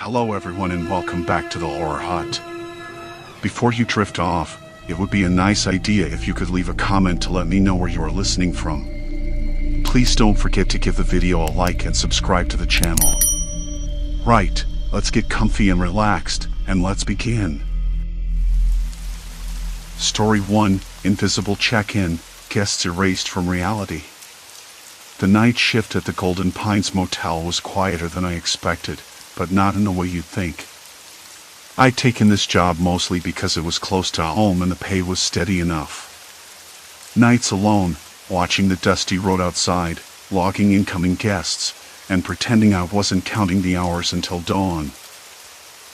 Hello everyone and welcome back to the Horror Hut. Before you drift off, it would be a nice idea if you could leave a comment to let me know where you are listening from. Please don't forget to give the video a like and subscribe to the channel. Right, let's get comfy and relaxed, and let's begin. Story 1, Invisible Check-In, Guests Erased from Reality. The night shift at the Golden Pines Motel was quieter than I expected, but not in the way you'd think. I'd taken this job mostly because it was close to home and the pay was steady enough. Nights alone, watching the dusty road outside, logging incoming guests, and pretending I wasn't counting the hours until dawn.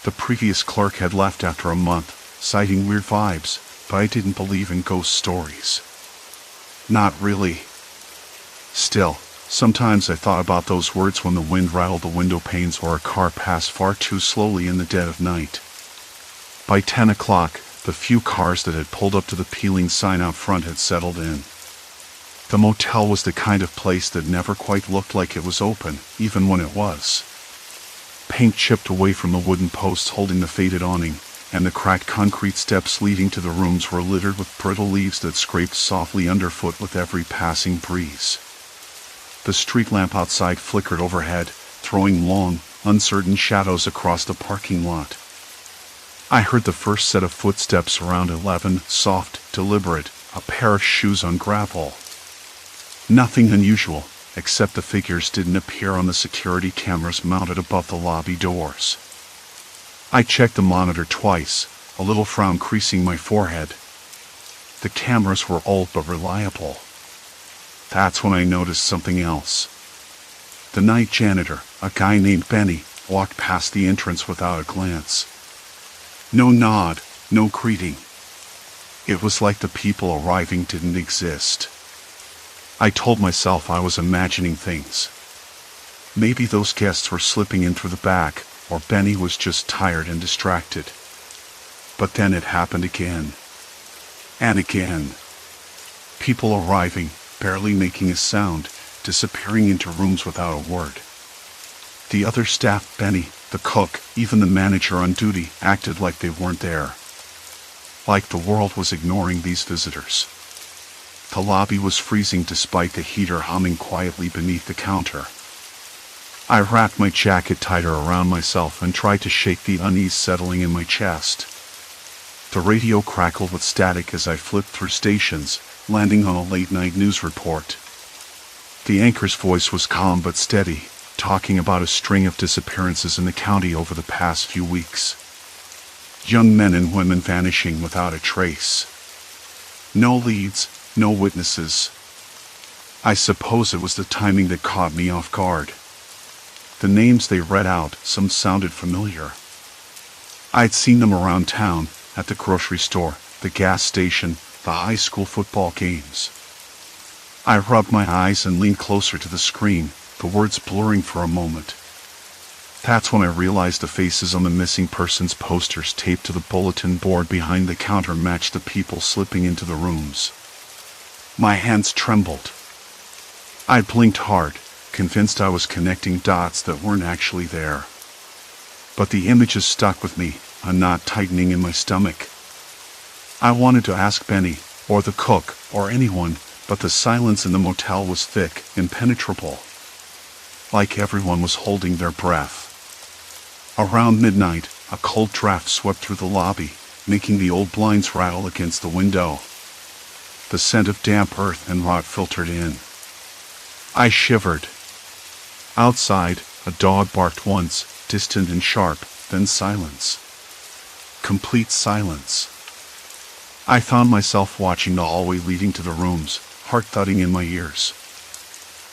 The previous clerk had left after a month, citing weird vibes, but I didn't believe in ghost stories. Not really. Still, sometimes I thought about those words when the wind rattled the window panes or a car passed far too slowly in the dead of night. By 10 o'clock, the few cars that had pulled up to the peeling sign out front had settled in. The motel was the kind of place that never quite looked like it was open, even when it was. Paint chipped away from the wooden posts holding the faded awning, and the cracked concrete steps leading to the rooms were littered with brittle leaves that scraped softly underfoot with every passing breeze. The street lamp outside flickered overhead, throwing long, uncertain shadows across the parking lot. I heard the first set of footsteps around 11, soft, deliberate, a pair of shoes on gravel. Nothing unusual, except the figures didn't appear on the security cameras mounted above the lobby doors. I checked the monitor twice, a little frown creasing my forehead. The cameras were old but reliable. That's when I noticed something else. The night janitor, a guy named Benny, walked past the entrance without a glance. No nod, no greeting. It was like the people arriving didn't exist. I told myself I was imagining things. Maybe those guests were slipping in through the back, or Benny was just tired and distracted. But then it happened again. And again. People arriving, barely making a sound, disappearing into rooms without a word. The other staff, Benny, the cook, even the manager on duty, acted like they weren't there. Like the world was ignoring these visitors. The lobby was freezing despite the heater humming quietly beneath the counter. I wrapped my jacket tighter around myself and tried to shake the unease settling in my chest. The radio crackled with static as I flipped through stations, landing on a late-night news report. The anchor's voice was calm but steady, talking about a string of disappearances in the county over the past few weeks. Young men and women vanishing without a trace. No leads, no witnesses. I suppose it was the timing that caught me off guard. The names they read out, some sounded familiar. I'd seen them around town, at the grocery store, the gas station, the high school football games. I rubbed my eyes and leaned closer to the screen, the words blurring for a moment. That's when I realized the faces on the missing persons posters taped to the bulletin board behind the counter matched the people slipping into the rooms. My hands trembled. I blinked hard, convinced I was connecting dots that weren't actually there. But the images stuck with me, a knot tightening in my stomach. I wanted to ask Benny, or the cook, or anyone, but the silence in the motel was thick, impenetrable. Like everyone was holding their breath. Around midnight, a cold draft swept through the lobby, making the old blinds rattle against the window. The scent of damp earth and rot filtered in. I shivered. Outside, a dog barked once, distant and sharp, then silence. Complete silence. I found myself watching the hallway leading to the rooms, heart thudding in my ears.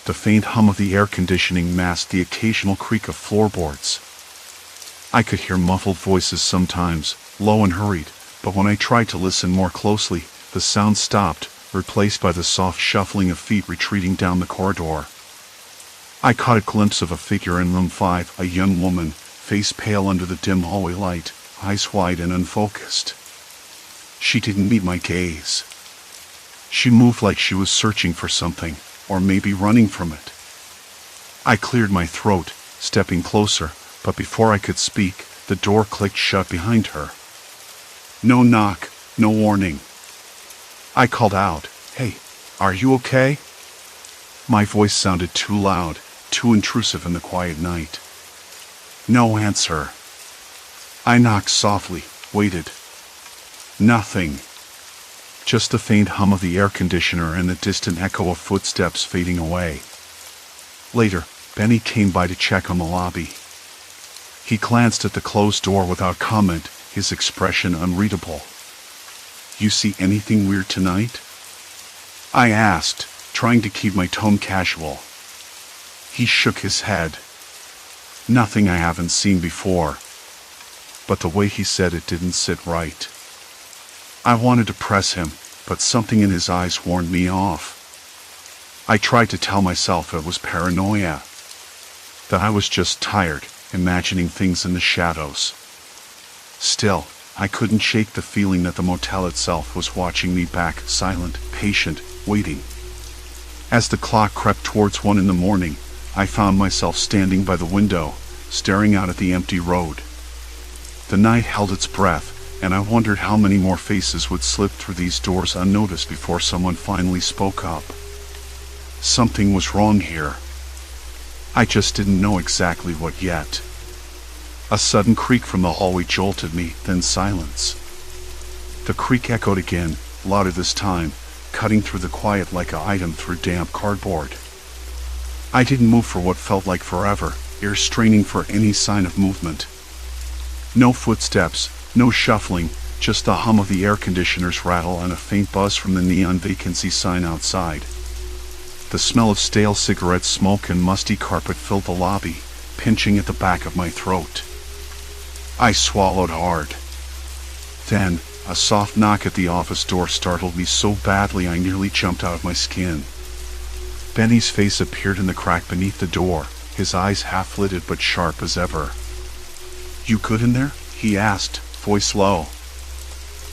The faint hum of the air conditioning masked the occasional creak of floorboards. I could hear muffled voices sometimes, low and hurried, but when I tried to listen more closely, the sound stopped, replaced by the soft shuffling of feet retreating down the corridor. I caught a glimpse of a figure in room 5, a young woman, face pale under the dim hallway light, eyes wide and unfocused. She didn't meet my gaze. She moved like she was searching for something, or maybe running from it. I cleared my throat, stepping closer, but before I could speak, the door clicked shut behind her. No knock, no warning. I called out, "Hey, are you okay?" My voice sounded too loud, too intrusive in the quiet night. No answer. I knocked softly, waited. Nothing. Just the faint hum of the air conditioner and the distant echo of footsteps fading away. Later, Benny came by to check on the lobby. He glanced at the closed door without comment, his expression unreadable. "You see anything weird tonight?" I asked, trying to keep my tone casual. He shook his head. "Nothing I haven't seen before." But the way he said it didn't sit right. I wanted to press him, but something in his eyes warned me off. I tried to tell myself it was paranoia, that I was just tired, imagining things in the shadows. Still, I couldn't shake the feeling that the motel itself was watching me back, silent, patient, waiting. As the clock crept towards 1 in the morning, I found myself standing by the window, staring out at the empty road. The night held its breath, and I wondered how many more faces would slip through these doors unnoticed before someone finally spoke up. Something was wrong here. I just didn't know exactly what yet. A sudden creak from the hallway jolted me, then silence. The creak echoed again, louder this time, cutting through the quiet like an item through damp cardboard. I didn't move for what felt like forever, ears straining for any sign of movement. No footsteps, no shuffling, just the hum of the air conditioner's rattle and a faint buzz from the neon vacancy sign outside. The smell of stale cigarette smoke and musty carpet filled the lobby, pinching at the back of my throat. I swallowed hard. Then, a soft knock at the office door startled me so badly I nearly jumped out of my skin. Benny's face appeared in the crack beneath the door, his eyes half-lidded but sharp as ever. "You good in there?" he asked, voice low.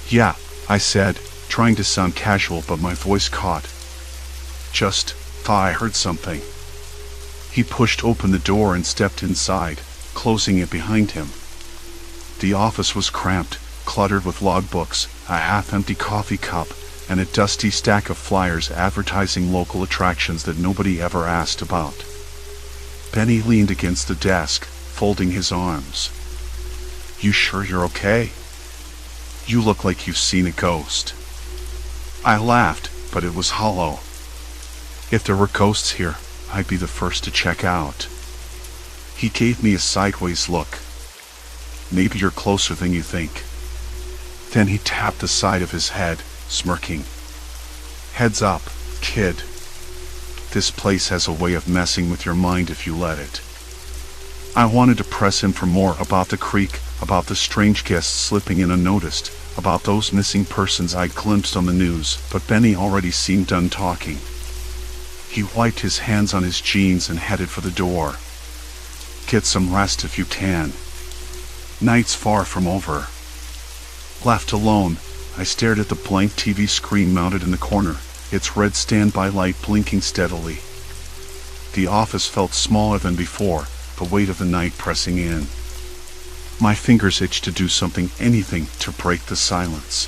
"Yeah," I said, trying to sound casual but my voice caught. "Just thought I heard something." He pushed open the door and stepped inside, closing it behind him. The office was cramped, cluttered with logbooks, a half-empty coffee cup, and a dusty stack of flyers advertising local attractions that nobody ever asked about. Benny leaned against the desk, folding his arms. "You sure you're okay? You look like you've seen a ghost." I laughed, but it was hollow. If there were ghosts here, I'd be the first to check out. He gave me a sideways look. "Maybe you're closer than you think." Then he tapped the side of his head, smirking. "Heads up, kid. This place has a way of messing with your mind if you let it." I wanted to press him for more about the creek, about the strange guests slipping in unnoticed, about those missing persons I'd glimpsed on the news, but Benny already seemed done talking. He wiped his hands on his jeans and headed for the door. "Get some rest if you can. Night's far from over." Left alone, I stared at the blank TV screen mounted in the corner, its red standby light blinking steadily. The office felt smaller than before, the weight of the night pressing in. My fingers itched to do something, anything, to break the silence.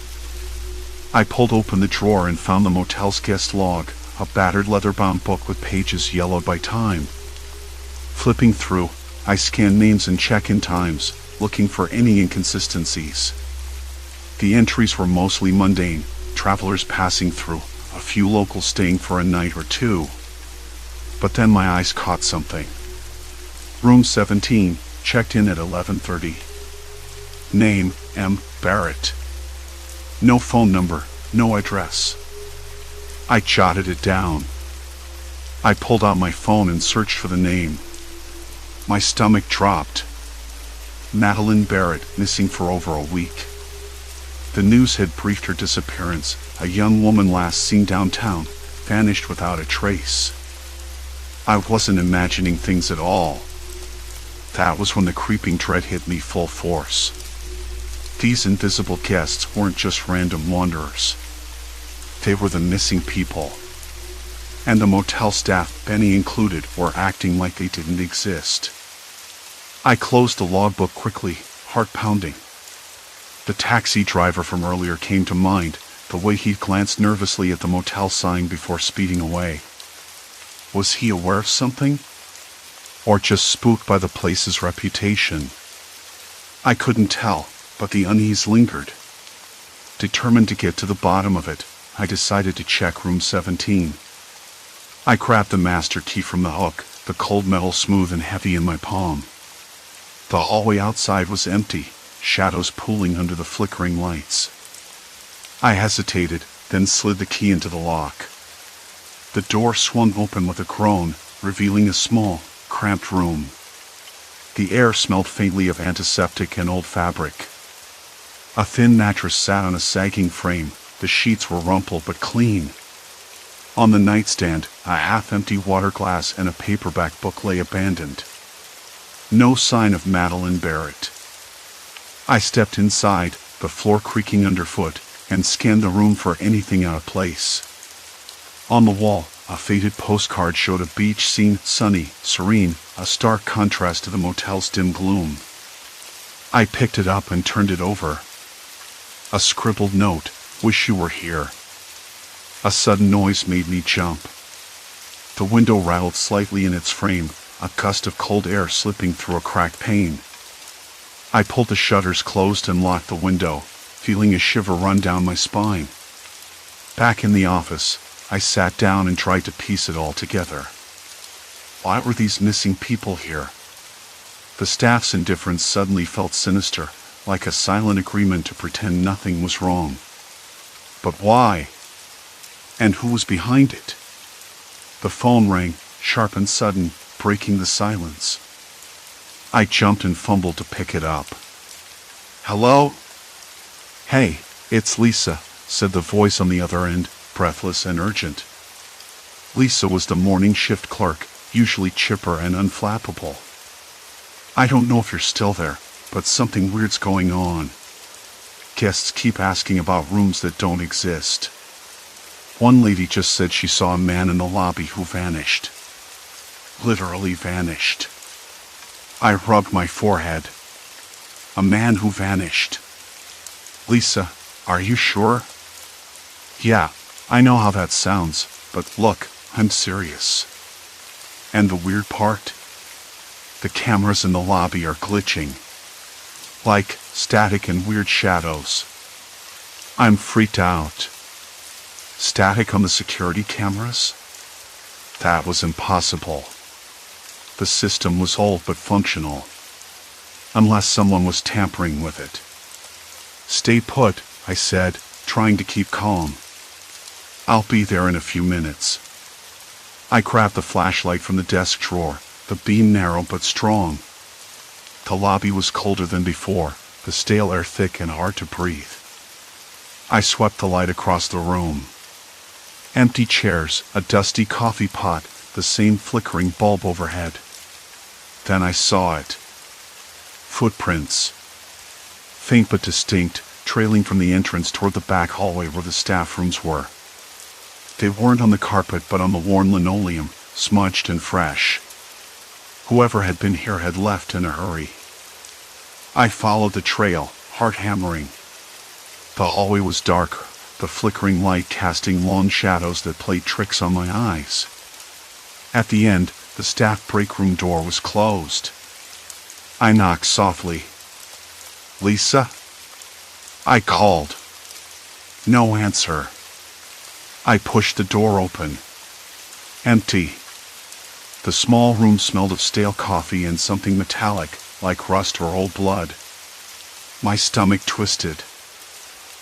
I pulled open the drawer and found the motel's guest log, a battered leather-bound book with pages yellowed by time. Flipping through, I scanned names and check-in times, looking for any inconsistencies. The entries were mostly mundane, travelers passing through, a few locals staying for a night or two. But then my eyes caught something. Room 17, checked in at 11:30. Name, M. Barrett. No phone number, no address. I jotted it down. I pulled out my phone and searched for the name. My stomach dropped. Madeline Barrett, missing for over a week. The news had briefed her disappearance, a young woman last seen downtown, vanished without a trace. I wasn't imagining things at all. That was when the creeping dread hit me full force. These invisible guests weren't just random wanderers. They were the missing people. And the motel staff, Benny included, were acting like they didn't exist. I closed the logbook quickly, heart pounding. The taxi driver from earlier came to mind, the way he glanced nervously at the motel sign before speeding away. Was he aware of something? Or just spooked by the place's reputation? I couldn't tell, but the unease lingered. Determined to get to the bottom of it, I decided to check room 17. I grabbed the master key from the hook, the cold metal smooth and heavy in my palm. The hallway outside was empty, shadows pooling under the flickering lights. I hesitated, then slid the key into the lock. The door swung open with a groan, revealing a small, cramped room. The air smelled faintly of antiseptic and old fabric. A thin mattress sat on a sagging frame, the sheets were rumpled but clean. On the nightstand, a half-empty water glass and a paperback book lay abandoned. No sign of Madeline Barrett. I stepped inside, the floor creaking underfoot, and scanned the room for anything out of place. On the wall, a faded postcard showed a beach scene, sunny, serene, a stark contrast to the motel's dim gloom. I picked it up and turned it over. A scribbled note, "Wish you were here." A sudden noise made me jump. The window rattled slightly in its frame, a gust of cold air slipping through a cracked pane. I pulled the shutters closed and locked the window, feeling a shiver run down my spine. Back in the office, I sat down and tried to piece it all together. Why were these missing people here? The staff's indifference suddenly felt sinister, like a silent agreement to pretend nothing was wrong. But why? And who was behind it? The phone rang, sharp and sudden, breaking the silence. I jumped and fumbled to pick it up. "Hello?" "Hey, it's Lisa," said the voice on the other end, breathless and urgent. Lisa was the morning shift clerk, usually chipper and unflappable. "I don't know if you're still there, but something weird's going on. Guests keep asking about rooms that don't exist. One lady just said she saw a man in the lobby who vanished. Literally vanished." I rubbed my forehead. A man who vanished. "Lisa, are you sure?" "Yeah, I know how that sounds, but look, I'm serious." And the weird part? The cameras in the lobby are glitching. Like static and weird shadows. I'm freaked out. Static on the security cameras? That was impossible. The system was old but functional. Unless someone was tampering with it. "Stay put," I said, trying to keep calm. "I'll be there in a few minutes." I grabbed the flashlight from the desk drawer, the beam narrow but strong. The lobby was colder than before, the stale air thick and hard to breathe. I swept the light across the room. Empty chairs, a dusty coffee pot, the same flickering bulb overhead. Then I saw it. Footprints. Faint but distinct, trailing from the entrance toward the back hallway where the staff rooms were. They weren't on the carpet but on the worn linoleum, smudged and fresh. Whoever had been here had left in a hurry. I followed the trail, heart hammering. The hallway was dark, the flickering light casting long shadows that played tricks on my eyes. At the end, the staff break room door was closed. I knocked softly. "Lisa?" I called. No answer. I pushed the door open. Empty. The small room smelled of stale coffee and something metallic, like rust or old blood. My stomach twisted.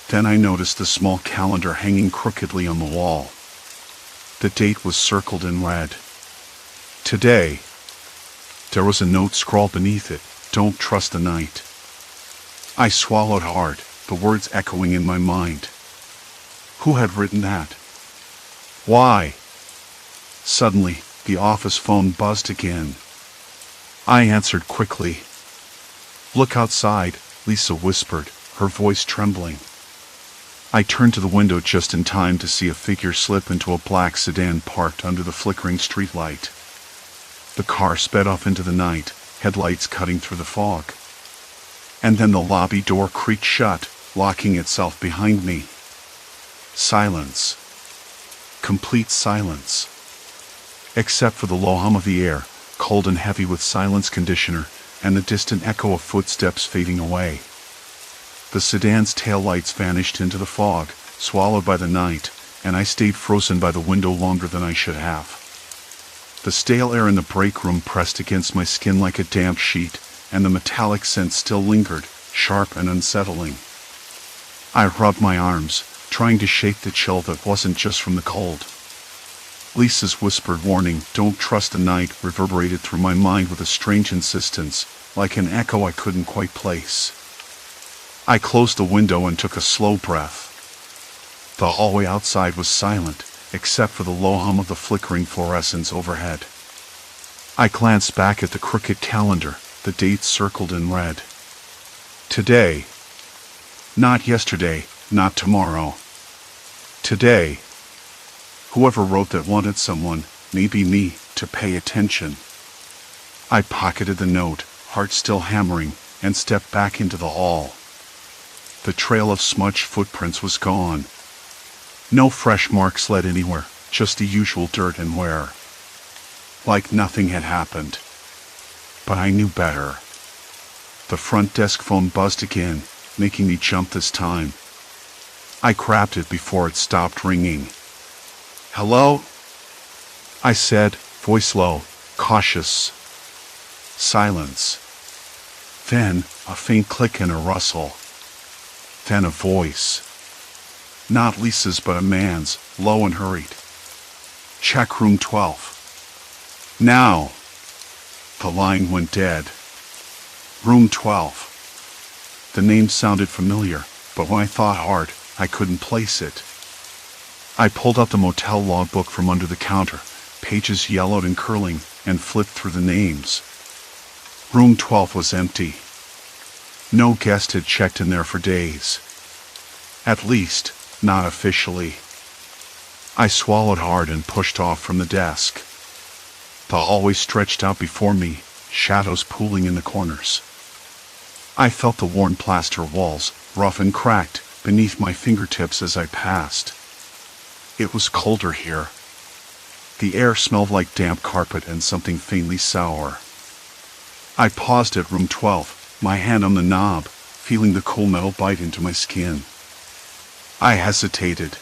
Then I noticed the small calendar hanging crookedly on the wall. The date was circled in red. Today. There was a note scrawled beneath it, "Don't trust the night." I swallowed hard, the words echoing in my mind. Who had written that? Why? Suddenly, the office phone buzzed again. I answered quickly. "Look outside," Lisa whispered, her voice trembling. I turned to the window just in time to see a figure slip into a black sedan parked under the flickering streetlight. The car sped off into the night, headlights cutting through the fog. And then the lobby door creaked shut, locking itself behind me. Silence. Complete silence. Except for the low hum of the air, cold and heavy with silence conditioner, and the distant echo of footsteps fading away. The sedan's taillights vanished into the fog, swallowed by the night, and I stayed frozen by the window longer than I should have. The stale air in the break room pressed against my skin like a damp sheet, and the metallic scent still lingered, sharp and unsettling. I rubbed my arms, trying to shake the chill that wasn't just from the cold. Lisa's whispered warning, "Don't trust the night," reverberated through my mind with a strange insistence, like an echo I couldn't quite place. I closed the window and took a slow breath. The hallway outside was silent, except for the low hum of the flickering fluorescence overhead. I glanced back at the crooked calendar, the dates circled in red. Today. Not yesterday, not tomorrow. Today. Whoever wrote that wanted someone, maybe me, to pay attention. I pocketed the note, heart still hammering, and stepped back into the hall. The trail of smudged footprints was gone. No fresh marks led anywhere, just the usual dirt and wear. Like nothing had happened. But I knew better. The front desk phone buzzed again, making me jump this time. I grabbed it before it stopped ringing. "Hello?" I said, voice low, cautious. Silence. Then, a faint click and a rustle. Then a voice. Not Lisa's but a man's, low and hurried. "Check room 12. Now." The line went dead. Room 12. The name sounded familiar, but when I thought hard, I couldn't place it. I pulled out the motel logbook from under the counter, pages yellowed and curling, and flipped through the names. Room 12 was empty. No guest had checked in there for days. At least, not officially. I swallowed hard and pushed off from the desk. The hallway stretched out before me, shadows pooling in the corners. I felt the worn plaster walls, rough and cracked, beneath my fingertips as I passed. It was colder here. The air smelled like damp carpet and something faintly sour. I paused at room 12, my hand on the knob, feeling the cool metal bite into my skin. I hesitated.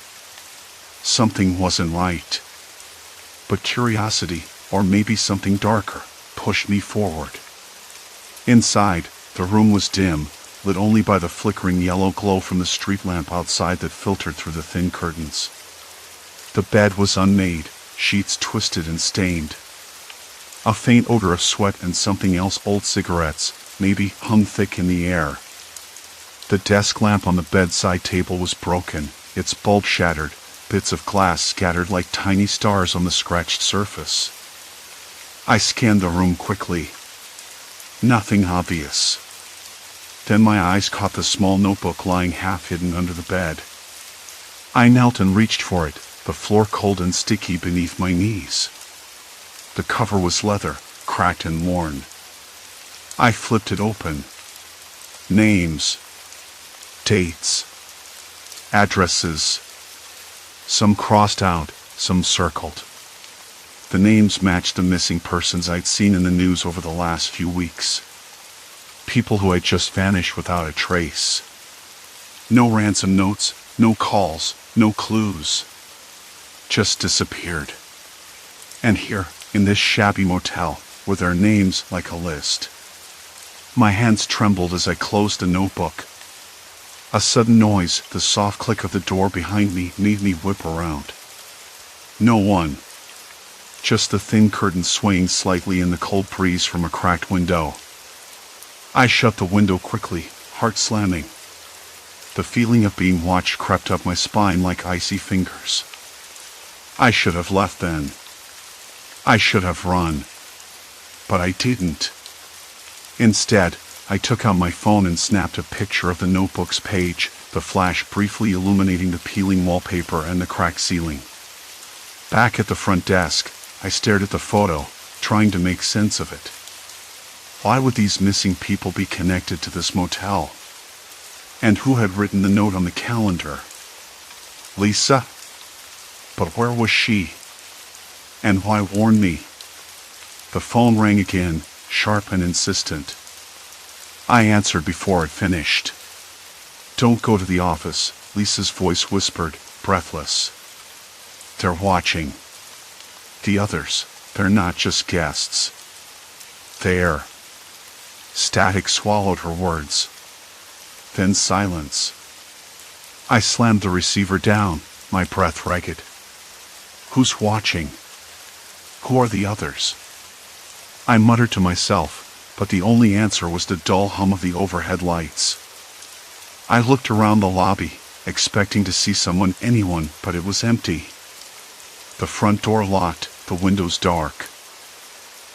Something wasn't right. But curiosity, or maybe something darker, pushed me forward. Inside, the room was dim, lit only by the flickering yellow glow from the street lamp outside that filtered through the thin curtains. The bed was unmade, sheets twisted and stained. A faint odor of sweat and something else, old cigarettes, maybe, hung thick in the air. The desk lamp on the bedside table was broken, its bulb shattered, bits of glass scattered like tiny stars on the scratched surface. I scanned the room quickly. Nothing obvious. Then my eyes caught the small notebook lying half hidden under the bed. I knelt and reached for it, the floor cold and sticky beneath my knees. The cover was leather, cracked and worn. I flipped it open. Names. Dates. Addresses. Some crossed out, some circled. The names matched the missing persons I'd seen in the news over the last few weeks. People who had just vanished without a trace. No ransom notes, no calls, no clues. Just disappeared. And here, in this shabby motel, were their names like a list. My hands trembled as I closed the notebook. A sudden noise, the soft click of the door behind me, made me whip around. No one. Just the thin curtain swaying slightly in the cold breeze from a cracked window. I shut the window quickly, heart slamming. The feeling of being watched crept up my spine like icy fingers. I should have left then. I should have run. But I didn't. Instead, I took out my phone and snapped a picture of the notebook's page, the flash briefly illuminating the peeling wallpaper and the cracked ceiling. Back at the front desk, I stared at the photo, trying to make sense of it. Why would these missing people be connected to this motel? And who had written the note on the calendar? Lisa? But where was she? And why warn me? The phone rang again, sharp and insistent. I answered before it finished. Don't go to the office, Lisa's voice whispered, breathless. They're watching. The others, they're not just guests. They're... Static swallowed her words. Then silence. I slammed the receiver down, my breath ragged. Who's watching? Who are the others? I muttered to myself, but the only answer was the dull hum of the overhead lights. I looked around the lobby, expecting to see anyone, but it was empty. The front door locked, the windows dark.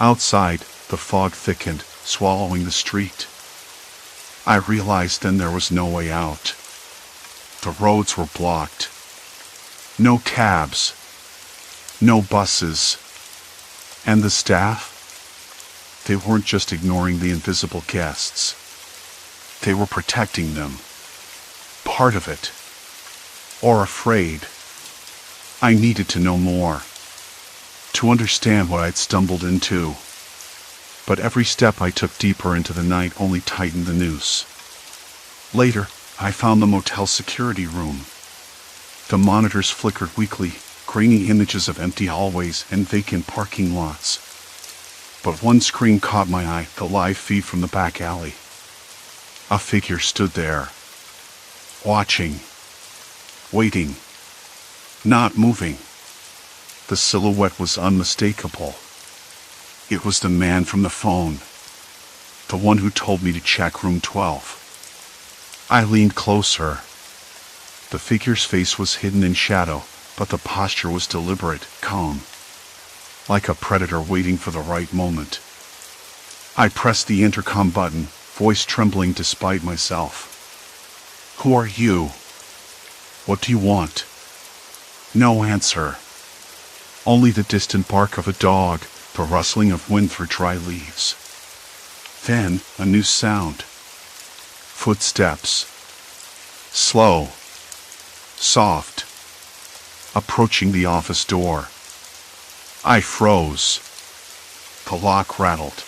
Outside, the fog thickened, swallowing the street. I realized then there was no way out. The roads were blocked. No cabs. No buses. And the staff? They weren't just ignoring the invisible guests. They were protecting them. Part of it. Or afraid. I needed to know more. To understand what I'd stumbled into. But every step I took deeper into the night only tightened the noose. Later, I found the motel security room. The monitors flickered weakly, grainy images of empty hallways and vacant parking lots. But one screen caught my eye, the live feed from the back alley. A figure stood there. Watching. Waiting. Not moving. The silhouette was unmistakable. It was the man from the phone. The one who told me to check room 12. I leaned closer. The figure's face was hidden in shadow, but the posture was deliberate, calm. Like a predator waiting for the right moment. I pressed the intercom button, voice trembling despite myself. Who are you? What do you want? No answer. Only the distant bark of a dog, the rustling of wind through dry leaves. Then, a new sound. Footsteps. Slow. Soft. Approaching the office door. I froze. The lock rattled.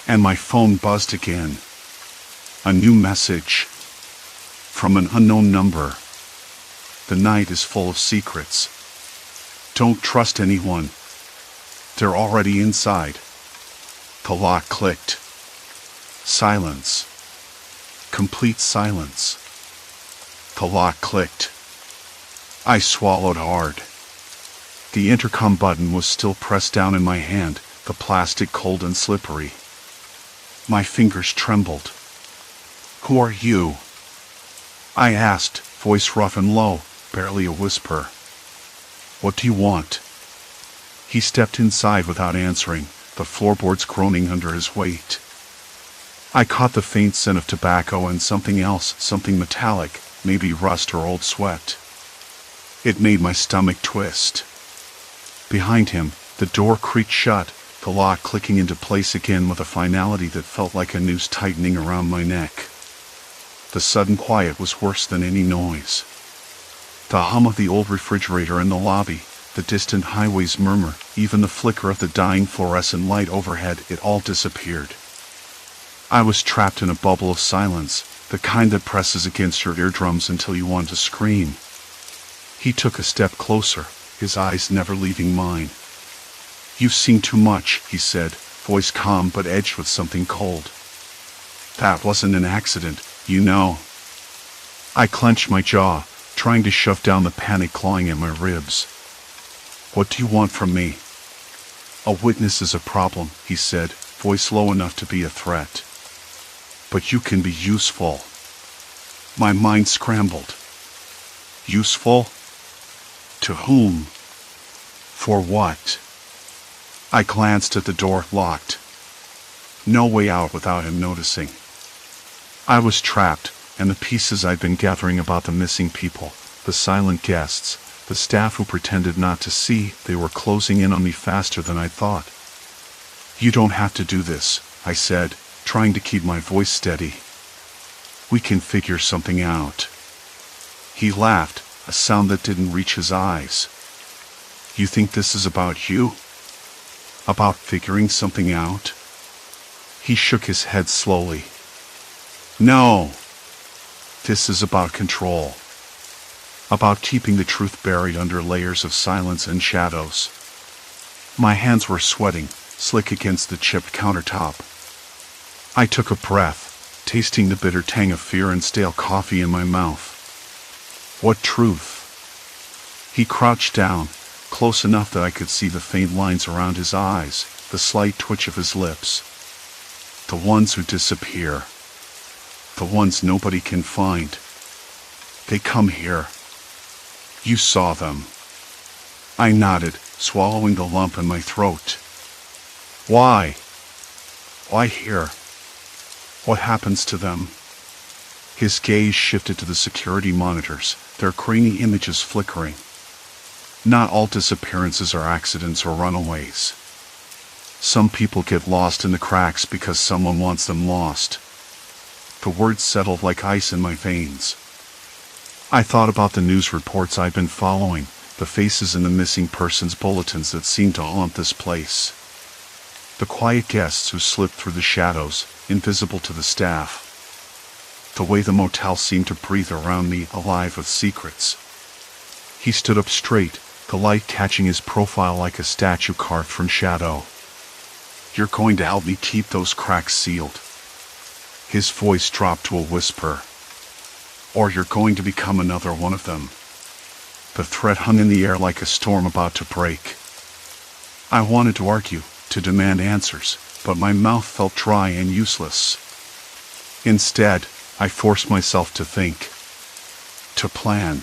And my phone buzzed again. A new message. From an unknown number. The night is full of secrets. Don't trust anyone. They're already inside. The lock clicked. Silence. Complete silence. The lock clicked. I swallowed hard. The intercom button was still pressed down in my hand, the plastic cold and slippery. My fingers trembled. Who are you? I asked, voice rough and low, barely a whisper. What do you want? He stepped inside without answering, the floorboards groaning under his weight. I caught the faint scent of tobacco and something else, something metallic, maybe rust or old sweat. It made my stomach twist. Behind him, the door creaked shut, the lock clicking into place again with a finality that felt like a noose tightening around my neck. The sudden quiet was worse than any noise. The hum of the old refrigerator in the lobby, the distant highway's murmur, even the flicker of the dying fluorescent light overhead, it all disappeared. I was trapped in a bubble of silence, the kind that presses against your eardrums until you want to scream. He took a step closer, his eyes never leaving mine. You've seen too much, he said, voice calm but edged with something cold. That wasn't an accident, you know. I clenched my jaw, trying to shove down the panic clawing at my ribs. What do you want from me? A witness is a problem, he said, voice low enough to be a threat. But you can be useful. My mind scrambled. Useful? To whom? For what? I glanced at the door, locked. No way out without him noticing. I was trapped, and the pieces I'd been gathering about the missing people, the silent guests, the staff who pretended not to see, they were closing in on me faster than I thought. You don't have to do this, I said, trying to keep my voice steady. We can figure something out. He laughed, a sound that didn't reach his eyes. You think this is about you? About figuring something out? He shook his head slowly. No. This is about control. About keeping the truth buried under layers of silence and shadows. My hands were sweating, slick against the chipped countertop. I took a breath, tasting the bitter tang of fear and stale coffee in my mouth. What truth? He crouched down, close enough that I could see the faint lines around his eyes, the slight twitch of his lips. The ones who disappear. The ones nobody can find. They come here. You saw them. I nodded, swallowing the lump in my throat. Why? Why here? What happens to them? His gaze shifted to the security monitors, their grainy images flickering. Not all disappearances are accidents or runaways. Some people get lost in the cracks because someone wants them lost. The words settled like ice in my veins. I thought about the news reports I'd been following, the faces in the missing persons bulletins that seemed to haunt this place. The quiet guests who slipped through the shadows, invisible to the staff. The way the motel seemed to breathe around me, alive with secrets. He stood up straight, the light catching his profile like a statue carved from shadow. You're going to help me keep those cracks sealed. His voice dropped to a whisper. Or you're going to become another one of them. The threat hung in the air like a storm about to break. I wanted to argue, to demand answers, but my mouth felt dry and useless. Instead, I forced myself to think. To plan.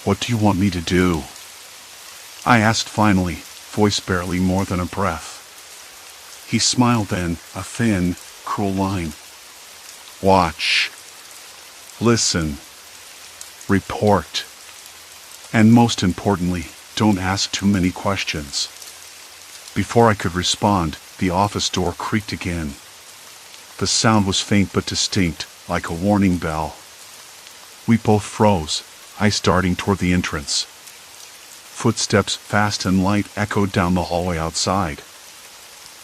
What do you want me to do? I asked finally, voice barely more than a breath. He smiled then, a thin, cruel line. Watch. Listen. Report. And most importantly, don't ask too many questions. Before I could respond, the office door creaked again. The sound was faint but distinct, like a warning bell. We both froze, eyes darting toward the entrance. Footsteps, fast and light, echoed down the hallway outside.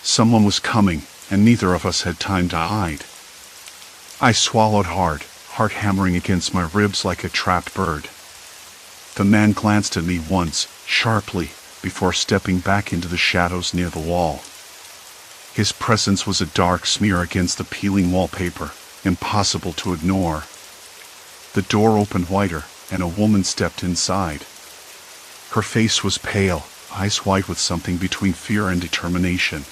Someone was coming, and neither of us had time to hide. I swallowed hard, heart hammering against my ribs like a trapped bird. The man glanced at me once, sharply, before stepping back into the shadows near the wall. His presence was a dark smear against the peeling wallpaper, impossible to ignore. The door opened wider, and a woman stepped inside. Her face was pale, eyes white with something between fear and determination.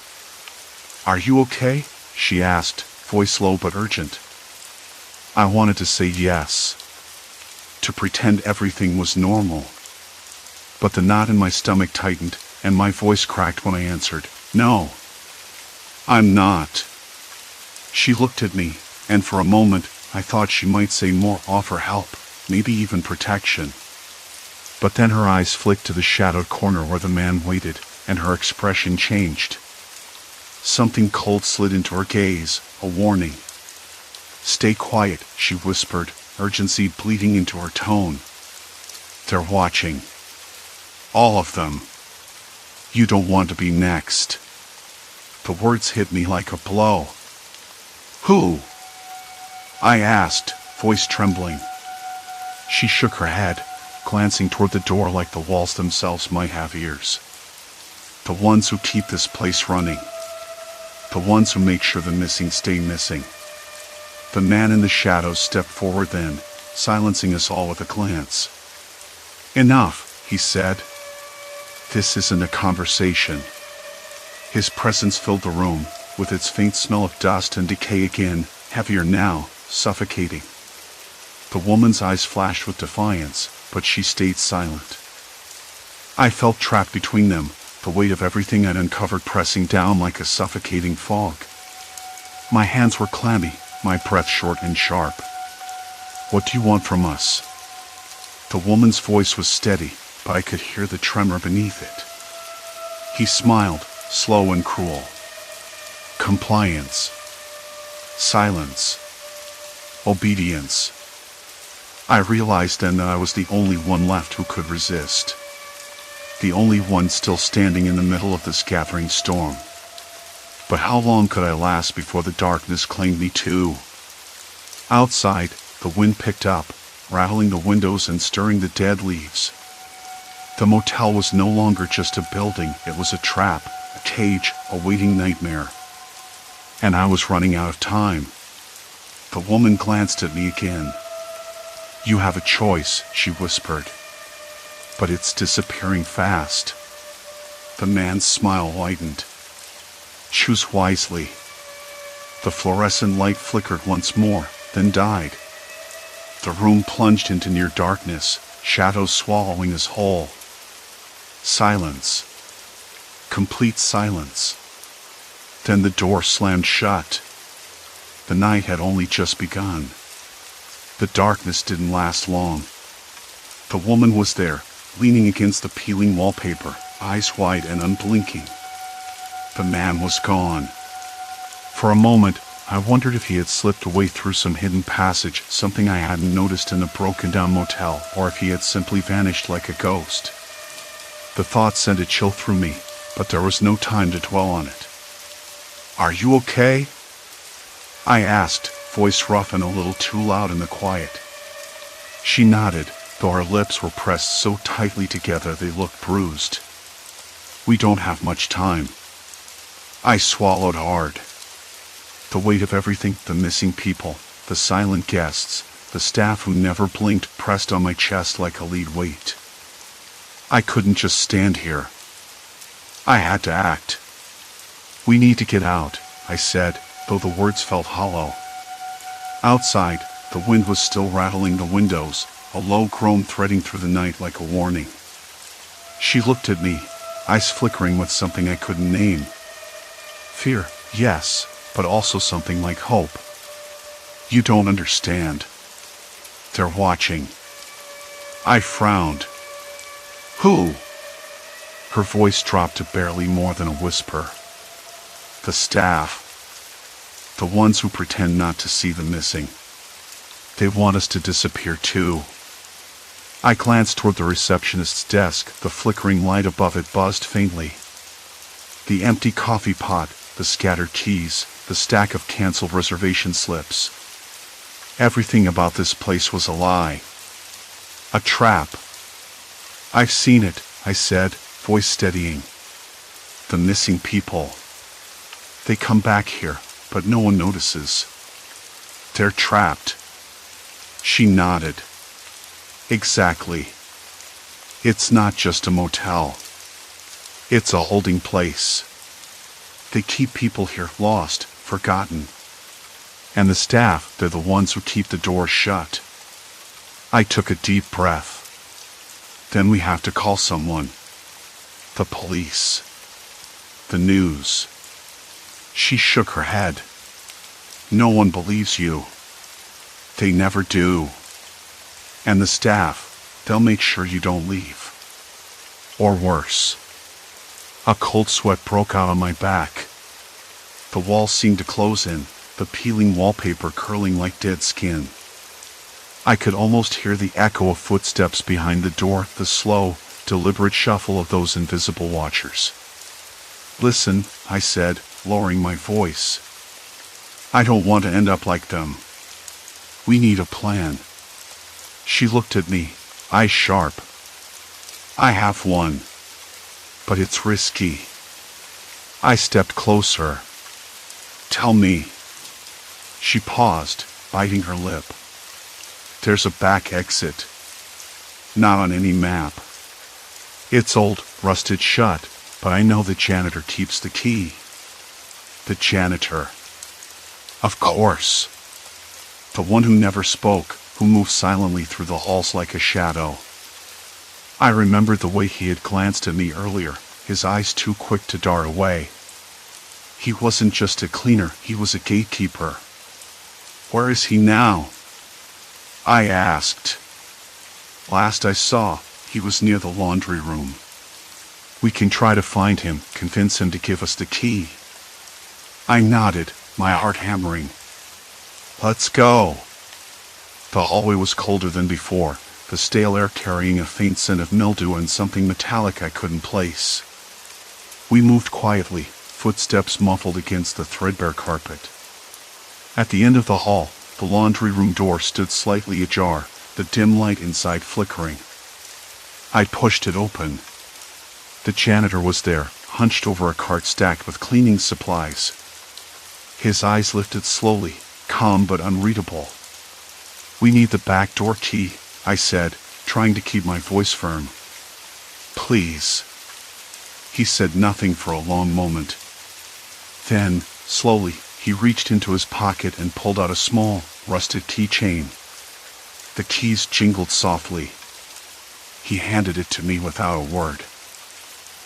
Are you okay? She asked, voice low but urgent. I wanted to say yes. To pretend everything was normal. But the knot in my stomach tightened, and my voice cracked when I answered, No. I'm not. She looked at me, and for a moment, I thought she might say more, offer help, maybe even protection. But then her eyes flicked to the shadowed corner where the man waited, and her expression changed. Something cold slid into her gaze, a warning. Stay quiet, she whispered, urgency bleeding into her tone. They're watching. All of them. You don't want to be next. The words hit me like a blow. Who? I asked, voice trembling. She shook her head, glancing toward the door like the walls themselves might have ears. The ones who keep this place running. The ones who make sure the missing stay missing. The man in the shadows stepped forward then, silencing us all with a glance. Enough, he said. This isn't a conversation. His presence filled the room, with its faint smell of dust and decay again, heavier now, suffocating. The woman's eyes flashed with defiance, but she stayed silent. I felt trapped between them, the weight of everything I'd uncovered pressing down like a suffocating fog. My hands were clammy, my breath short and sharp. What do you want from us? The woman's voice was steady, but I could hear the tremor beneath it. He smiled, slow and cruel. Compliance. Silence. Obedience. I realized then that I was the only one left who could resist. The only one still standing in the middle of this gathering storm. But how long could I last before the darkness claimed me too? Outside, the wind picked up, rattling the windows and stirring the dead leaves. The motel was no longer just a building, it was a trap, a cage, a waiting nightmare. And I was running out of time. The woman glanced at me again. "You have a choice," she whispered. "But it's disappearing fast." The man's smile widened. "Choose wisely." The fluorescent light flickered once more, then died. The room plunged into near darkness, shadows swallowing us whole. Silence. Complete silence. Then the door slammed shut. The night had only just begun. The darkness didn't last long. The woman was there, leaning against the peeling wallpaper, eyes wide and unblinking. The man was gone. For a moment, I wondered if he had slipped away through some hidden passage, something I hadn't noticed in a broken-down motel, or if he had simply vanished like a ghost. The thought sent a chill through me, but there was no time to dwell on it. "Are you okay?" I asked, voice rough and a little too loud in the quiet. She nodded, though her lips were pressed so tightly together they looked bruised. "We don't have much time." I swallowed hard. The weight of everything, the missing people, the silent guests, the staff who never blinked, pressed on my chest like a lead weight. I couldn't just stand here. I had to act. "We need to get out," I said, though the words felt hollow. Outside, the wind was still rattling the windows, a low groan threading through the night like a warning. She looked at me, eyes flickering with something I couldn't name. Fear, yes, but also something like hope. "You don't understand. They're watching." I frowned. "Who?" Her voice dropped to barely more than a whisper. "The staff. The ones who pretend not to see the missing. They want us to disappear too." I glanced toward the receptionist's desk, the flickering light above it buzzed faintly. The empty coffee pot, the scattered keys, the stack of canceled reservation slips. Everything about this place was a lie. A trap. "I've seen it," I said, voice steadying. "The missing people. They come back here, but no one notices. They're trapped." She nodded. "Exactly. It's not just a motel. It's a holding place. They keep people here lost, forgotten. And the staff, they're the ones who keep the doors shut." I took a deep breath. "Then we have to call someone. The police. The news." She shook her head. "No one believes you. They never do. And the staff, they'll make sure you don't leave. Or worse." A cold sweat broke out on my back. The walls seemed to close in, the peeling wallpaper curling like dead skin. I could almost hear the echo of footsteps behind the door, the slow, deliberate shuffle of those invisible watchers. "Listen," I said, lowering my voice. "I don't want to end up like them. We need a plan." She looked at me, eyes sharp. "I have one. But it's risky." I stepped closer. "Tell me." She paused, biting her lip. "There's a back exit. Not on any map. It's old, rusted shut, but I know the janitor keeps the key." The janitor. Of course. The one who never spoke, who moved silently through the halls like a shadow. I remembered the way he had glanced at me earlier, his eyes too quick to dart away. He wasn't just a cleaner, he was a gatekeeper. "Where is he now?" I asked. "Last I saw, he was near the laundry room. We can try to find him, convince him to give us the key." I nodded, my heart hammering. Let's go. The hallway was colder than before, the stale air carrying a faint scent of mildew and something metallic I couldn't place. We moved quietly, footsteps muffled against the threadbare carpet. At the end of the hall, the laundry room door stood slightly ajar, the dim light inside flickering. I pushed it open. The janitor was there, hunched over a cart stacked with cleaning supplies. His eyes lifted slowly, calm but unreadable. "We need the back door key," I said, trying to keep my voice firm. "Please." He said nothing for a long moment. Then, slowly, he reached into his pocket and pulled out a small, rusted keychain. The keys jingled softly. He handed it to me without a word.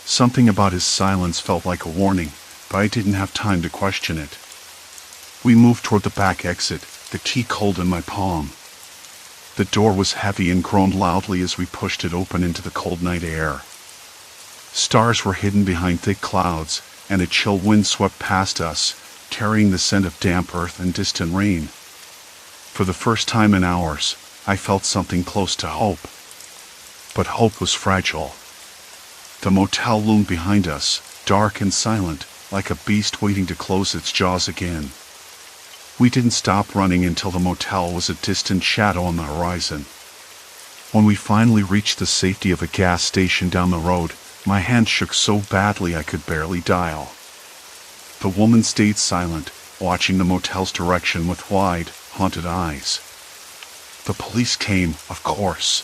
Something about his silence felt like a warning, but I didn't have time to question it. We moved toward the back exit, the key cold in my palm. The door was heavy and groaned loudly as we pushed it open into the cold night air. Stars were hidden behind thick clouds, and a chill wind swept past us, carrying the scent of damp earth and distant rain. For the first time in hours, I felt something close to hope. But hope was fragile. The motel loomed behind us, dark and silent, like a beast waiting to close its jaws again. We didn't stop running until the motel was a distant shadow on the horizon. When we finally reached the safety of a gas station down the road, my hand shook so badly I could barely dial. The woman stayed silent, watching the motel's direction with wide, haunted eyes. The police came, of course.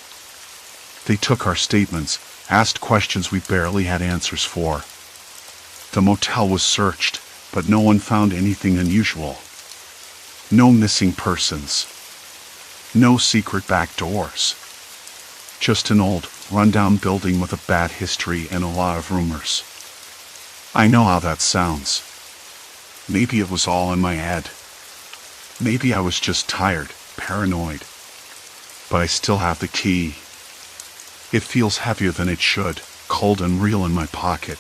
They took our statements, asked questions we barely had answers for. The motel was searched, but no one found anything unusual. No missing persons. No secret back doors. Just an old, run-down building with a bad history and a lot of rumors. I know how that sounds. Maybe it was all in my head. Maybe I was just tired, paranoid. But I still have the key. It feels heavier than it should, cold and real in my pocket.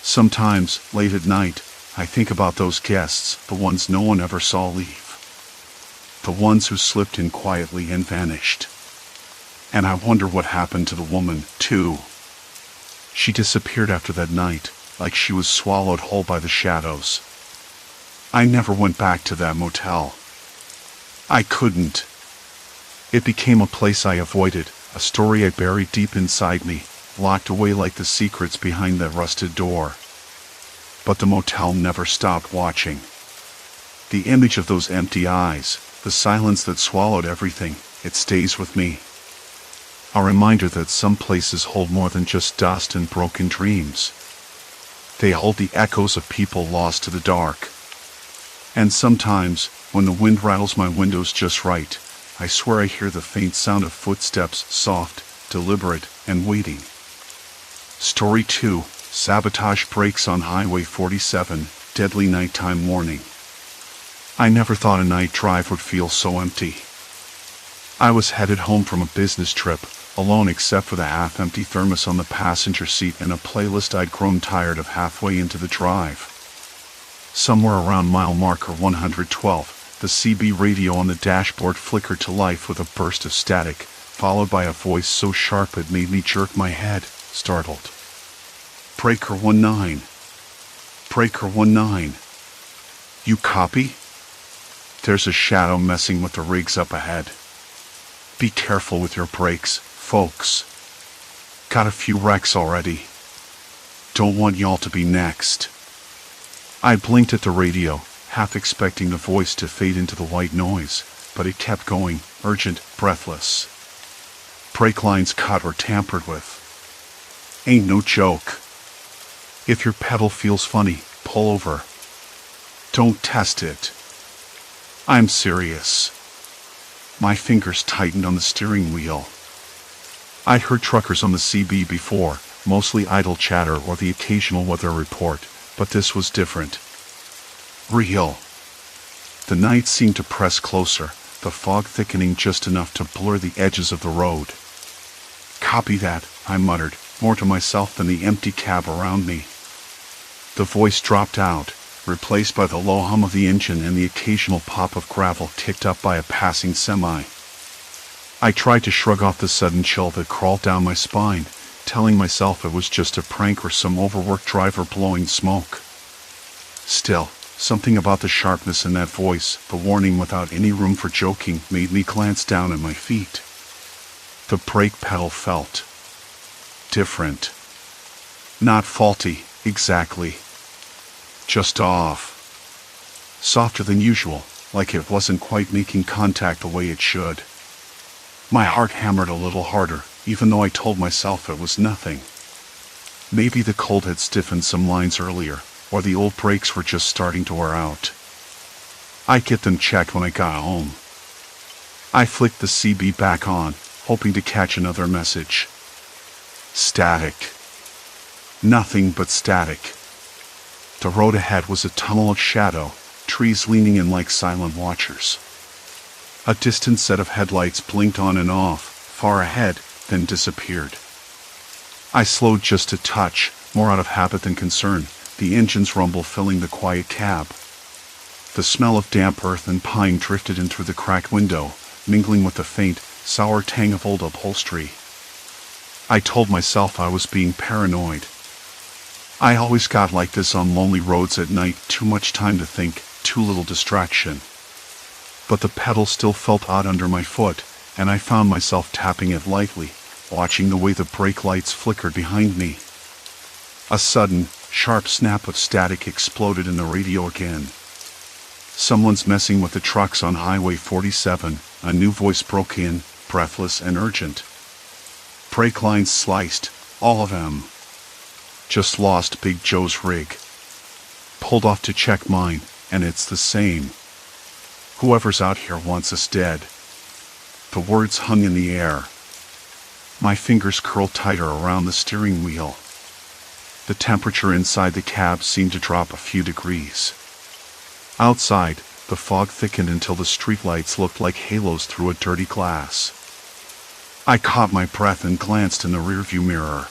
Sometimes, late at night, I think about those guests, the ones no one ever saw leave. The ones who slipped in quietly and vanished. And I wonder what happened to the woman, too. She disappeared after that night, like she was swallowed whole by the shadows. I never went back to that motel. I couldn't. It became a place I avoided, a story I buried deep inside me, locked away like the secrets behind that rusted door. But the motel never stopped watching. The image of those empty eyes, the silence that swallowed everything, it stays with me. A reminder that some places hold more than just dust and broken dreams. They hold the echoes of people lost to the dark. And sometimes, when the wind rattles my windows just right, I swear I hear the faint sound of footsteps, soft, deliberate, and waiting. Story 2. Sabotage breaks on Highway 47, deadly nighttime warning. I never thought a night drive would feel so empty. I was headed home from a business trip, alone except for the half-empty thermos on the passenger seat and a playlist I'd grown tired of halfway into the drive. Somewhere around mile marker 112, the CB radio on the dashboard flickered to life with a burst of static, followed by a voice so sharp it made me jerk my head, startled. Breaker 19. Breaker 19. You copy? There's a shadow messing with the rigs up ahead. Be careful with your brakes, folks. Got a few wrecks already. Don't want y'all to be next. I blinked at the radio, half expecting the voice to fade into the white noise, but it kept going, urgent, breathless. Brake lines cut or tampered with. Ain't no joke. If your pedal feels funny, pull over. Don't test it. I'm serious. My fingers tightened on the steering wheel. I'd heard truckers on the CB before, mostly idle chatter or the occasional weather report, but this was different. Real. The night seemed to press closer, the fog thickening just enough to blur the edges of the road. Copy that, I muttered, more to myself than the empty cab around me. The voice dropped out, replaced by the low hum of the engine and the occasional pop of gravel kicked up by a passing semi. I tried to shrug off the sudden chill that crawled down my spine, telling myself it was just a prank or some overworked driver blowing smoke. Still, something about the sharpness in that voice, the warning without any room for joking, made me glance down at my feet. The brake pedal felt different. Not faulty, exactly. Just off. Softer than usual, like it wasn't quite making contact the way it should. My heart hammered a little harder, even though I told myself it was nothing. Maybe the cold had stiffened some lines earlier, or the old brakes were just starting to wear out. I'd get them checked when I got home. I flicked the CB back on, hoping to catch another message. Static. Nothing but static. The road ahead was a tunnel of shadow, trees leaning in like silent watchers. A distant set of headlights blinked on and off, far ahead, then disappeared. I slowed just a touch, more out of habit than concern, the engine's rumble filling the quiet cab. The smell of damp earth and pine drifted in through the cracked window, mingling with the faint, sour tang of old upholstery. I told myself I was being paranoid. I always got like this on lonely roads at night, too much time to think, too little distraction. But the pedal still felt odd under my foot, and I found myself tapping it lightly, watching the way the brake lights flickered behind me. A sudden, sharp snap of static exploded in the radio again. Someone's messing with the trucks on Highway 47, a new voice broke in, breathless and urgent. Brake lines sliced, all of them. Just lost Big Joe's rig. Pulled off to check mine, and it's the same. Whoever's out here wants us dead. The words hung in the air. My fingers curled tighter around the steering wheel. The temperature inside the cab seemed to drop a few degrees. Outside, the fog thickened until the streetlights looked like halos through a dirty glass. I caught my breath and glanced in the rearview mirror.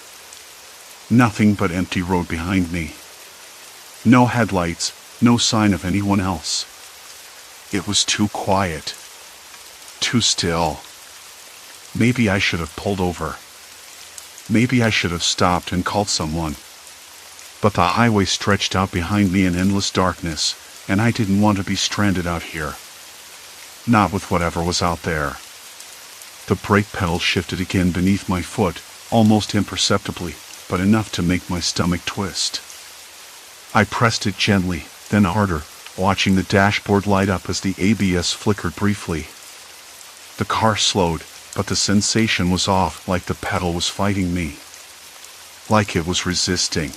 Nothing but empty road behind me. No headlights, no sign of anyone else. It was too quiet. Too still. Maybe I should have pulled over. Maybe I should have stopped and called someone. But the highway stretched out behind me in endless darkness, and I didn't want to be stranded out here. Not with whatever was out there. The brake pedal shifted again beneath my foot, almost imperceptibly, but enough to make my stomach twist. I pressed it gently, then harder, watching the dashboard light up as the ABS flickered briefly. The car slowed, but the sensation was off, like the pedal was fighting me. Like it was resisting.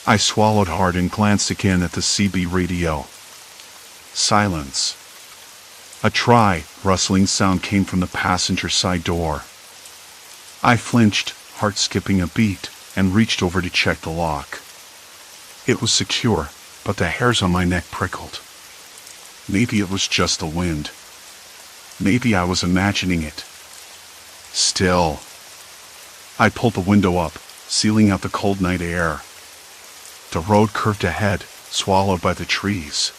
I swallowed hard and glanced again at the CB radio. Silence. A rustling sound came from the passenger side door. I flinched, heart skipping a beat, and reached over to check the lock. It was secure, but the hairs on my neck prickled. Maybe it was just the wind. Maybe I was imagining it. Still. I pulled the window up, sealing out the cold night air. The road curved ahead, swallowed by the trees.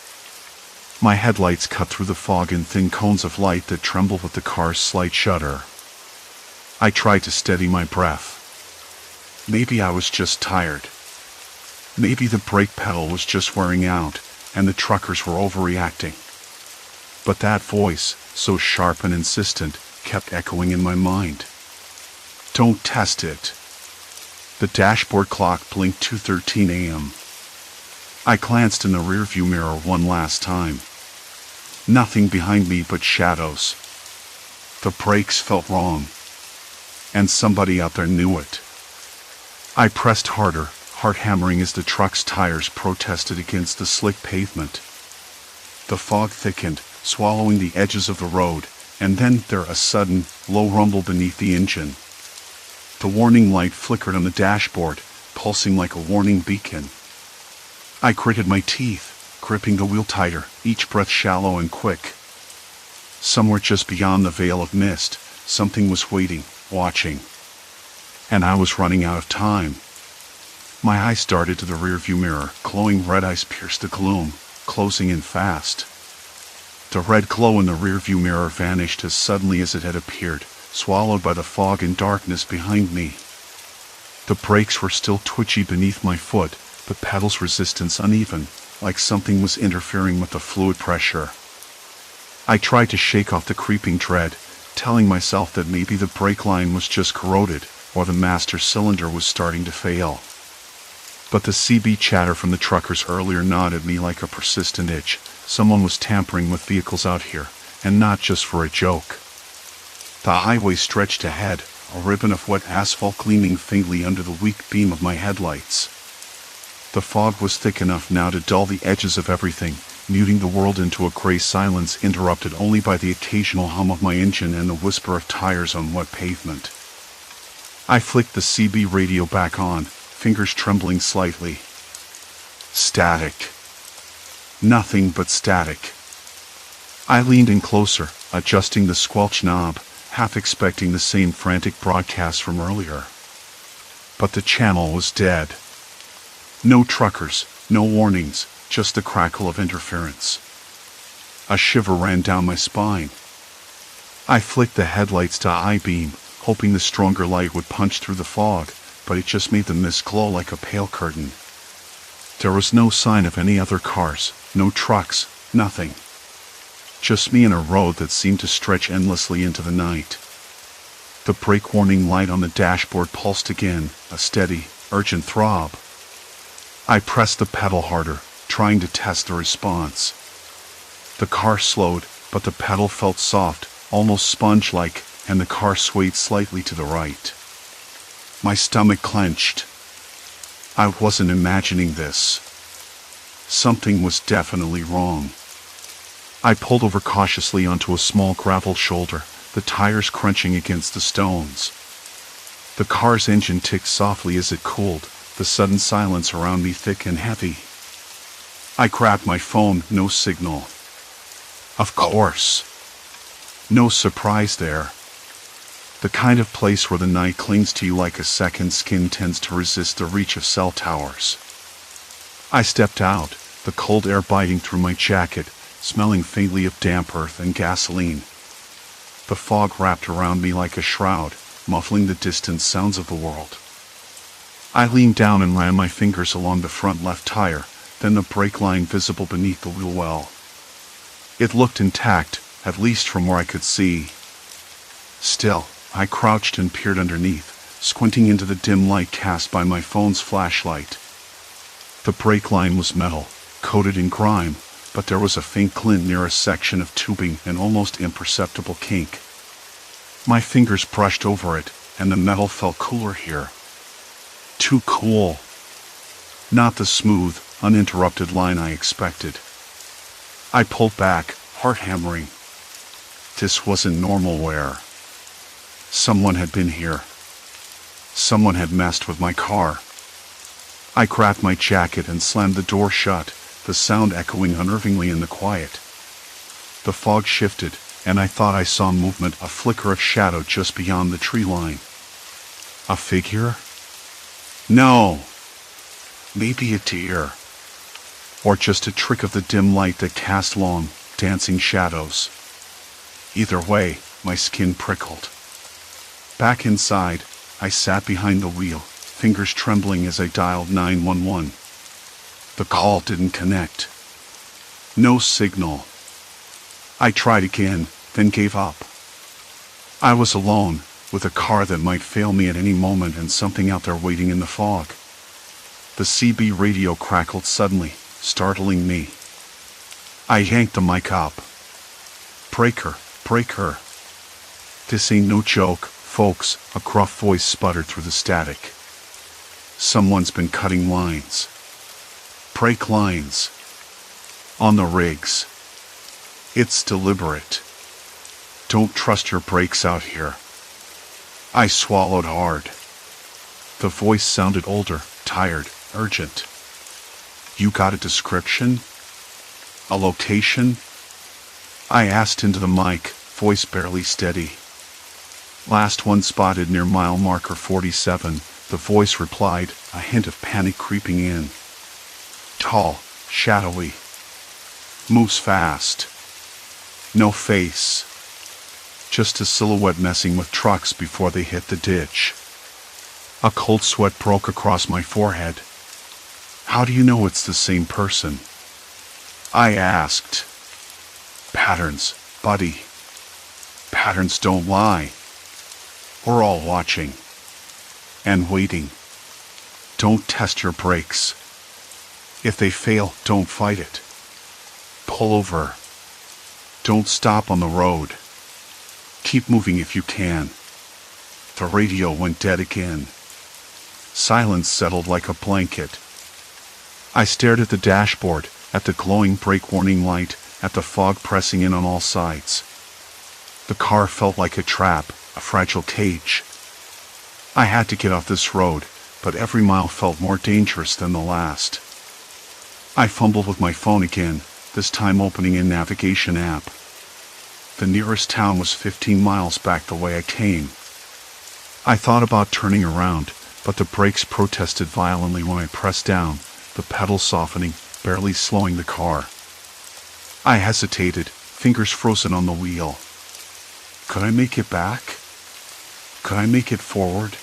My headlights cut through the fog in thin cones of light that trembled with the car's slight shudder. I tried to steady my breath. Maybe I was just tired. Maybe the brake pedal was just wearing out, and the truckers were overreacting. But that voice, so sharp and insistent, kept echoing in my mind. Don't test it. The dashboard clock blinked 2:13 a.m. I glanced in the rearview mirror one last time. Nothing behind me but shadows. The brakes felt wrong. And somebody out there knew it. I pressed harder, heart hammering as the truck's tires protested against the slick pavement. The fog thickened, swallowing the edges of the road, and then there a sudden, low rumble beneath the engine. The warning light flickered on the dashboard, pulsing like a warning beacon. I gritted my teeth, gripping the wheel tighter, each breath shallow and quick. Somewhere just beyond the veil of mist, something was waiting, watching. And I was running out of time. My eyes darted to the rearview mirror. Glowing red eyes pierced the gloom, closing in fast. The red glow in the rearview mirror vanished as suddenly as it had appeared, swallowed by the fog and darkness behind me. The brakes were still twitchy beneath my foot, the pedal's resistance uneven, like something was interfering with the fluid pressure. I tried to shake off the creeping dread, telling myself that maybe the brake line was just corroded, or the master cylinder was starting to fail. But the CB chatter from the truckers earlier gnawed at me like a persistent itch. Someone was tampering with vehicles out here, and not just for a joke. The highway stretched ahead, a ribbon of wet asphalt gleaming faintly under the weak beam of my headlights. The fog was thick enough now to dull the edges of everything, muting the world into a gray silence interrupted only by the occasional hum of my engine and the whisper of tires on wet pavement. I flicked the CB radio back on, fingers trembling slightly. Static. Nothing but static. I leaned in closer, adjusting the squelch knob, half expecting the same frantic broadcast from earlier. But the channel was dead. No truckers, no warnings, just the crackle of interference. A shiver ran down my spine. I flicked the headlights to I-beam, hoping the stronger light would punch through the fog, but it just made the mist glow like a pale curtain. There was no sign of any other cars, no trucks, nothing. Just me and a road that seemed to stretch endlessly into the night. The brake warning light on the dashboard pulsed again, a steady, urgent throb. I pressed the pedal harder, trying to test the response. The car slowed, but the pedal felt soft, almost sponge-like, and the car swayed slightly to the right. My stomach clenched. I wasn't imagining this. Something was definitely wrong. I pulled over cautiously onto a small gravel shoulder, the tires crunching against the stones. The car's engine ticked softly as it cooled, the sudden silence around me thick and heavy. I grabbed my phone, no signal. Of course. No surprise there. The kind of place where the night clings to you like a second skin tends to resist the reach of cell towers. I stepped out, the cold air biting through my jacket, smelling faintly of damp earth and gasoline. The fog wrapped around me like a shroud, muffling the distant sounds of the world. I leaned down and ran my fingers along the front left tire, then the brake line visible beneath the wheel well. It looked intact, at least from where I could see. Still, I crouched and peered underneath, squinting into the dim light cast by my phone's flashlight. The brake line was metal, coated in grime, but there was a faint glint near a section of tubing, an almost imperceptible kink. My fingers brushed over it, and the metal felt cooler here. Too cool. Not the smooth, uninterrupted line I expected. I pulled back, heart hammering. This wasn't normal wear. Someone had been here. Someone had messed with my car. I grabbed my jacket and slammed the door shut, the sound echoing unnervingly in the quiet. The fog shifted, and I thought I saw movement, a flicker of shadow just beyond the tree line. A figure? No. Maybe a deer. Or just a trick of the dim light that cast long, dancing shadows. Either way, my skin prickled. Back inside, I sat behind the wheel, fingers trembling as I dialed 911. The call didn't connect. No signal. I tried again, then gave up. I was alone, with a car that might fail me at any moment and something out there waiting in the fog. The CB radio crackled suddenly, startling me. I yanked the mic up. Breaker, breaker. This ain't no joke, folks, a gruff voice sputtered through the static. Someone's been cutting lines. Brake lines. On the rigs. It's deliberate. Don't trust your brakes out here. I swallowed hard. The voice sounded older, tired, urgent. You got a description? A location? I asked into the mic, voice barely steady. Last one spotted near mile marker 47, the voice replied, a hint of panic creeping in. Tall, shadowy. Moves fast. No face. Just a silhouette messing with trucks before they hit the ditch. A cold sweat broke across my forehead. How do you know it's the same person? I asked. Patterns, buddy. Patterns don't lie. We're all watching. And waiting. Don't test your brakes. If they fail, don't fight it. Pull over. Don't stop on the road. Keep moving if you can. The radio went dead again. Silence settled like a blanket. I stared at the dashboard, at the glowing brake warning light, at the fog pressing in on all sides. The car felt like a trap, a fragile cage. I had to get off this road, but every mile felt more dangerous than the last. I fumbled with my phone again, this time opening a navigation app. The nearest town was 15 miles back the way I came. I thought about turning around, but the brakes protested violently when I pressed down, the pedal softening, barely slowing the car. I hesitated, fingers frozen on the wheel. Could I make it back? Could I make it forward?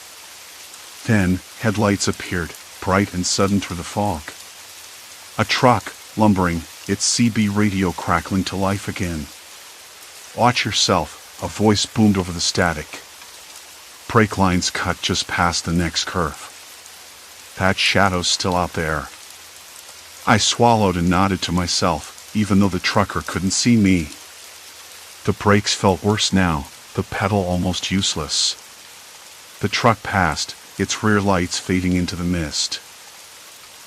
Then, headlights appeared, bright and sudden through the fog. A truck, lumbering, its CB radio crackling to life again. Watch yourself, a voice boomed over the static. Brake lines cut just past the next curve. That shadow's still out there. I swallowed and nodded to myself, even though the trucker couldn't see me. The brakes felt worse now, the pedal almost useless. The truck passed, its rear lights fading into the mist.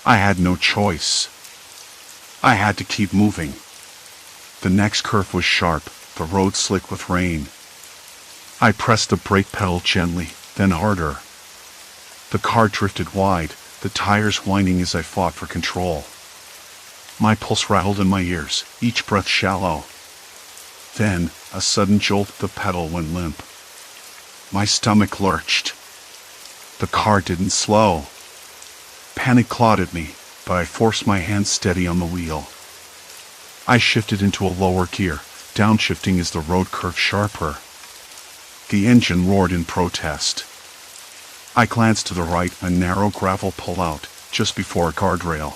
I had no choice. I had to keep moving. The next curve was sharp, the road slick with rain. I pressed the brake pedal gently, then harder. The car drifted wide, the tires whining as I fought for control. My pulse rattled in my ears, each breath shallow. Then, a sudden jolt, the pedal went limp. My stomach lurched. The car didn't slow. Panic clawed at me, but I forced my hands steady on the wheel. I shifted into a lower gear, downshifting as the road curved sharper. The engine roared in protest. I glanced to the right, a narrow gravel pullout, just before a guardrail.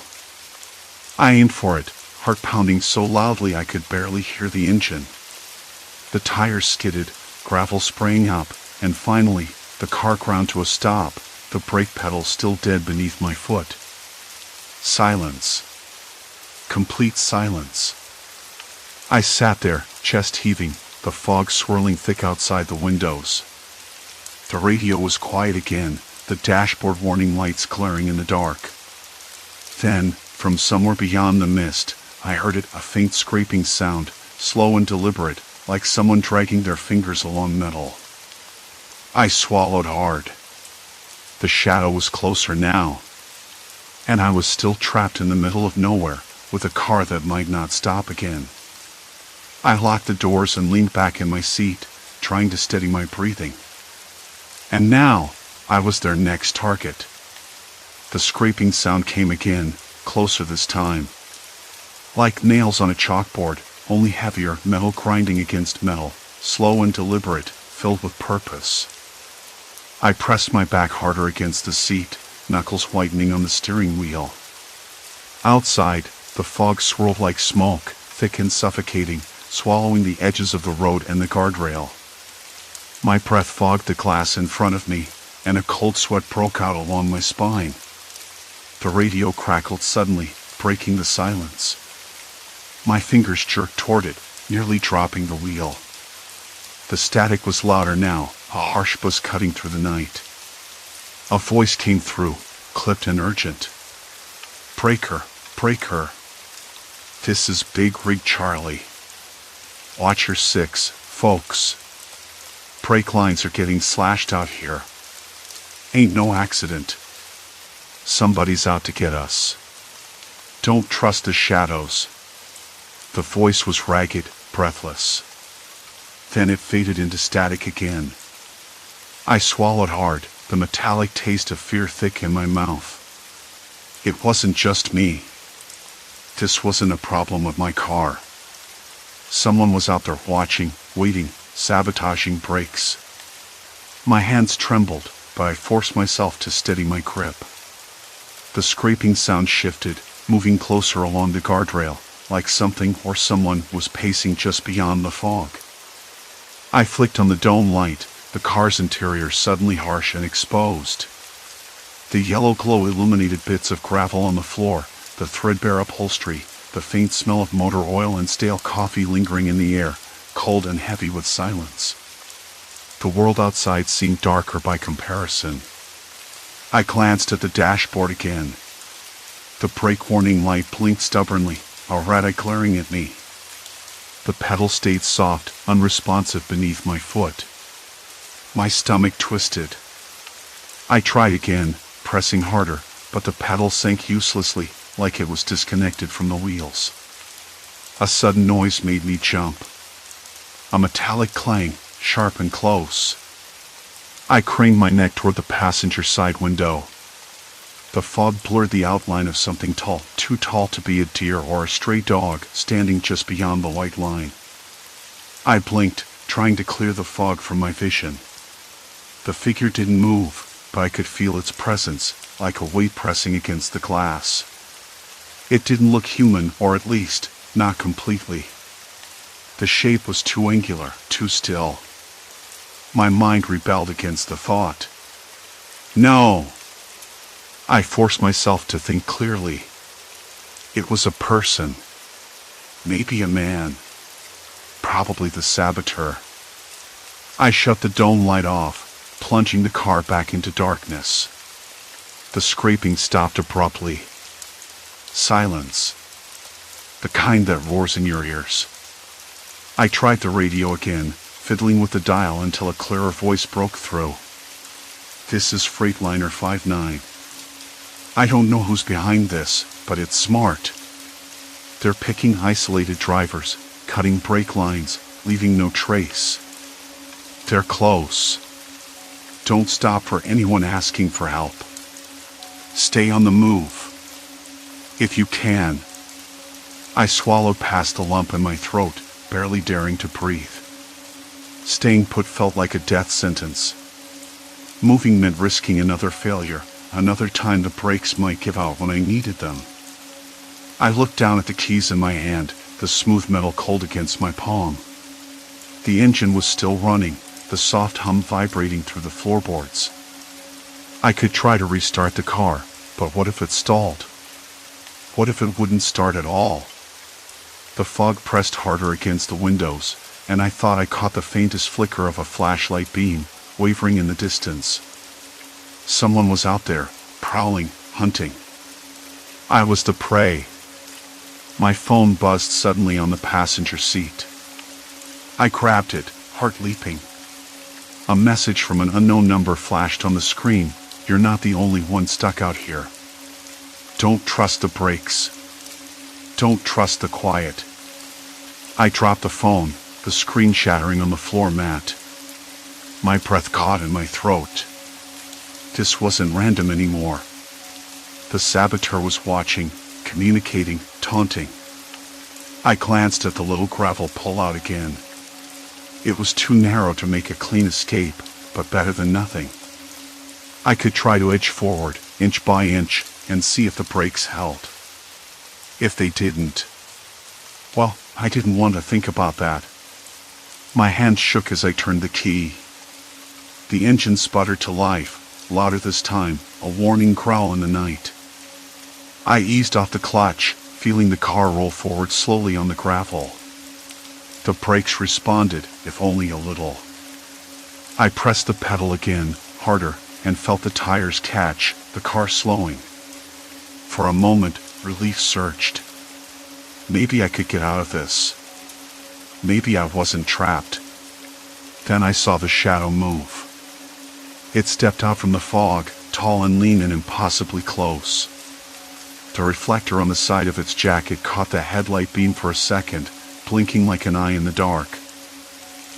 I aimed for it, heart pounding so loudly I could barely hear the engine. The tires skidded, gravel spraying up, and finally, the car ground to a stop, the brake pedal still dead beneath my foot. Silence. Complete silence. I sat there, chest heaving, the fog swirling thick outside the windows. The radio was quiet again, the dashboard warning lights glaring in the dark. Then, from somewhere beyond the mist, I heard it, a faint scraping sound, slow and deliberate, like someone dragging their fingers along metal. I swallowed hard. The shadow was closer now. And I was still trapped in the middle of nowhere, with a car that might not stop again. I locked the doors and leaned back in my seat, trying to steady my breathing. And now, I was their next target. The scraping sound came again, closer this time. Like nails on a chalkboard, only heavier, metal grinding against metal, slow and deliberate, filled with purpose. I pressed my back harder against the seat, knuckles whitening on the steering wheel. Outside, the fog swirled like smoke, thick and suffocating, swallowing the edges of the road and the guardrail. My breath fogged the glass in front of me, and a cold sweat broke out along my spine. The radio crackled suddenly, breaking the silence. My fingers jerked toward it, nearly dropping the wheel. The static was louder now, a harsh buzz cutting through the night. A voice came through, clipped and urgent. "Break her, break her. This is Big Rig Charlie. Watch your six, folks. Brake lines are getting slashed out here. Ain't no accident. Somebody's out to get us. Don't trust the shadows." The voice was ragged, breathless. Then it faded into static again. I swallowed hard, the metallic taste of fear thick in my mouth. It wasn't just me. This wasn't a problem with my car. Someone was out there watching, waiting, sabotaging brakes. My hands trembled, but I forced myself to steady my grip. The scraping sound shifted, moving closer along the guardrail, like something or someone was pacing just beyond the fog. I flicked on the dome light, the car's interior suddenly harsh and exposed. The yellow glow illuminated bits of gravel on the floor, the threadbare upholstery, the faint smell of motor oil and stale coffee lingering in the air, cold and heavy with silence. The world outside seemed darker by comparison. I glanced at the dashboard again. The brake warning light blinked stubbornly, already glaring at me. The pedal stayed soft, unresponsive beneath my foot. My stomach twisted. I tried again, pressing harder, but the pedal sank uselessly, like it was disconnected from the wheels. A sudden noise made me jump. A metallic clang, sharp and close. I craned my neck toward the passenger side window. The fog blurred the outline of something tall, too tall to be a deer or a stray dog, standing just beyond the white line. I blinked, trying to clear the fog from my vision. The figure didn't move, but I could feel its presence, like a weight pressing against the glass. It didn't look human, or at least, not completely. The shape was too angular, too still. My mind rebelled against the thought. No! I forced myself to think clearly. It was a person. Maybe a man. Probably the saboteur. I shut the dome light off, plunging the car back into darkness. The scraping stopped abruptly. Silence. The kind that roars in your ears. I tried the radio again, fiddling with the dial until a clearer voice broke through. This is Freightliner 59. I don't know who's behind this, but it's smart. They're picking isolated drivers, cutting brake lines, leaving no trace. They're close. Don't stop for anyone asking for help. Stay on the move. If you can. I swallowed past the lump in my throat, barely daring to breathe. Staying put felt like a death sentence. Moving meant risking another failure, another time the brakes might give out when I needed them. I looked down at the keys in my hand, the smooth metal cold against my palm. The engine was still running, the soft hum vibrating through the floorboards. I could try to restart the car, but what if it stalled? What if it wouldn't start at all? The fog pressed harder against the windows, and I thought I caught the faintest flicker of a flashlight beam, wavering in the distance. Someone was out there, prowling, hunting. I was the prey. My phone buzzed suddenly on the passenger seat. I grabbed it, heart leaping. A message from an unknown number flashed on the screen. You're not the only one stuck out here. Don't trust the brakes. Don't trust the quiet. I dropped the phone, the screen shattering on the floor mat. My breath caught in my throat. This wasn't random anymore. The saboteur was watching, communicating, taunting. I glanced at the little gravel pullout again. It was too narrow to make a clean escape, but better than nothing. I could try to edge forward, inch by inch, and see if the brakes held. If they didn't, well, I didn't want to think about that. My hand shook as I turned the key. The engine sputtered to life, louder this time, a warning growl in the night. I eased off the clutch, feeling the car roll forward slowly on the gravel. The brakes responded, if only a little. I pressed the pedal again, harder, and felt the tires catch, the car slowing. For a moment, relief surged. Maybe I could get out of this. Maybe I wasn't trapped. Then I saw the shadow move. It stepped out from the fog, tall and lean and impossibly close. The reflector on the side of its jacket caught the headlight beam for a second, blinking like an eye in the dark.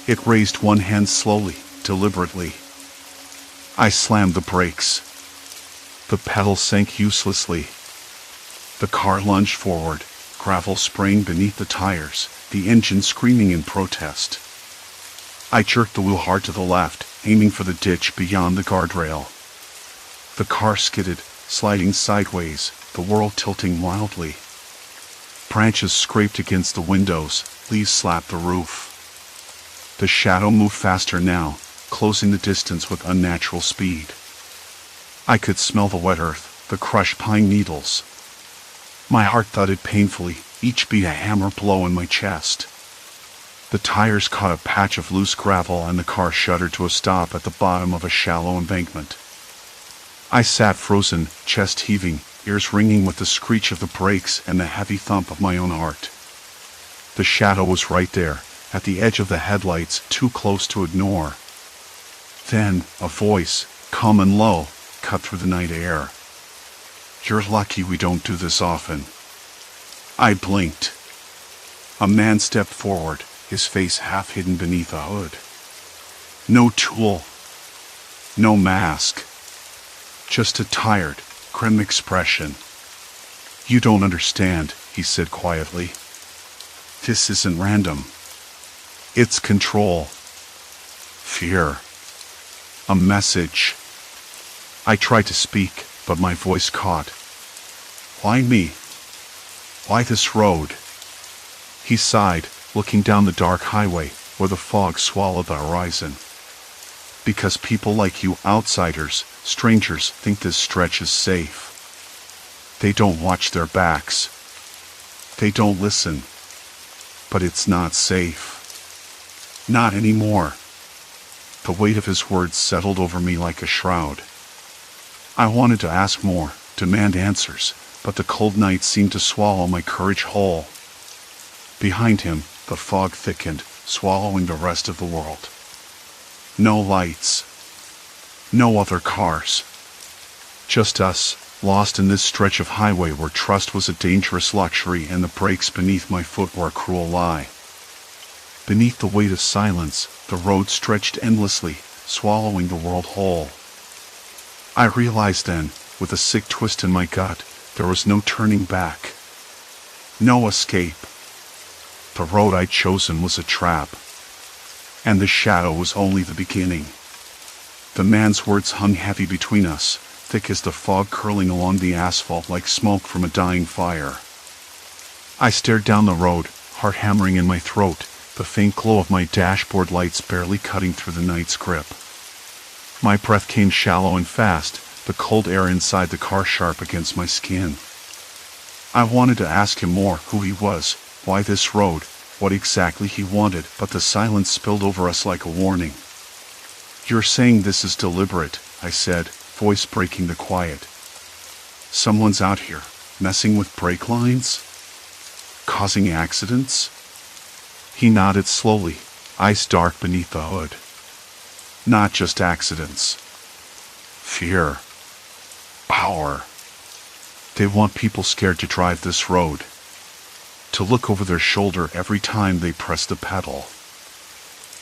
It raised one hand slowly, deliberately. I slammed the brakes. The pedal sank uselessly, The car lunged forward, gravel spraying beneath the tires, the engine screaming in protest. I jerked the wheel hard to the left, aiming for the ditch beyond the guardrail. The car skidded, sliding sideways, the world tilting wildly. Branches scraped against the windows, leaves slapped the roof. The shadow moved faster now, closing the distance with unnatural speed. I could smell the wet earth, the crushed pine needles. My heart thudded painfully, each beat a hammer blow in my chest. The tires caught a patch of loose gravel and the car shuddered to a stop at the bottom of a shallow embankment. I sat frozen, chest heaving, ears ringing with the screech of the brakes and the heavy thump of my own heart. The shadow was right there, at the edge of the headlights, too close to ignore. Then, a voice, calm and low, cut through the night air. "You're lucky we don't do this often." I blinked. A man stepped forward, his face half hidden beneath a hood. No tool. No mask. Just a tired, grim expression. "You don't understand," he said quietly. "This isn't random. It's control. Fear. A message." I tried to speak, but my voice caught. "Why me? Why this road?" He sighed, looking down the dark highway, where the fog swallowed the horizon. "Because people like you outsiders, strangers, think this stretch is safe. They don't watch their backs. They don't listen. But it's not safe. Not anymore." The weight of his words settled over me like a shroud. I wanted to ask more, demand answers, but the cold night seemed to swallow my courage whole. Behind him, the fog thickened, swallowing the rest of the world. No lights. No other cars. Just us, lost in this stretch of highway where trust was a dangerous luxury and the brakes beneath my foot were a cruel lie. Beneath the weight of silence, the road stretched endlessly, swallowing the world whole. I realized then, with a sick twist in my gut, there was no turning back. No escape. The road I'd chosen was a trap. And the shadow was only the beginning. The man's words hung heavy between us, thick as the fog curling along the asphalt like smoke from a dying fire. I stared down the road, heart hammering in my throat, the faint glow of my dashboard lights barely cutting through the night's grip. My breath came shallow and fast, the cold air inside the car sharp against my skin. I wanted to ask him more, who he was, why this road, what exactly he wanted, but the silence spilled over us like a warning. "You're saying this is deliberate," I said, voice breaking the quiet. "Someone's out here, messing with brake lines? Causing accidents?" He nodded slowly, eyes dark beneath the hood. "Not just accidents. Fear. Power. They want people scared to drive this road. To look over their shoulder every time they press the pedal."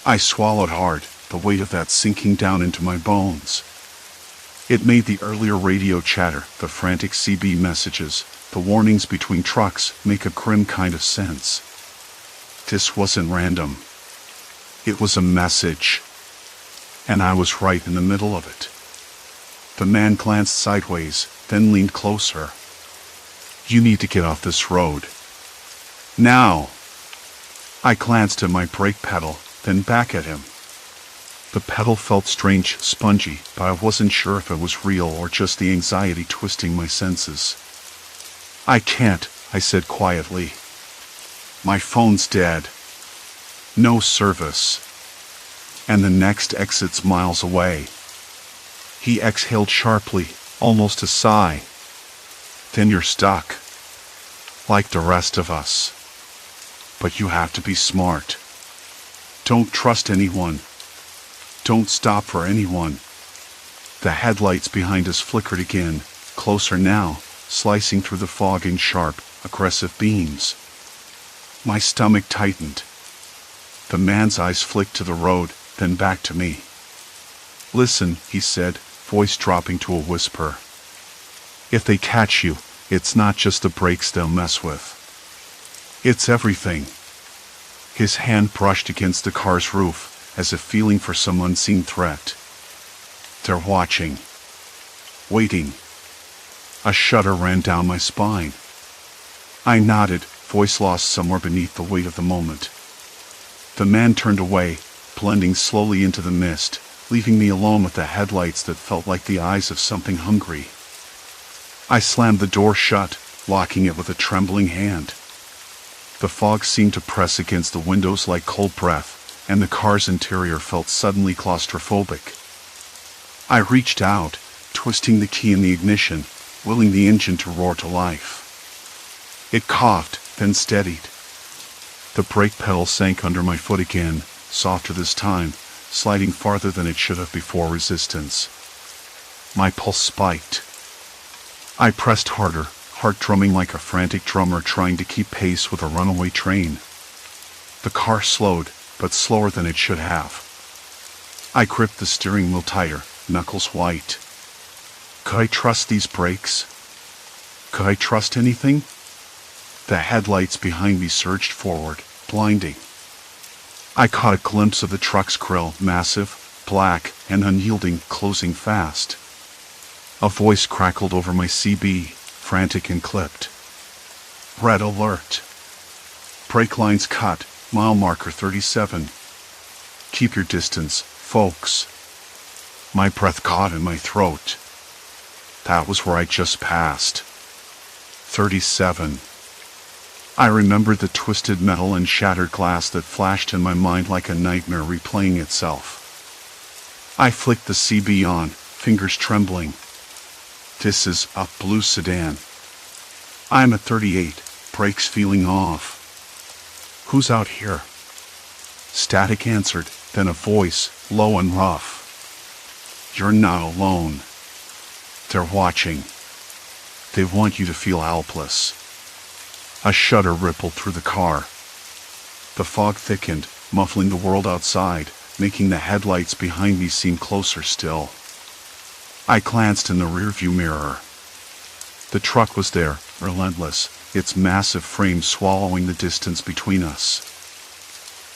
I swallowed hard, the weight of that sinking down into my bones. It made the earlier radio chatter, the frantic CB messages, the warnings between trucks make a grim kind of sense. This wasn't random. It was a message. And I was right in the middle of it. The man glanced sideways, then leaned closer. "You need to get off this road. Now!" I glanced at my brake pedal, then back at him. The pedal felt strange, spongy, but I wasn't sure if it was real or just the anxiety twisting my senses. "I can't," I said quietly. "My phone's dead. No service. And the next exit's miles away." He exhaled sharply, almost a sigh. "Then you're stuck. Like the rest of us. But you have to be smart. Don't trust anyone. Don't stop for anyone." The headlights behind us flickered again, closer now, slicing through the fog in sharp, aggressive beams. My stomach tightened. The man's eyes flicked to the road, then back to me. "Listen," he said, voice dropping to a whisper. "If they catch you, It's not just the brakes they'll mess with. It's everything. His hand brushed against the car's roof, as if feeling for some unseen threat. They're watching. Waiting. A shudder ran down my spine. I nodded, voice lost somewhere beneath the weight of the moment. The man turned away, blending slowly into the mist, leaving me alone with the headlights that felt like the eyes of something hungry. I slammed the door shut, locking it with a trembling hand. The fog seemed to press against the windows like cold breath, and the car's interior felt suddenly claustrophobic. I reached out, twisting the key in the ignition, willing the engine to roar to life. It coughed, then steadied. The brake pedal sank under my foot again, softer this time, sliding farther than it should have before resistance. My pulse spiked. I pressed harder, heart drumming like a frantic drummer trying to keep pace with a runaway train. The car slowed, but slower than it should have. I gripped the steering wheel tighter, knuckles white. Could I trust these brakes? Could I trust anything? The headlights behind me surged forward, blinding. I caught a glimpse of the truck's grille, massive, black, and unyielding, closing fast. A voice crackled over my CB, frantic and clipped. Red alert. Brake lines cut, mile marker 37. Keep your distance, folks. My breath caught in my throat. That was where I just passed. 37. I remembered the twisted metal and shattered glass that flashed in my mind like a nightmare replaying itself. I flicked the CB on, fingers trembling. This is a blue sedan. I'm at 38, brakes feeling off. Who's out here? Static answered, then a voice, low and rough. You're not alone. They're watching. They want you to feel helpless. A shudder rippled through the car. The fog thickened, muffling the world outside, making the headlights behind me seem closer still. I glanced in the rearview mirror. The truck was there, relentless, its massive frame swallowing the distance between us.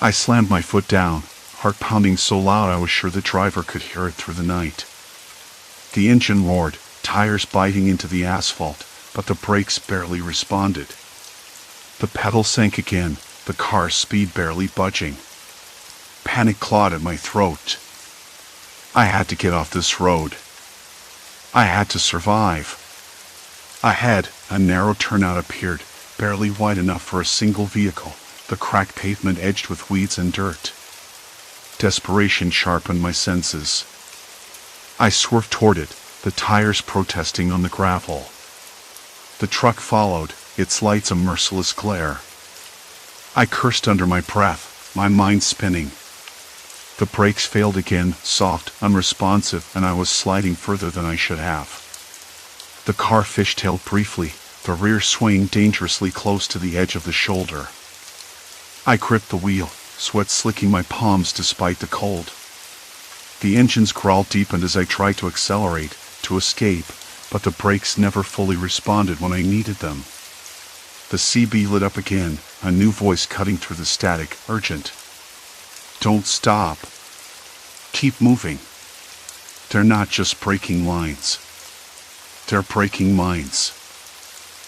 I slammed my foot down, heart pounding so loud I was sure the driver could hear it through the night. The engine roared, tires biting into the asphalt, but the brakes barely responded. The pedal sank again, the car's speed barely budging. Panic clawed at my throat. I had to get off this road. I had to survive. Ahead, a narrow turnout appeared, barely wide enough for a single vehicle, the cracked pavement edged with weeds and dirt. Desperation sharpened my senses. I swerved toward it, the tires protesting on the gravel. The truck followed, its lights a merciless glare. I cursed under my breath, my mind spinning. The brakes failed again, soft, unresponsive, and I was sliding further than I should have. The car fishtailed briefly, the rear swaying dangerously close to the edge of the shoulder. I gripped the wheel, sweat slicking my palms despite the cold. The engine's growl deepened as I tried to accelerate, to escape, but the brakes never fully responded when I needed them. The CB lit up again, a new voice cutting through the static, urgent. Don't stop. Keep moving. They're not just breaking lines. They're breaking minds.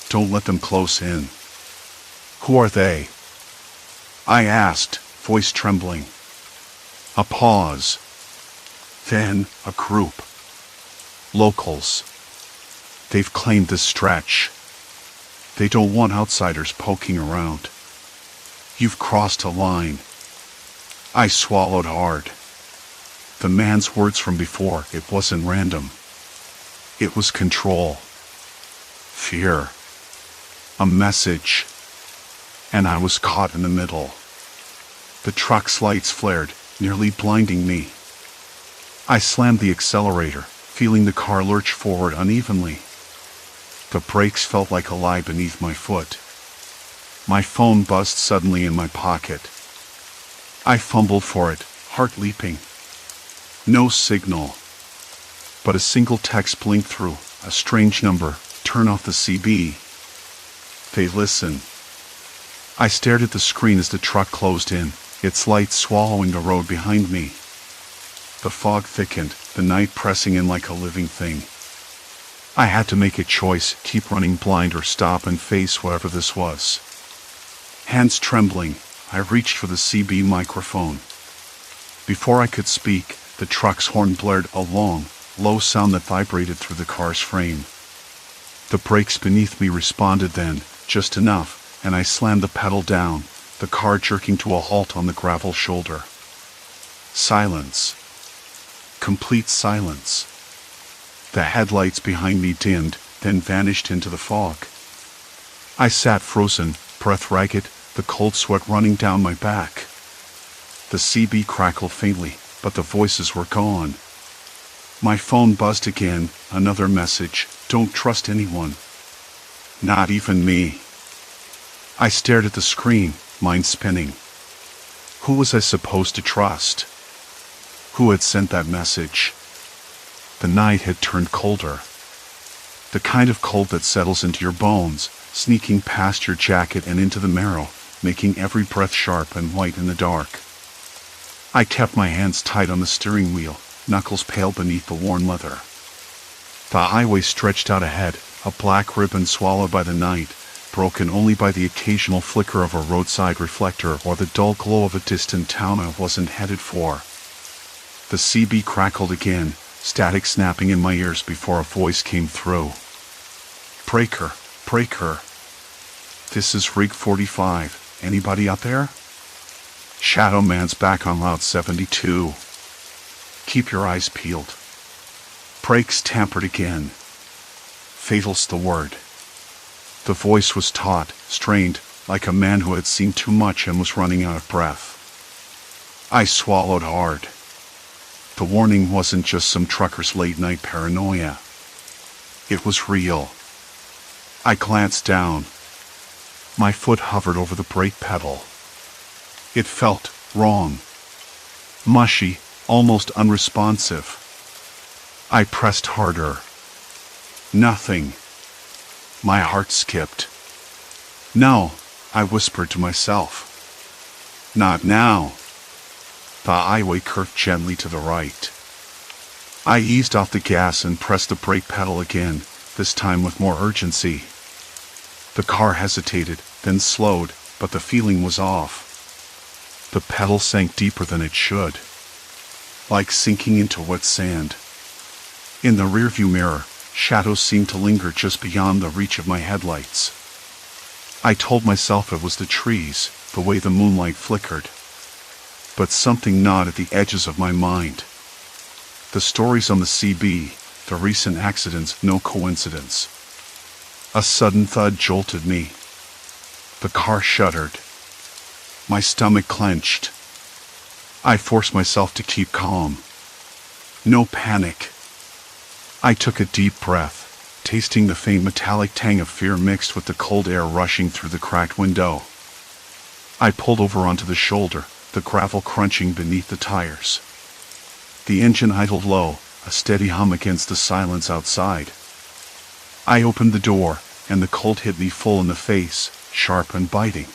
Don't let them close in. Who are they? I asked, voice trembling. A pause. Then, a group. Locals. They've claimed this stretch. They don't want outsiders poking around. You've crossed a line. I swallowed hard. The man's words from before, it wasn't random. It was control. Fear. A message. And I was caught in the middle. The truck's lights flared, nearly blinding me. I slammed the accelerator, feeling the car lurch forward unevenly. The brakes felt like a lie beneath my foot. My phone buzzed suddenly in my pocket. I fumbled for it, heart leaping. No signal. But a single text blinked through, a strange number, Turn off the CB. They listen. I stared at the screen as the truck closed in, its lights swallowing the road behind me. The fog thickened, the night pressing in like a living thing. I had to make a choice, keep running blind or stop and face whatever this was. Hands trembling, I reached for the CB microphone. Before I could speak, the truck's horn blared a long, low sound that vibrated through the car's frame. The brakes beneath me responded then, just enough, and I slammed the pedal down, the car jerking to a halt on the gravel shoulder. Silence. Complete silence. The headlights behind me dimmed, then vanished into the fog. I sat frozen, breath ragged, the cold sweat running down my back. The CB crackled faintly, but the voices were gone. My phone buzzed again, another message, don't trust anyone. Not even me. I stared at the screen, mind spinning. Who was I supposed to trust? Who had sent that message? The night had turned colder. The kind of cold that settles into your bones, sneaking past your jacket and into the marrow, making every breath sharp and white in the dark. I kept my hands tight on the steering wheel, knuckles pale beneath the worn leather. The highway stretched out ahead, a black ribbon swallowed by the night, broken only by the occasional flicker of a roadside reflector or the dull glow of a distant town I wasn't headed for. The CB crackled again, static snapping in my ears before a voice came through. Breaker, breaker. This is Rig 45. Anybody out there? Shadow Man's back on Route 72. Keep your eyes peeled. Brakes tampered again. Fatal's the word. The voice was taut, strained, like a man who had seen too much and was running out of breath. I swallowed hard. The warning wasn't just some trucker's late-night paranoia. It was real. I glanced down. My foot hovered over the brake pedal. It felt wrong. Mushy, almost unresponsive. I pressed harder. Nothing. My heart skipped. No, I whispered to myself. Not now. The highway curved gently to the right. I eased off the gas and pressed the brake pedal again, this time with more urgency. The car hesitated, then slowed, but the feeling was off. The pedal sank deeper than it should, like sinking into wet sand. In the rearview mirror, shadows seemed to linger just beyond the reach of my headlights. I told myself it was the trees, the way the moonlight flickered. But something gnawed at the edges of my mind. The stories on the CB, the recent accidents, no coincidence. A sudden thud jolted me. The car shuddered. My stomach clenched. I forced myself to keep calm. No panic. I took a deep breath, tasting the faint metallic tang of fear mixed with the cold air rushing through the cracked window. I pulled over onto the shoulder, the gravel crunching beneath the tires. The engine idled low, a steady hum against the silence outside. I opened the door, and the cold hit me full in the face, sharp and biting.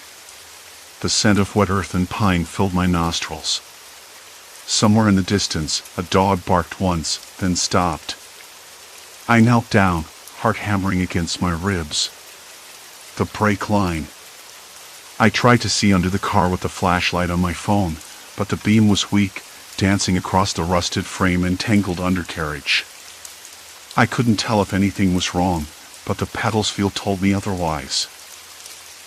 The scent of wet earth and pine filled my nostrils. Somewhere in the distance, a dog barked once, then stopped. I knelt down, heart hammering against my ribs. The brake line. I tried to see under the car with the flashlight on my phone, but the beam was weak, dancing across the rusted frame and tangled undercarriage. I couldn't tell if anything was wrong, but the pedal's feel told me otherwise.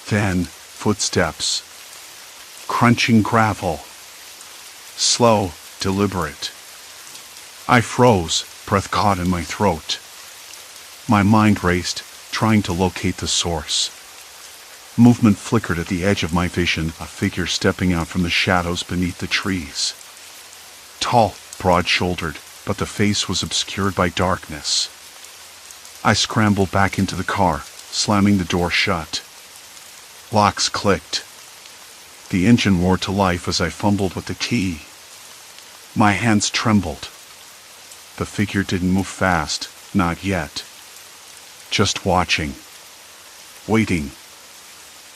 Then, footsteps. Crunching gravel. Slow, deliberate. I froze, breath caught in my throat. My mind raced, trying to locate the source. Movement flickered at the edge of my vision, a figure stepping out from the shadows beneath the trees. Tall, broad-shouldered, but the face was obscured by darkness. I scrambled back into the car, slamming the door shut. Locks clicked. The engine roared to life as I fumbled with the key. My hands trembled. The figure didn't move fast, not yet. Just watching. Waiting.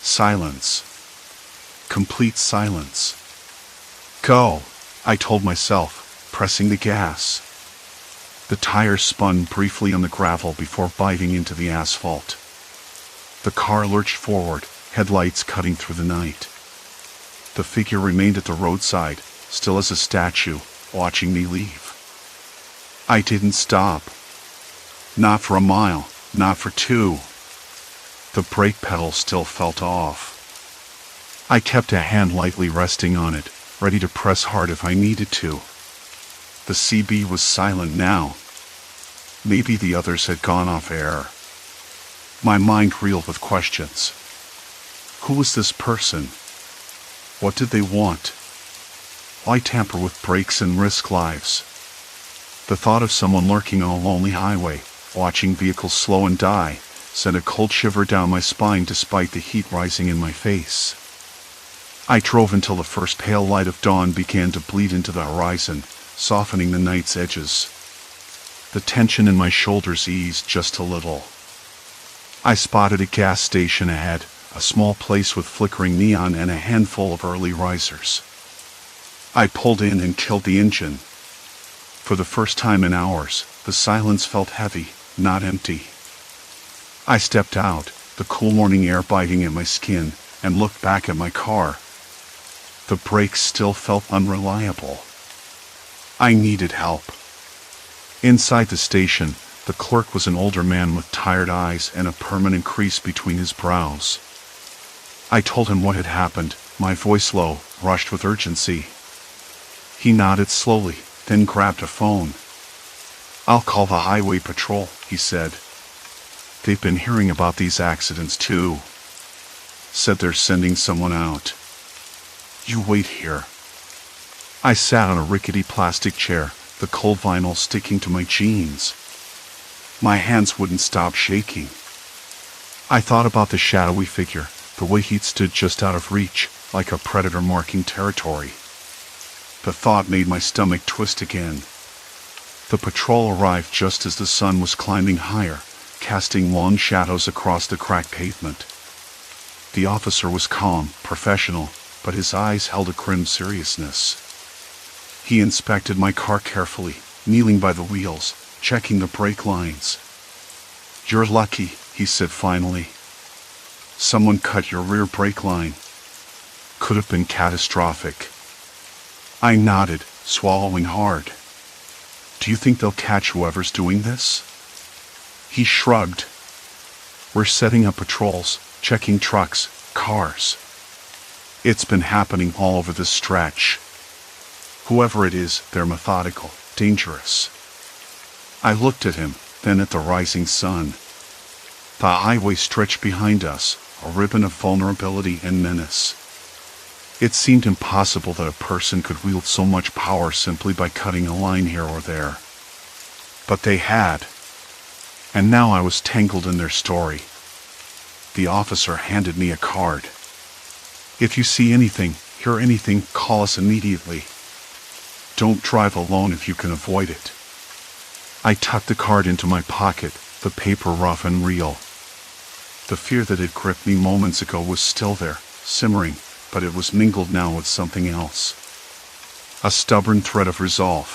Silence. Complete silence. Go, I told myself, pressing the gas. The tires spun briefly on the gravel before biting into the asphalt. The car lurched forward, headlights cutting through the night. The figure remained at the roadside, still as a statue, watching me leave. I didn't stop. Not for a mile, not for 2. The brake pedal still felt off. I kept a hand lightly resting on it, ready to press hard if I needed to. The CB was silent now. Maybe the others had gone off air. My mind reeled with questions. Who was this person? What did they want? Why tamper with brakes and risk lives? The thought of someone lurking on a lonely highway, watching vehicles slow and die, sent a cold shiver down my spine despite the heat rising in my face. I drove until the first pale light of dawn began to bleed into the horizon, softening the night's edges. The tension in my shoulders eased just a little. I spotted a gas station ahead, a small place with flickering neon and a handful of early risers. I pulled in and killed the engine. For the first time in hours, the silence felt heavy, not empty. I stepped out, the cool morning air biting at my skin, and looked back at my car. The brakes still felt unreliable. I needed help. Inside the station, the clerk was an older man with tired eyes and a permanent crease between his brows. I told him what had happened, my voice low, rushed with urgency. He nodded slowly, then grabbed a phone. "I'll call the highway patrol," he said. "They've been hearing about these accidents too. Said they're sending someone out. You wait here." I sat on a rickety plastic chair, the cold vinyl sticking to my jeans. My hands wouldn't stop shaking. I thought about the shadowy figure, the way he'd stood just out of reach, like a predator marking territory. The thought made my stomach twist again. The patrol arrived just as the sun was climbing higher, casting long shadows across the cracked pavement. The officer was calm, professional, but his eyes held a grim seriousness. He inspected my car carefully, kneeling by the wheels, checking the brake lines. "You're lucky," he said finally. "Someone cut your rear brake line. Could have been catastrophic." I nodded, swallowing hard. "Do you think they'll catch whoever's doing this?" He shrugged. "We're setting up patrols, checking trucks, cars. It's been happening all over this stretch. Whoever it is, they're methodical, dangerous." I looked at him, then at the rising sun. The highway stretched behind us, a ribbon of vulnerability and menace. It seemed impossible that a person could wield so much power simply by cutting a line here or there. But they had. And now I was tangled in their story. The officer handed me a card. "If you see anything, hear anything, call us immediately. Don't drive alone if you can avoid it." I tucked the card into my pocket, the paper rough and real. The fear that had gripped me moments ago was still there, simmering, but it was mingled now with something else. A stubborn thread of resolve.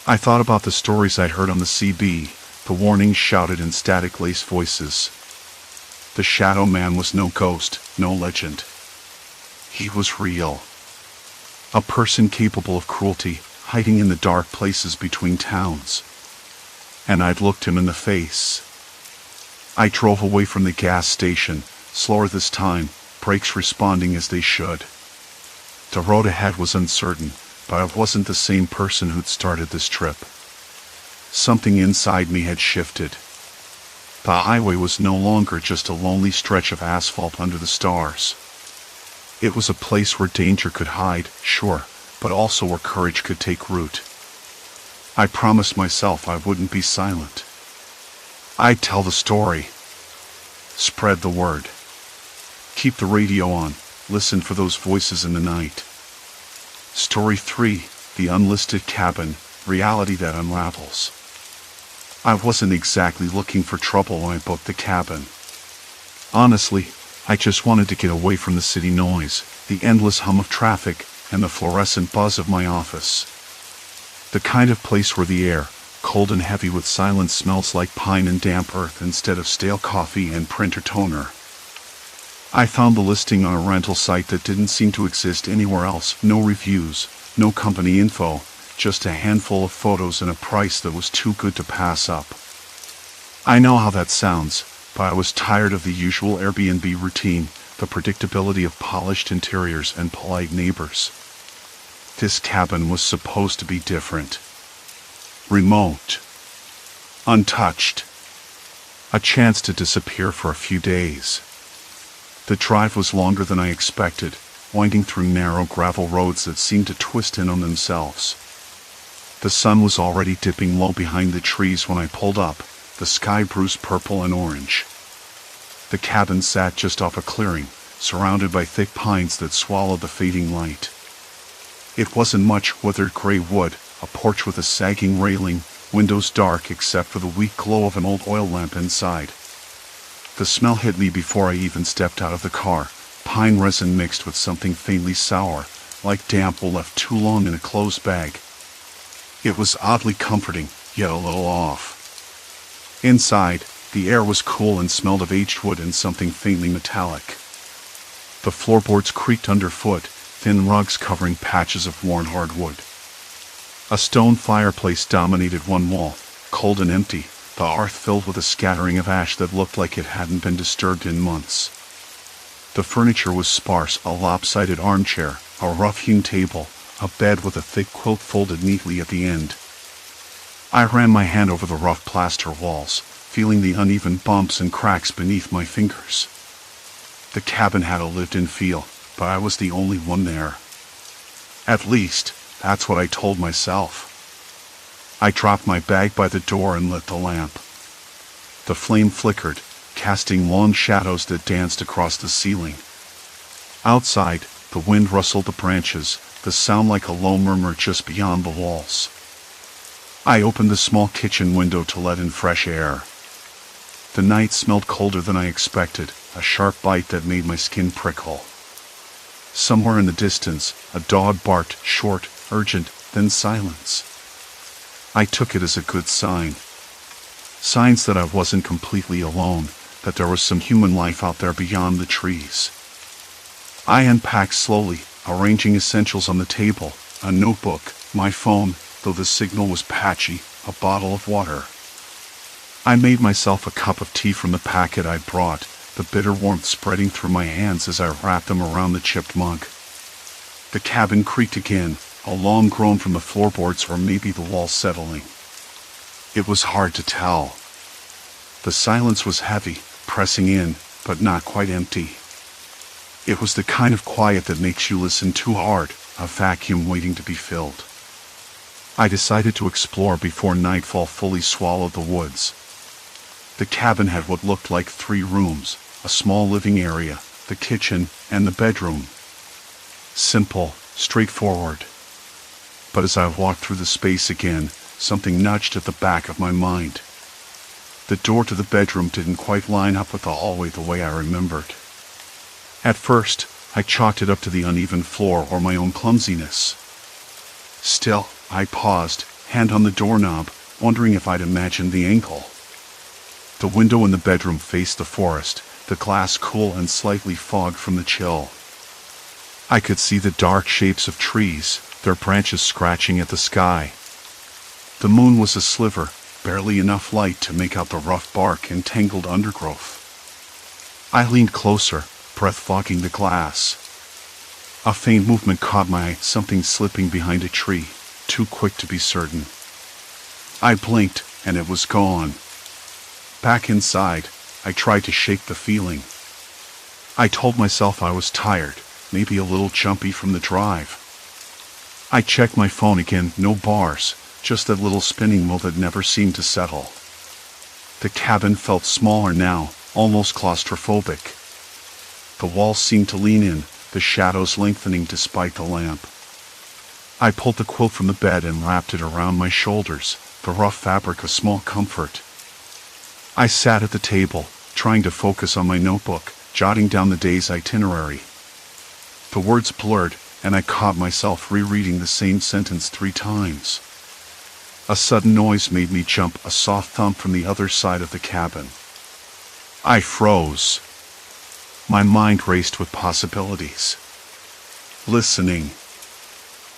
I thought about the stories I'd heard on the CB, the warnings shouted in static-laced voices. The Shadow Man was no ghost, no legend. He was real. A person capable of cruelty, hiding in the dark places between towns. And I'd looked him in the face. I drove away from the gas station, slower this time, brakes responding as they should. The road ahead was uncertain, but I wasn't the same person who'd started this trip. Something inside me had shifted. The highway was no longer just a lonely stretch of asphalt under the stars. It was a place where danger could hide, sure, but also where courage could take root. I promised myself I wouldn't be silent. I'd tell the story. Spread the word. Keep the radio on, listen for those voices in the night. Story 3, The Unlisted Cabin, Reality That Unravels. I wasn't exactly looking for trouble when I booked the cabin. Honestly, I just wanted to get away from the city noise, the endless hum of traffic, and the fluorescent buzz of my office. The kind of place where the air, cold and heavy with silence, smells like pine and damp earth instead of stale coffee and printer toner. I found the listing on a rental site that didn't seem to exist anywhere else. No reviews, no company info, just a handful of photos and a price that was too good to pass up. I know how that sounds, but I was tired of the usual Airbnb routine, the predictability of polished interiors and polite neighbors. This cabin was supposed to be different. Remote. Untouched. A chance to disappear for a few days. The drive was longer than I expected, winding through narrow gravel roads that seemed to twist in on themselves. The sun was already dipping low behind the trees when I pulled up, the sky bruised purple and orange. The cabin sat just off a clearing, surrounded by thick pines that swallowed the fading light. It wasn't much weathered gray wood, a porch with a sagging railing, windows dark except for the weak glow of an old oil lamp inside. The smell hit me before I even stepped out of the car, pine resin mixed with something faintly sour, like damp wool left too long in a closed bag. It was oddly comforting, yet a little off. Inside, the air was cool and smelled of aged wood and something faintly metallic. The floorboards creaked underfoot, thin rugs covering patches of worn hardwood. A stone fireplace dominated one wall, cold and empty, the hearth filled with a scattering of ash that looked like it hadn't been disturbed in months. The furniture was sparse, a lopsided armchair, a rough-hewn table, a bed with a thick quilt folded neatly at the end. I ran my hand over the rough plaster walls, feeling the uneven bumps and cracks beneath my fingers. The cabin had a lived-in feel, but I was the only one there. At least, that's what I told myself. I dropped my bag by the door and lit the lamp. The flame flickered, casting long shadows that danced across the ceiling. Outside, the wind rustled the branches, the sound like a low murmur just beyond the walls. I opened the small kitchen window to let in fresh air. The night smelled colder than I expected, a sharp bite that made my skin prickle. Somewhere in the distance, a dog barked, short, urgent, then silence. I took it as a good sign. Signs that I wasn't completely alone, that there was some human life out there beyond the trees. I unpacked slowly, arranging essentials on the table, a notebook, my phone, though the signal was patchy, a bottle of water. I made myself a cup of tea from the packet I'd brought, the bitter warmth spreading through my hands as I wrapped them around the chipped mug. The cabin creaked again, a long groan from the floorboards or maybe the walls settling. It was hard to tell. The silence was heavy, pressing in, but not quite empty. It was the kind of quiet that makes you listen too hard, a vacuum waiting to be filled. I decided to explore before nightfall fully swallowed the woods. The cabin had what looked like 3 rooms, a small living area, the kitchen, and the bedroom. Simple, straightforward. But as I walked through the space again, something nudged at the back of my mind. The door to the bedroom didn't quite line up with the hallway the way I remembered. At first, I chalked it up to the uneven floor or my own clumsiness. Still, I paused, hand on the doorknob, wondering if I'd imagined the angle. The window in the bedroom faced the forest, the glass cool and slightly fogged from the chill. I could see the dark shapes of trees, their branches scratching at the sky. The moon was a sliver, barely enough light to make out the rough bark and tangled undergrowth. I leaned closer, breath fogging the glass. A faint movement caught my eye, something slipping behind a tree, too quick to be certain. I blinked, and it was gone. Back inside, I tried to shake the feeling. I told myself I was tired, maybe a little jumpy from the drive. I checked my phone again, no bars, just that little spinning wheel that never seemed to settle. The cabin felt smaller now, almost claustrophobic. The walls seemed to lean in, the shadows lengthening despite the lamp. I pulled the quilt from the bed and wrapped it around my shoulders, the rough fabric a small comfort. I sat at the table, trying to focus on my notebook, jotting down the day's itinerary. The words blurred, and I caught myself rereading the same sentence 3 times. A sudden noise made me jump, a soft thump from the other side of the cabin. I froze. My mind raced with possibilities. Listening.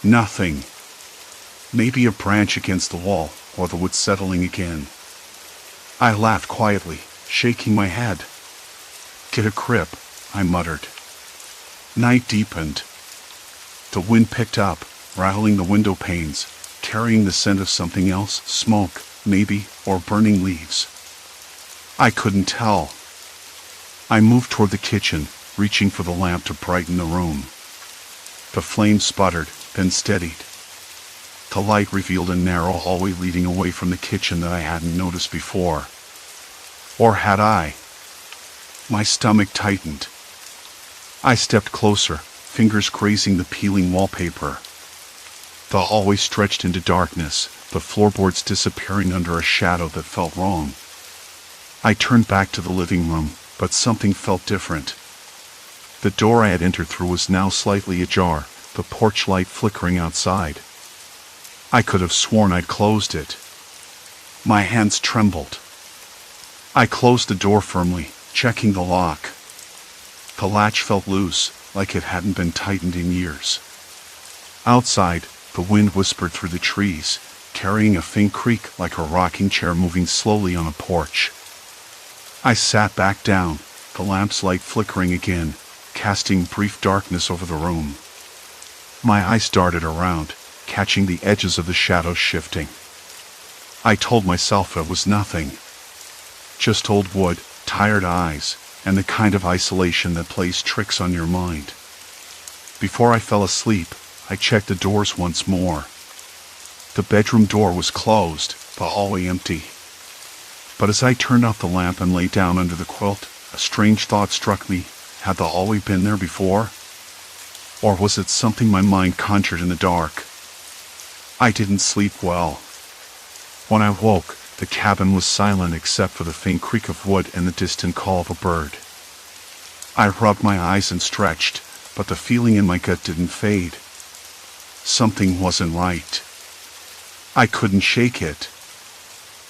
Nothing. Maybe a branch against the wall, or the wood settling again. I laughed quietly, shaking my head. Get a grip, I muttered. Night deepened. The wind picked up, rattling the window panes, carrying the scent of something else, smoke, maybe, or burning leaves. I couldn't tell. I moved toward the kitchen, reaching for the lamp to brighten the room. The flame sputtered, then steadied. The light revealed a narrow hallway leading away from the kitchen that I hadn't noticed before. Or had I? My stomach tightened. I stepped closer, fingers grazing the peeling wallpaper. The hallway stretched into darkness, the floorboards disappearing under a shadow that felt wrong. I turned back to the living room, but something felt different. The door I had entered through was now slightly ajar, the porch light flickering outside. I could have sworn I'd closed it. My hands trembled. I closed the door firmly, checking the lock. The latch felt loose, like it hadn't been tightened in years. Outside, the wind whispered through the trees, carrying a faint creak like a rocking chair moving slowly on a porch. I sat back down, the lamp's light flickering again, casting brief darkness over the room. My eyes darted around, catching the edges of the shadows shifting. I told myself it was nothing. Just old wood, tired eyes, and the kind of isolation that plays tricks on your mind. Before I fell asleep, I checked the doors once more. The bedroom door was closed, the hallway empty. But as I turned off the lamp and lay down under the quilt, a strange thought struck me. Had the hallway been there before? Or was it something my mind conjured in the dark? I didn't sleep well. When I woke, the cabin was silent except for the faint creak of wood and the distant call of a bird. I rubbed my eyes and stretched, but the feeling in my gut didn't fade. Something wasn't right. I couldn't shake it.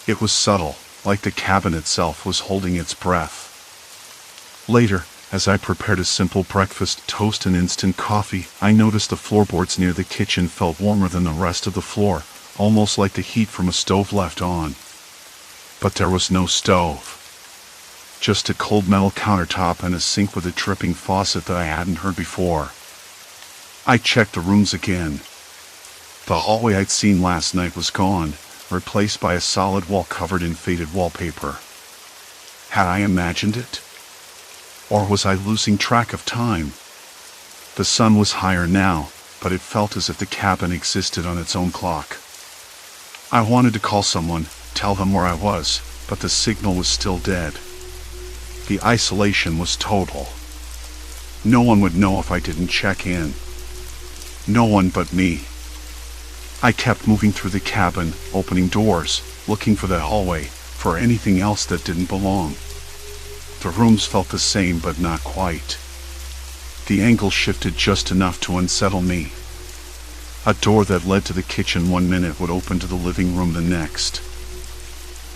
It was subtle, like the cabin itself was holding its breath. Later, as I prepared a simple breakfast, toast and instant coffee, I noticed the floorboards near the kitchen felt warmer than the rest of the floor, almost like the heat from a stove left on. But there was no stove. Just a cold metal countertop and a sink with a dripping faucet that I hadn't heard before. I checked the rooms again. The hallway I'd seen last night was gone, replaced by a solid wall covered in faded wallpaper. Had I imagined it? Or was I losing track of time? The sun was higher now, but it felt as if the cabin existed on its own clock. I wanted to call someone, tell them where I was, but the signal was still dead. The isolation was total. No one would know if I didn't check in. No one but me. I kept moving through the cabin, opening doors, looking for the hallway, for anything else that didn't belong. The rooms felt the same, but not quite. The angle shifted just enough to unsettle me. A door that led to the kitchen one minute would open to the living room the next.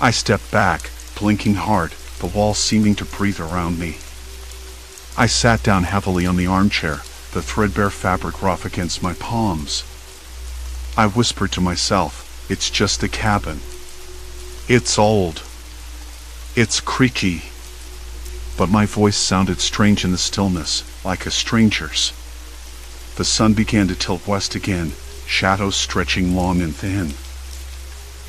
I stepped back, blinking hard, the walls seeming to breathe around me. I sat down heavily on the armchair, the threadbare fabric rough against my palms. I whispered to myself, it's just the cabin. It's old. It's creaky. But my voice sounded strange in the stillness, like a stranger's. The sun began to tilt west again, shadows stretching long and thin.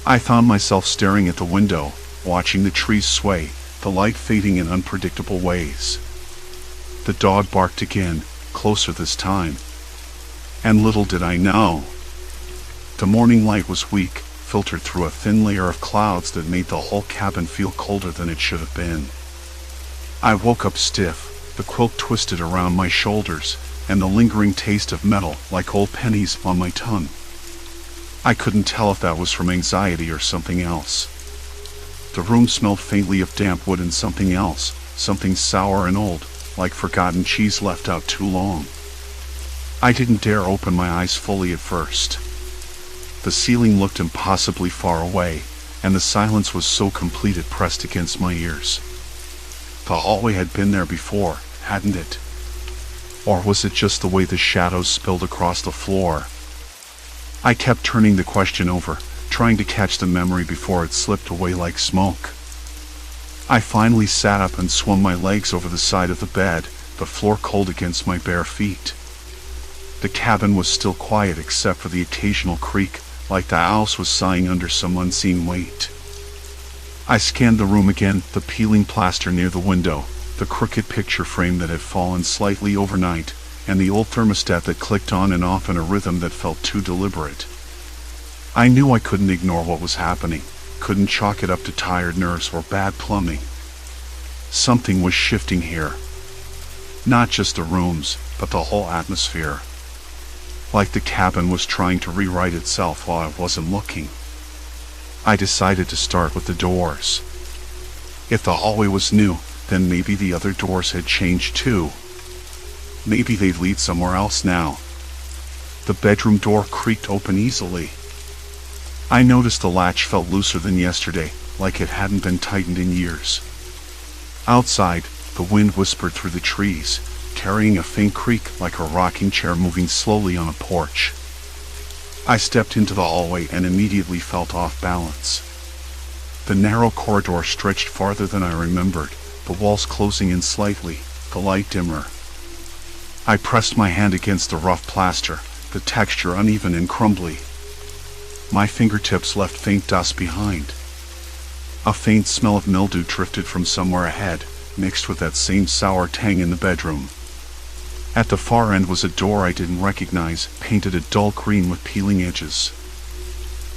I found myself staring at the window, watching the trees sway, the light fading in unpredictable ways. The dog barked again, closer this time. And little did I know. The morning light was weak, filtered through a thin layer of clouds that made the whole cabin feel colder than it should have been. I woke up stiff, the quilt twisted around my shoulders, and the lingering taste of metal like old pennies on my tongue. I couldn't tell if that was from anxiety or something else. The room smelled faintly of damp wood and something else, something sour and old, like forgotten cheese left out too long. I didn't dare open my eyes fully at first. The ceiling looked impossibly far away, and the silence was so complete it pressed against my ears. The hallway had been there before, hadn't it? Or was it just the way the shadows spilled across the floor? I kept turning the question over, trying to catch the memory before it slipped away like smoke. I finally sat up and swung my legs over the side of the bed, the floor cold against my bare feet. The cabin was still quiet except for the occasional creak, like the house was sighing under some unseen weight. I scanned the room again, the peeling plaster near the window, the crooked picture frame that had fallen slightly overnight, and the old thermostat that clicked on and off in a rhythm that felt too deliberate. I knew I couldn't ignore what was happening, couldn't chalk it up to tired nerves or bad plumbing. Something was shifting here. Not just the rooms, but the whole atmosphere. Like the cabin was trying to rewrite itself while I wasn't looking. I decided to start with the doors. If the hallway was new, then maybe the other doors had changed too. Maybe they'd lead somewhere else now. The bedroom door creaked open easily. I noticed the latch felt looser than yesterday, like it hadn't been tightened in years. Outside, the wind whispered through the trees, carrying a faint creak like a rocking chair moving slowly on a porch. I stepped into the hallway and immediately felt off balance. The narrow corridor stretched farther than I remembered, the walls closing in slightly, the light dimmer. I pressed my hand against the rough plaster, the texture uneven and crumbly. My fingertips left faint dust behind. A faint smell of mildew drifted from somewhere ahead, mixed with that same sour tang in the bedroom. At the far end was a door I didn't recognize, painted a dull green with peeling edges.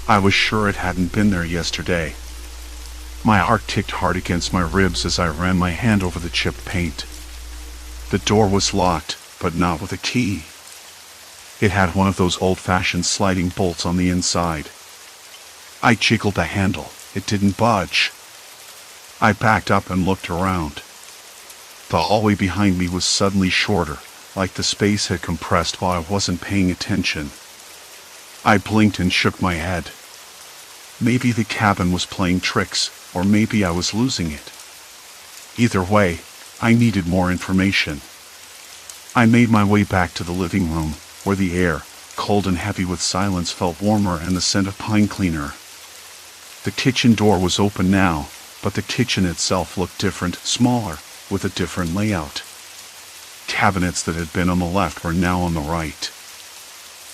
I was sure it hadn't been there yesterday. My heart ticked hard against my ribs as I ran my hand over the chipped paint. The door was locked, but not with a key. It had one of those old-fashioned sliding bolts on the inside. I jiggled the handle. It didn't budge. I backed up and looked around. The hallway behind me was suddenly shorter, like the space had compressed while I wasn't paying attention. I blinked and shook my head. Maybe the cabin was playing tricks, or maybe I was losing it. Either way, I needed more information. I made my way back to the living room, where the air, cold and heavy with silence, felt warmer and the scent of pine cleaner. The kitchen door was open now, but the kitchen itself looked different, smaller, with a different layout. Cabinets that had been on the left were now on the right.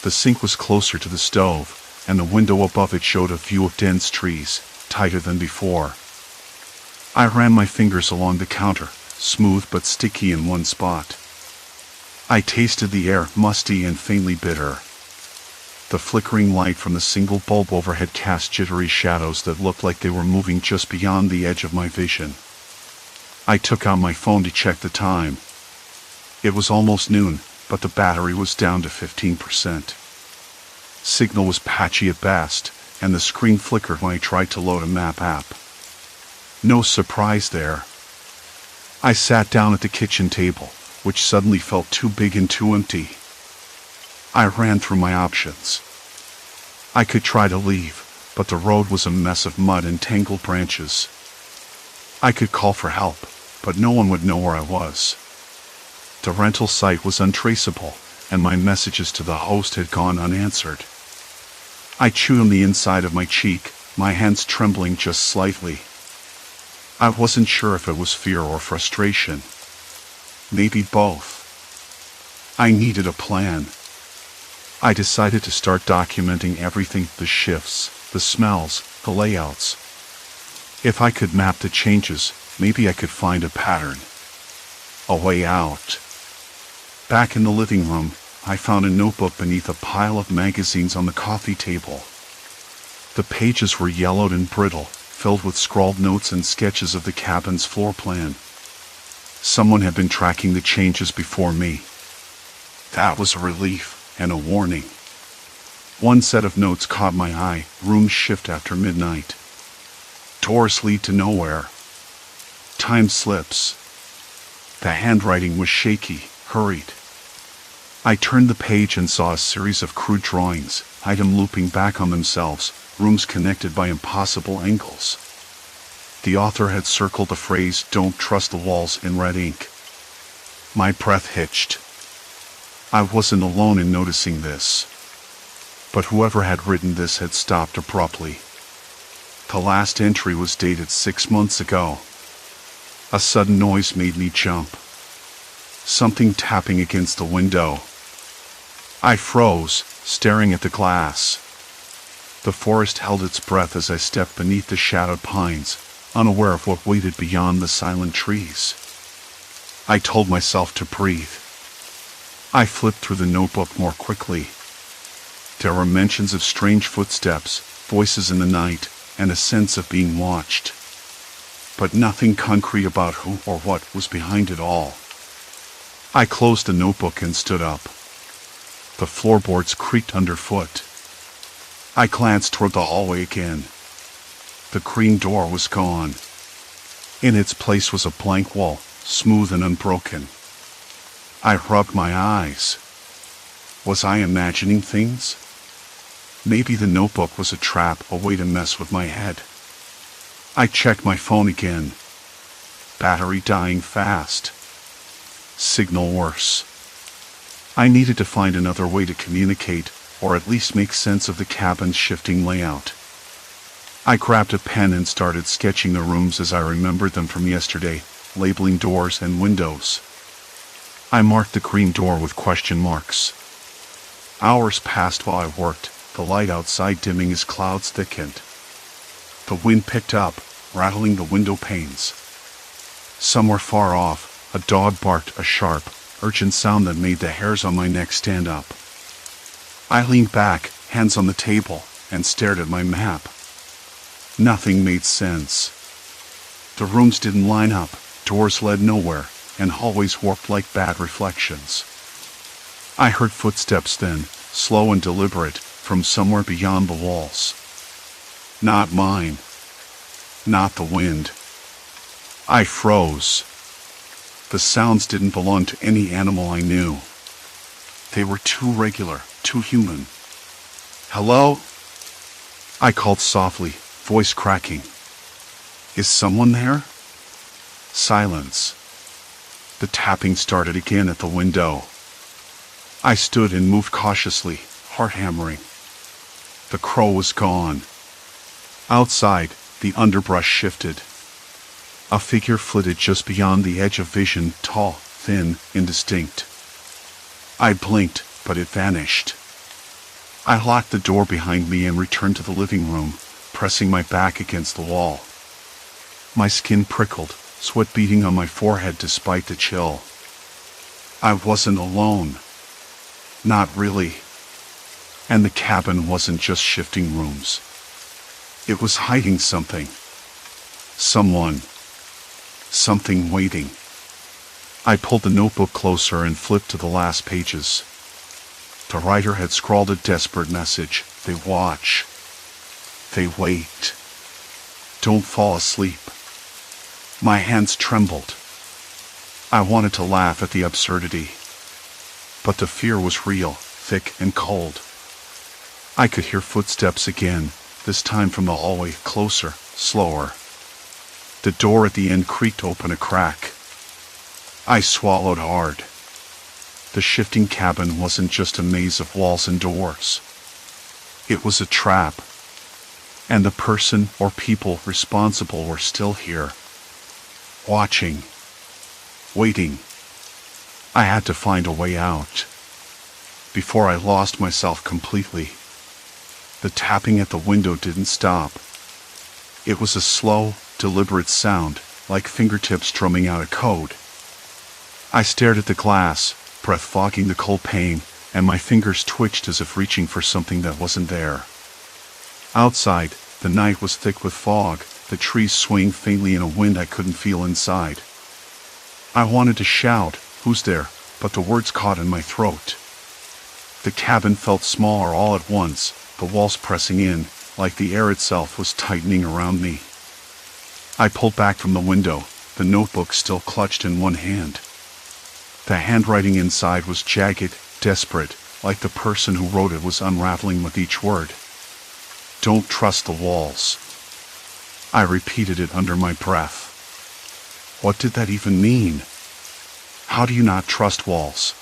The sink was closer to the stove, and the window above it showed a view of dense trees, tighter than before. I ran my fingers along the counter, smooth but sticky in one spot. I tasted the air, musty and faintly bitter. The flickering light from the single bulb overhead cast jittery shadows that looked like they were moving just beyond the edge of my vision. I took out my phone to check the time. It was almost noon, but the battery was down to 15%. Signal was patchy at best, and the screen flickered when I tried to load a map app. No surprise there. I sat down at the kitchen table, which suddenly felt too big and too empty. I ran through my options. I could try to leave, but the road was a mess of mud and tangled branches. I could call for help, but no one would know where I was. The rental site was untraceable, and my messages to the host had gone unanswered. I chewed on the inside of my cheek, my hands trembling just slightly. I wasn't sure if it was fear or frustration. Maybe both. I needed a plan. I decided to start documenting everything, the shifts, the smells, the layouts. If I could map the changes, maybe I could find a pattern. A way out. Back in the living room, I found a notebook beneath a pile of magazines on the coffee table. The pages were yellowed and brittle, filled with scrawled notes and sketches of the cabin's floor plan. Someone had been tracking the changes before me. That was a relief and a warning. One set of notes caught my eye: rooms shift after midnight. Doors lead to nowhere. Time slips. The handwriting was shaky, hurried. I turned the page and saw a series of crude drawings, items looping back on themselves, rooms connected by impossible angles. The author had circled the phrase, "Don't trust the walls," in red ink. My breath hitched. I wasn't alone in noticing this. But whoever had written this had stopped abruptly. The last entry was dated 6 months ago. A sudden noise made me jump. Something tapping against the window. I froze, staring at the glass. The forest held its breath as I stepped beneath the shadowed pines, unaware of what waited beyond the silent trees. I told myself to breathe. I flipped through the notebook more quickly. There were mentions of strange footsteps, voices in the night, and a sense of being watched. But nothing concrete about who or what was behind it all. I closed the notebook and stood up. The floorboards creaked underfoot. I glanced toward the hallway again. The green door was gone. In its place was a blank wall, smooth and unbroken. I rubbed my eyes. Was I imagining things? Maybe the notebook was a trap, a way to mess with my head. I checked my phone again. Battery dying fast. Signal worse. I needed to find another way to communicate, or at least make sense of the cabin's shifting layout. I grabbed a pen and started sketching the rooms as I remembered them from yesterday, labeling doors and windows. I marked the green door with question marks. Hours passed while I worked, the light outside dimming as clouds thickened. The wind picked up, rattling the window panes. Somewhere far off, a dog barked, a sharp, urgent sound that made the hairs on my neck stand up. I leaned back, hands on the table, and stared at my map. Nothing made sense. The rooms didn't line up, doors led nowhere, and hallways warped like bad reflections. I heard footsteps then, slow and deliberate, from somewhere beyond the walls. Not mine. Not the wind. I froze. The sounds didn't belong to any animal I knew. They were too regular, too human. "Hello?" I called softly, voice cracking. "Is someone there?" Silence. The tapping started again at the window. I stood and moved cautiously, heart hammering. The crow was gone. Outside, the underbrush shifted. A figure flitted just beyond the edge of vision, tall, thin, indistinct. I blinked, but it vanished. I locked the door behind me and returned to the living room, pressing my back against the wall. My skin prickled, sweat beading on my forehead despite the chill. I wasn't alone. Not really. And the cabin wasn't just shifting rooms. It was hiding something. Someone. Something waiting. I pulled the notebook closer and flipped to the last pages. The writer had scrawled a desperate message. They watch. They wait. Don't fall asleep. My hands trembled. I wanted to laugh at the absurdity. But the fear was real, thick and cold. I could hear footsteps again, this time from the hallway, closer, slower. The door at the end creaked open a crack. I swallowed hard. The shifting cabin wasn't just a maze of walls and doors. It was a trap. And the person or people responsible were still here. Watching. Waiting. I had to find a way out. Before I lost myself completely. The tapping at the window didn't stop. It was a slow, deliberate sound, like fingertips drumming out a code. I stared at the glass, breath fogging the cold pane, and my fingers twitched as if reaching for something that wasn't there. Outside, the night was thick with fog, the trees swaying faintly in a wind I couldn't feel inside. I wanted to shout, "Who's there?" but the words caught in my throat. The cabin felt smaller all at once, the walls pressing in, like the air itself was tightening around me. I pulled back from the window, the notebook still clutched in one hand. The handwriting inside was jagged, desperate, like the person who wrote it was unraveling with each word. "Don't trust the walls." I repeated it under my breath. What did that even mean? How do you not trust walls?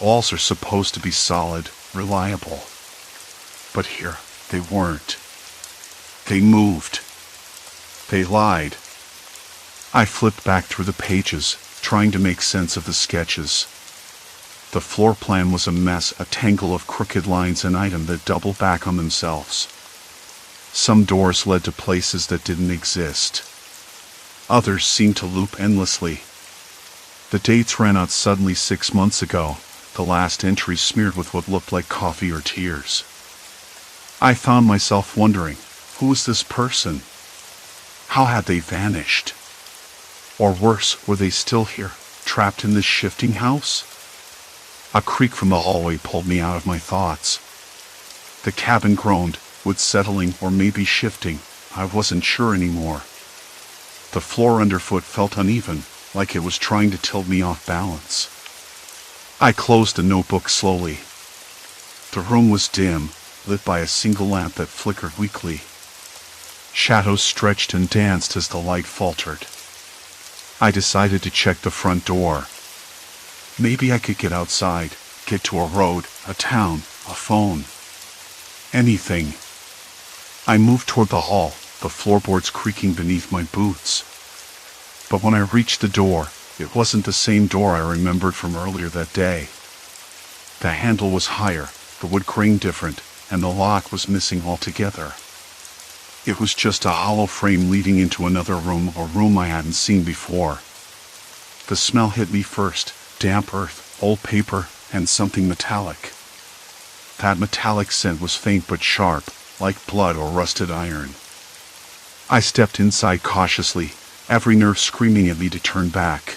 Walls are supposed to be solid, reliable. But here, they weren't. They moved. They lied. I flipped back through the pages, trying to make sense of the sketches. The floor plan was a mess, a tangle of crooked lines and items that doubled back on themselves. Some doors led to places that didn't exist. Others seemed to loop endlessly. The dates ran out suddenly 6 months ago, the last entry smeared with what looked like coffee or tears. I found myself wondering, who was this person? How had they vanished? Or worse, were they still here, trapped in this shifting house? A creak from the hallway pulled me out of my thoughts. The cabin groaned, would settling or maybe shifting, I wasn't sure anymore. The floor underfoot felt uneven, like it was trying to tilt me off balance. I closed the notebook slowly. The room was dim, lit by a single lamp that flickered weakly. Shadows stretched and danced as the light faltered. I decided to check the front door. Maybe I could get outside, get to a road, a town, a phone. Anything. I moved toward the hall, the floorboards creaking beneath my boots. But when I reached the door, it wasn't the same door I remembered from earlier that day. The handle was higher, the wood grain different, and the lock was missing altogether. It was just a hollow frame leading into another room, a room I hadn't seen before. The smell hit me first, damp earth, old paper, and something metallic. That metallic scent was faint but sharp, like blood or rusted iron. I stepped inside cautiously, every nerve screaming at me to turn back.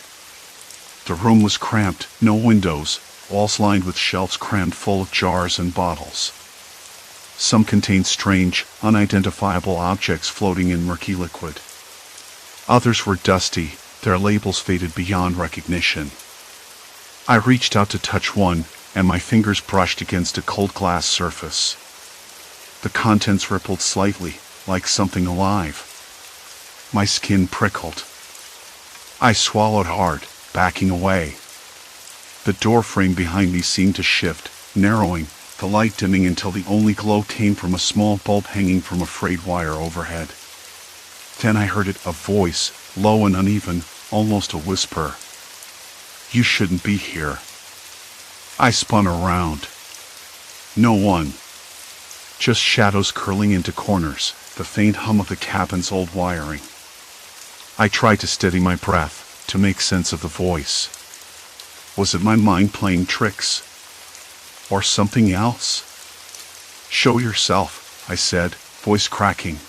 The room was cramped, no windows, walls lined with shelves crammed full of jars and bottles. Some contained strange, unidentifiable objects floating in murky liquid. Others were dusty, their labels faded beyond recognition. I reached out to touch one, and my fingers brushed against a cold glass surface. The contents rippled slightly, like something alive. My skin prickled. I swallowed hard, backing away. The door frame behind me seemed to shift, narrowing, the light dimming until the only glow came from a small bulb hanging from a frayed wire overhead. Then I heard it, a voice, low and uneven, almost a whisper. "You shouldn't be here." I spun around. No one. Just shadows curling into corners, the faint hum of the cabin's old wiring. I tried to steady my breath, to make sense of the voice. Was it my mind playing tricks? Or something else? "Show yourself," I said, voice cracking.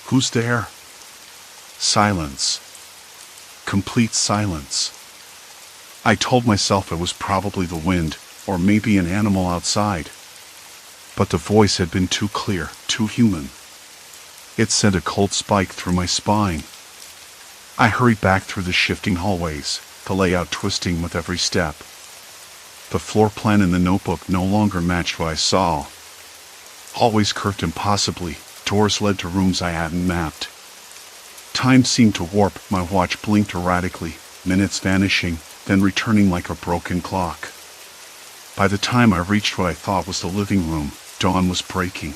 "Who's there?" Silence. Complete silence. I told myself it was probably the wind, or maybe an animal outside. But the voice had been too clear, too human. It sent a cold spike through my spine. I hurried back through the shifting hallways, the layout twisting with every step. The floor plan in the notebook no longer matched what I saw. Hallways curved impossibly, doors led to rooms I hadn't mapped. Time seemed to warp, my watch blinked erratically, minutes vanishing, then returning like a broken clock. By the time I reached what I thought was the living room, dawn was breaking.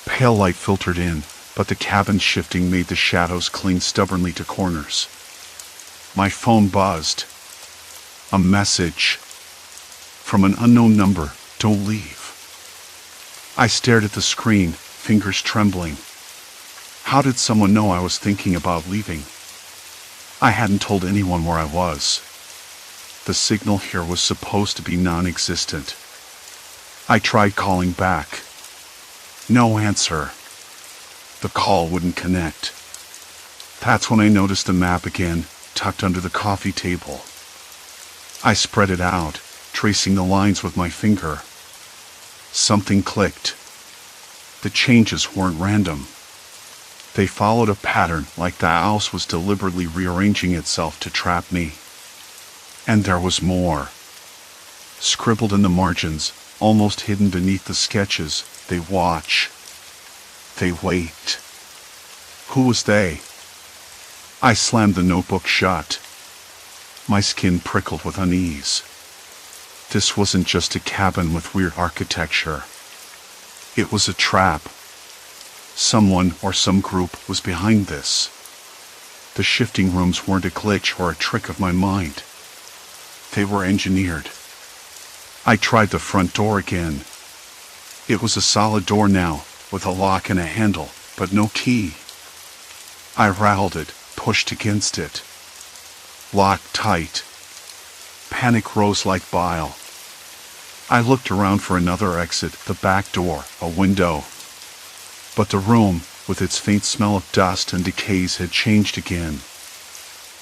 Pale light filtered in, but the cabin's shifting made the shadows cling stubbornly to corners. My phone buzzed. A message. From an unknown number, "Don't leave." I stared at the screen, fingers trembling. How did someone know I was thinking about leaving? I hadn't told anyone where I was. The signal here was supposed to be non-existent. I tried calling back. No answer. The call wouldn't connect. That's when I noticed the map again, tucked under the coffee table. I spread it out, tracing the lines with my finger. Something clicked. The changes weren't random. They followed a pattern, like the house was deliberately rearranging itself to trap me. And there was more. Scribbled in the margins, almost hidden beneath the sketches, they watch. They wait. Who was they? I slammed the notebook shut. My skin prickled with unease. This wasn't just a cabin with weird architecture. It was a trap. Someone or some group was behind this. The shifting rooms weren't a glitch or a trick of my mind. They were engineered. I tried the front door again. It was a solid door now, with a lock and a handle, but no key. I rattled it, pushed against it. Locked tight. Panic rose like bile. I looked around for another exit, the back door, a window. But the room, with its faint smell of dust and decays, had changed again.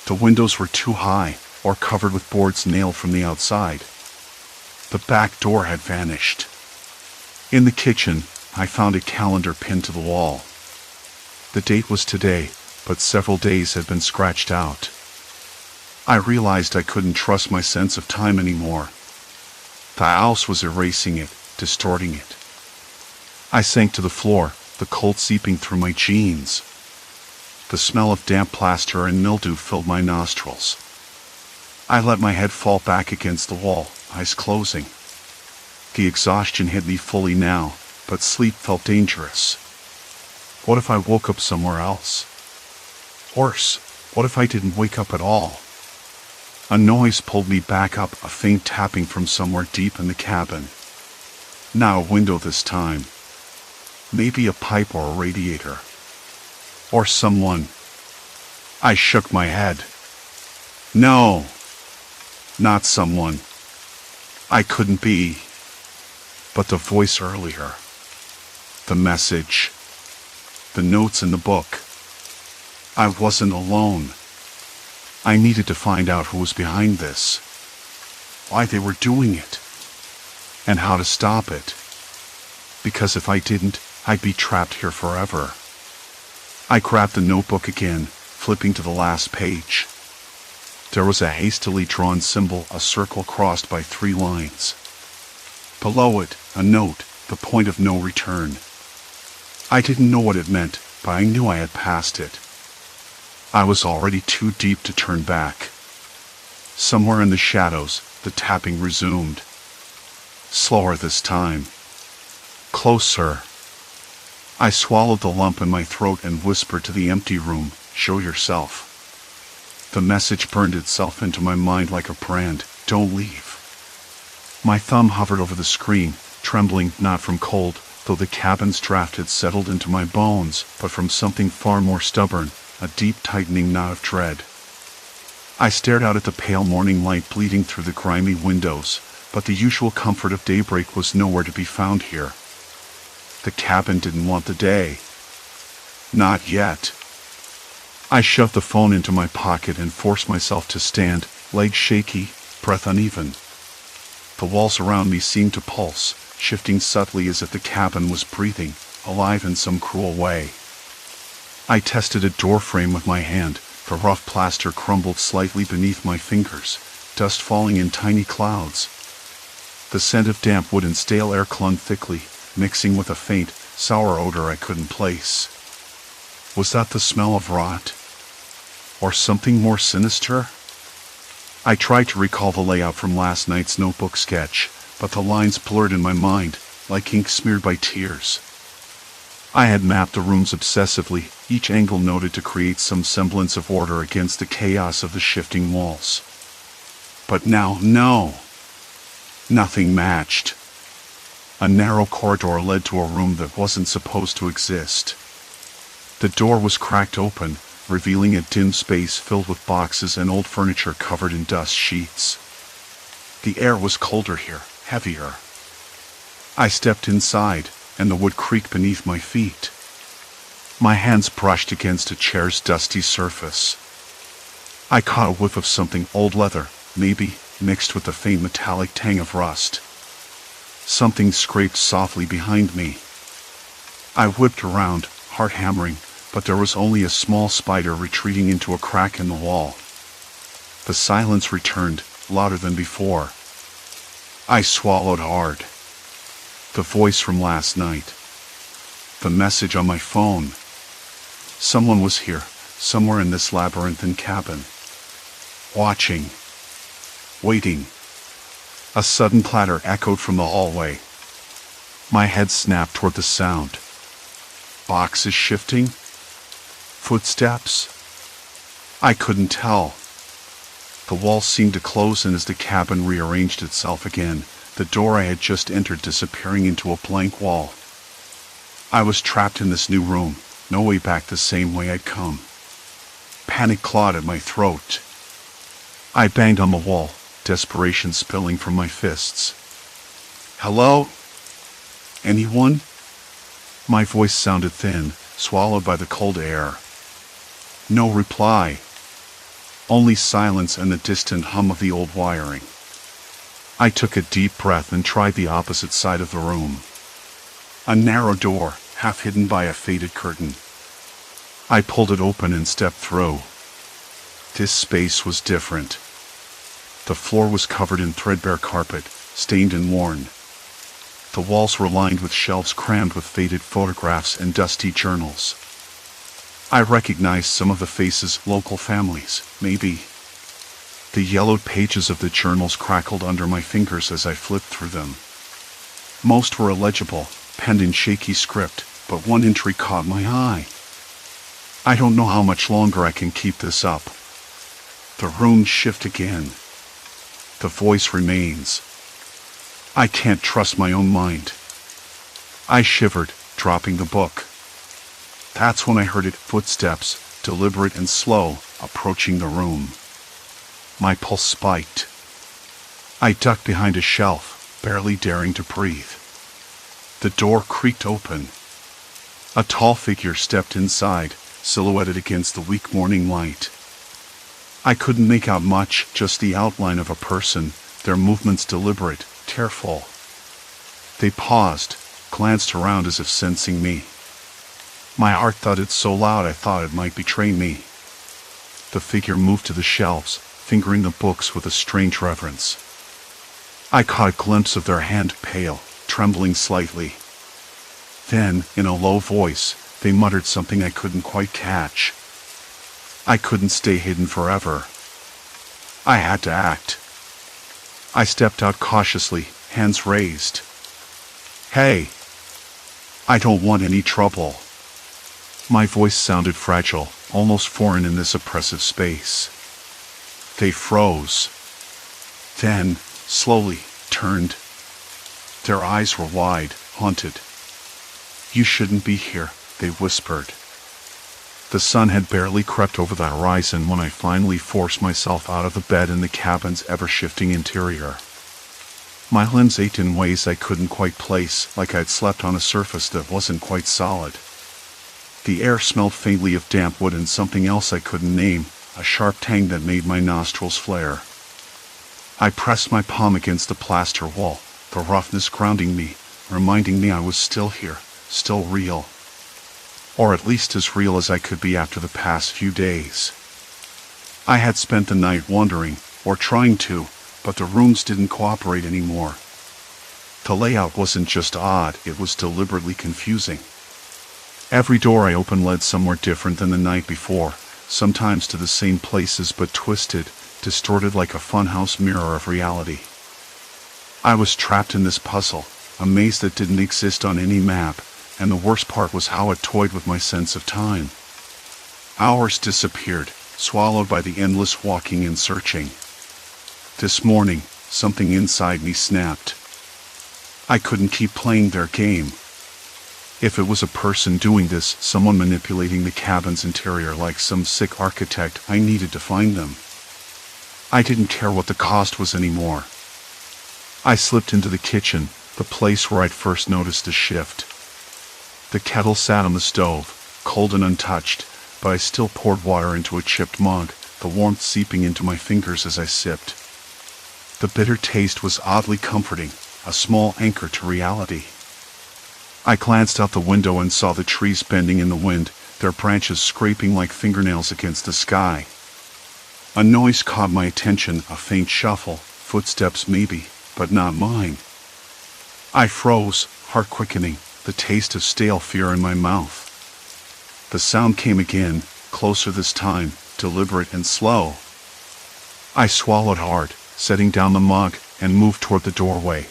The windows were too high, or covered with boards nailed from the outside. The back door had vanished. In the kitchen, I found a calendar pinned to the wall. The date was today, but several days had been scratched out. I realized I couldn't trust my sense of time anymore. The house was erasing it, distorting it. I sank to the floor, the cold seeping through my jeans. The smell of damp plaster and mildew filled my nostrils. I let my head fall back against the wall, eyes closing. The exhaustion hit me fully now, but sleep felt dangerous. What if I woke up somewhere else? Worse, what if I didn't wake up at all? A noise pulled me back up, a faint tapping from somewhere deep in the cabin. Not a window this time. Maybe a pipe or a radiator. Or someone. I shook my head. No. Not someone. I couldn't be. But the voice earlier. The message. The notes in the book. I wasn't alone. I needed to find out who was behind this. Why they were doing it. And how to stop it. Because if I didn't, I'd be trapped here forever. I grabbed the notebook again, flipping to the last page. There was a hastily drawn symbol, a circle crossed by 3 lines. Below it, a note, the point of no return. I didn't know what it meant, but I knew I had passed it. I was already too deep to turn back. Somewhere in the shadows, the tapping resumed. Slower this time. Closer. I swallowed the lump in my throat and whispered to the empty room, "Show yourself." The message burned itself into my mind like a brand, "Don't leave." My thumb hovered over the screen, trembling not from cold, though the cabin's draft had settled into my bones, but from something far more stubborn, a deep tightening knot of dread. I stared out at the pale morning light bleeding through the grimy windows, but the usual comfort of daybreak was nowhere to be found here. The cabin didn't want the day. Not yet. I shoved the phone into my pocket and forced myself to stand, legs shaky, breath uneven. The walls around me seemed to pulse, shifting subtly as if the cabin was breathing, alive in some cruel way. I tested a door frame with my hand. The rough plaster crumbled slightly beneath my fingers, dust falling in tiny clouds. The scent of damp wood and stale air clung thickly, mixing with a faint, sour odor I couldn't place. Was that the smell of rot? Or something more sinister? I tried to recall the layout from last night's notebook sketch, but the lines blurred in my mind, like ink smeared by tears. I had mapped the rooms obsessively, each angle noted to create some semblance of order against the chaos of the shifting walls. But now, no! Nothing matched. A narrow corridor led to a room that wasn't supposed to exist. The door was cracked open, revealing a dim space filled with boxes and old furniture covered in dust sheets. The air was colder here, heavier. I stepped inside, and the wood creaked beneath my feet. My hands brushed against a chair's dusty surface. I caught a whiff of something, old leather, maybe, mixed with the faint metallic tang of rust. Something scraped softly behind me. I whipped around, heart hammering, but there was only a small spider retreating into a crack in the wall. The silence returned, louder than before. I swallowed hard. The voice from last night. The message on my phone. Someone was here, somewhere in this labyrinthine cabin. Watching. Waiting. A sudden clatter echoed from the hallway. My head snapped toward the sound. Boxes shifting? Footsteps? I couldn't tell. The walls seemed to close, and as the cabin rearranged itself again, the door I had just entered disappearing into a blank wall. I was trapped in this new room, no way back the same way I'd come. Panic clawed at my throat. I banged on the wall, desperation spilling from my fists. Hello? Anyone? My voice sounded thin, swallowed by the cold air. No reply. Only silence and the distant hum of the old wiring. I took a deep breath and tried the opposite side of the room. A narrow door, half hidden by a faded curtain. I pulled it open and stepped through. This space was different. The floor was covered in threadbare carpet, stained and worn. The walls were lined with shelves crammed with faded photographs and dusty journals. I recognized some of the faces, local families, maybe. The yellowed pages of the journals crackled under my fingers as I flipped through them. Most were illegible, penned in shaky script, but one entry caught my eye. I don't know how much longer I can keep this up. The runes shift again. The voice remains. I can't trust my own mind. I shivered, dropping the book. That's when I heard it, footsteps, deliberate and slow, approaching the room. My pulse spiked. I ducked behind a shelf, barely daring to breathe. The door creaked open. A tall figure stepped inside, silhouetted against the weak morning light. I couldn't make out much, just the outline of a person, their movements deliberate, careful. They paused, glanced around as if sensing me. My heart thudded so loud I thought it might betray me. The figure moved to the shelves, fingering the books with a strange reverence. I caught a glimpse of their hand, pale, trembling slightly. Then, in a low voice, they muttered something I couldn't quite catch. I couldn't stay hidden forever. I had to act. I stepped out cautiously, hands raised. Hey! I don't want any trouble. My voice sounded fragile, almost foreign in this oppressive space. They froze. Then, slowly, turned. Their eyes were wide, haunted. You shouldn't be here, they whispered. The sun had barely crept over the horizon when I finally forced myself out of the bed in the cabin's ever-shifting interior. My limbs ached in ways I couldn't quite place, like I'd slept on a surface that wasn't quite solid. The air smelled faintly of damp wood and something else I couldn't name, a sharp tang that made my nostrils flare. I pressed my palm against the plaster wall, the roughness grounding me, reminding me I was still here, still real. Or at least as real as I could be after the past few days. I had spent the night wandering, or trying to, but the rooms didn't cooperate anymore. The layout wasn't just odd, it was deliberately confusing. Every door I opened led somewhere different than the night before, sometimes to the same places but twisted, distorted like a funhouse mirror of reality. I was trapped in this puzzle, a maze that didn't exist on any map, and the worst part was how it toyed with my sense of time. Hours disappeared, swallowed by the endless walking and searching. This morning, something inside me snapped. I couldn't keep playing their game. If it was a person doing this, someone manipulating the cabin's interior like some sick architect, I needed to find them. I didn't care what the cost was anymore. I slipped into the kitchen, the place where I'd first noticed the shift. The kettle sat on the stove, cold and untouched, but I still poured water into a chipped mug, the warmth seeping into my fingers as I sipped. The bitter taste was oddly comforting, a small anchor to reality. I glanced out the window and saw the trees bending in the wind, their branches scraping like fingernails against the sky. A noise caught my attention, a faint shuffle, footsteps maybe, but not mine. I froze, heart quickening, the taste of stale fear in my mouth. The sound came again, closer this time, deliberate and slow. I swallowed hard, setting down the mug, and moved toward the doorway.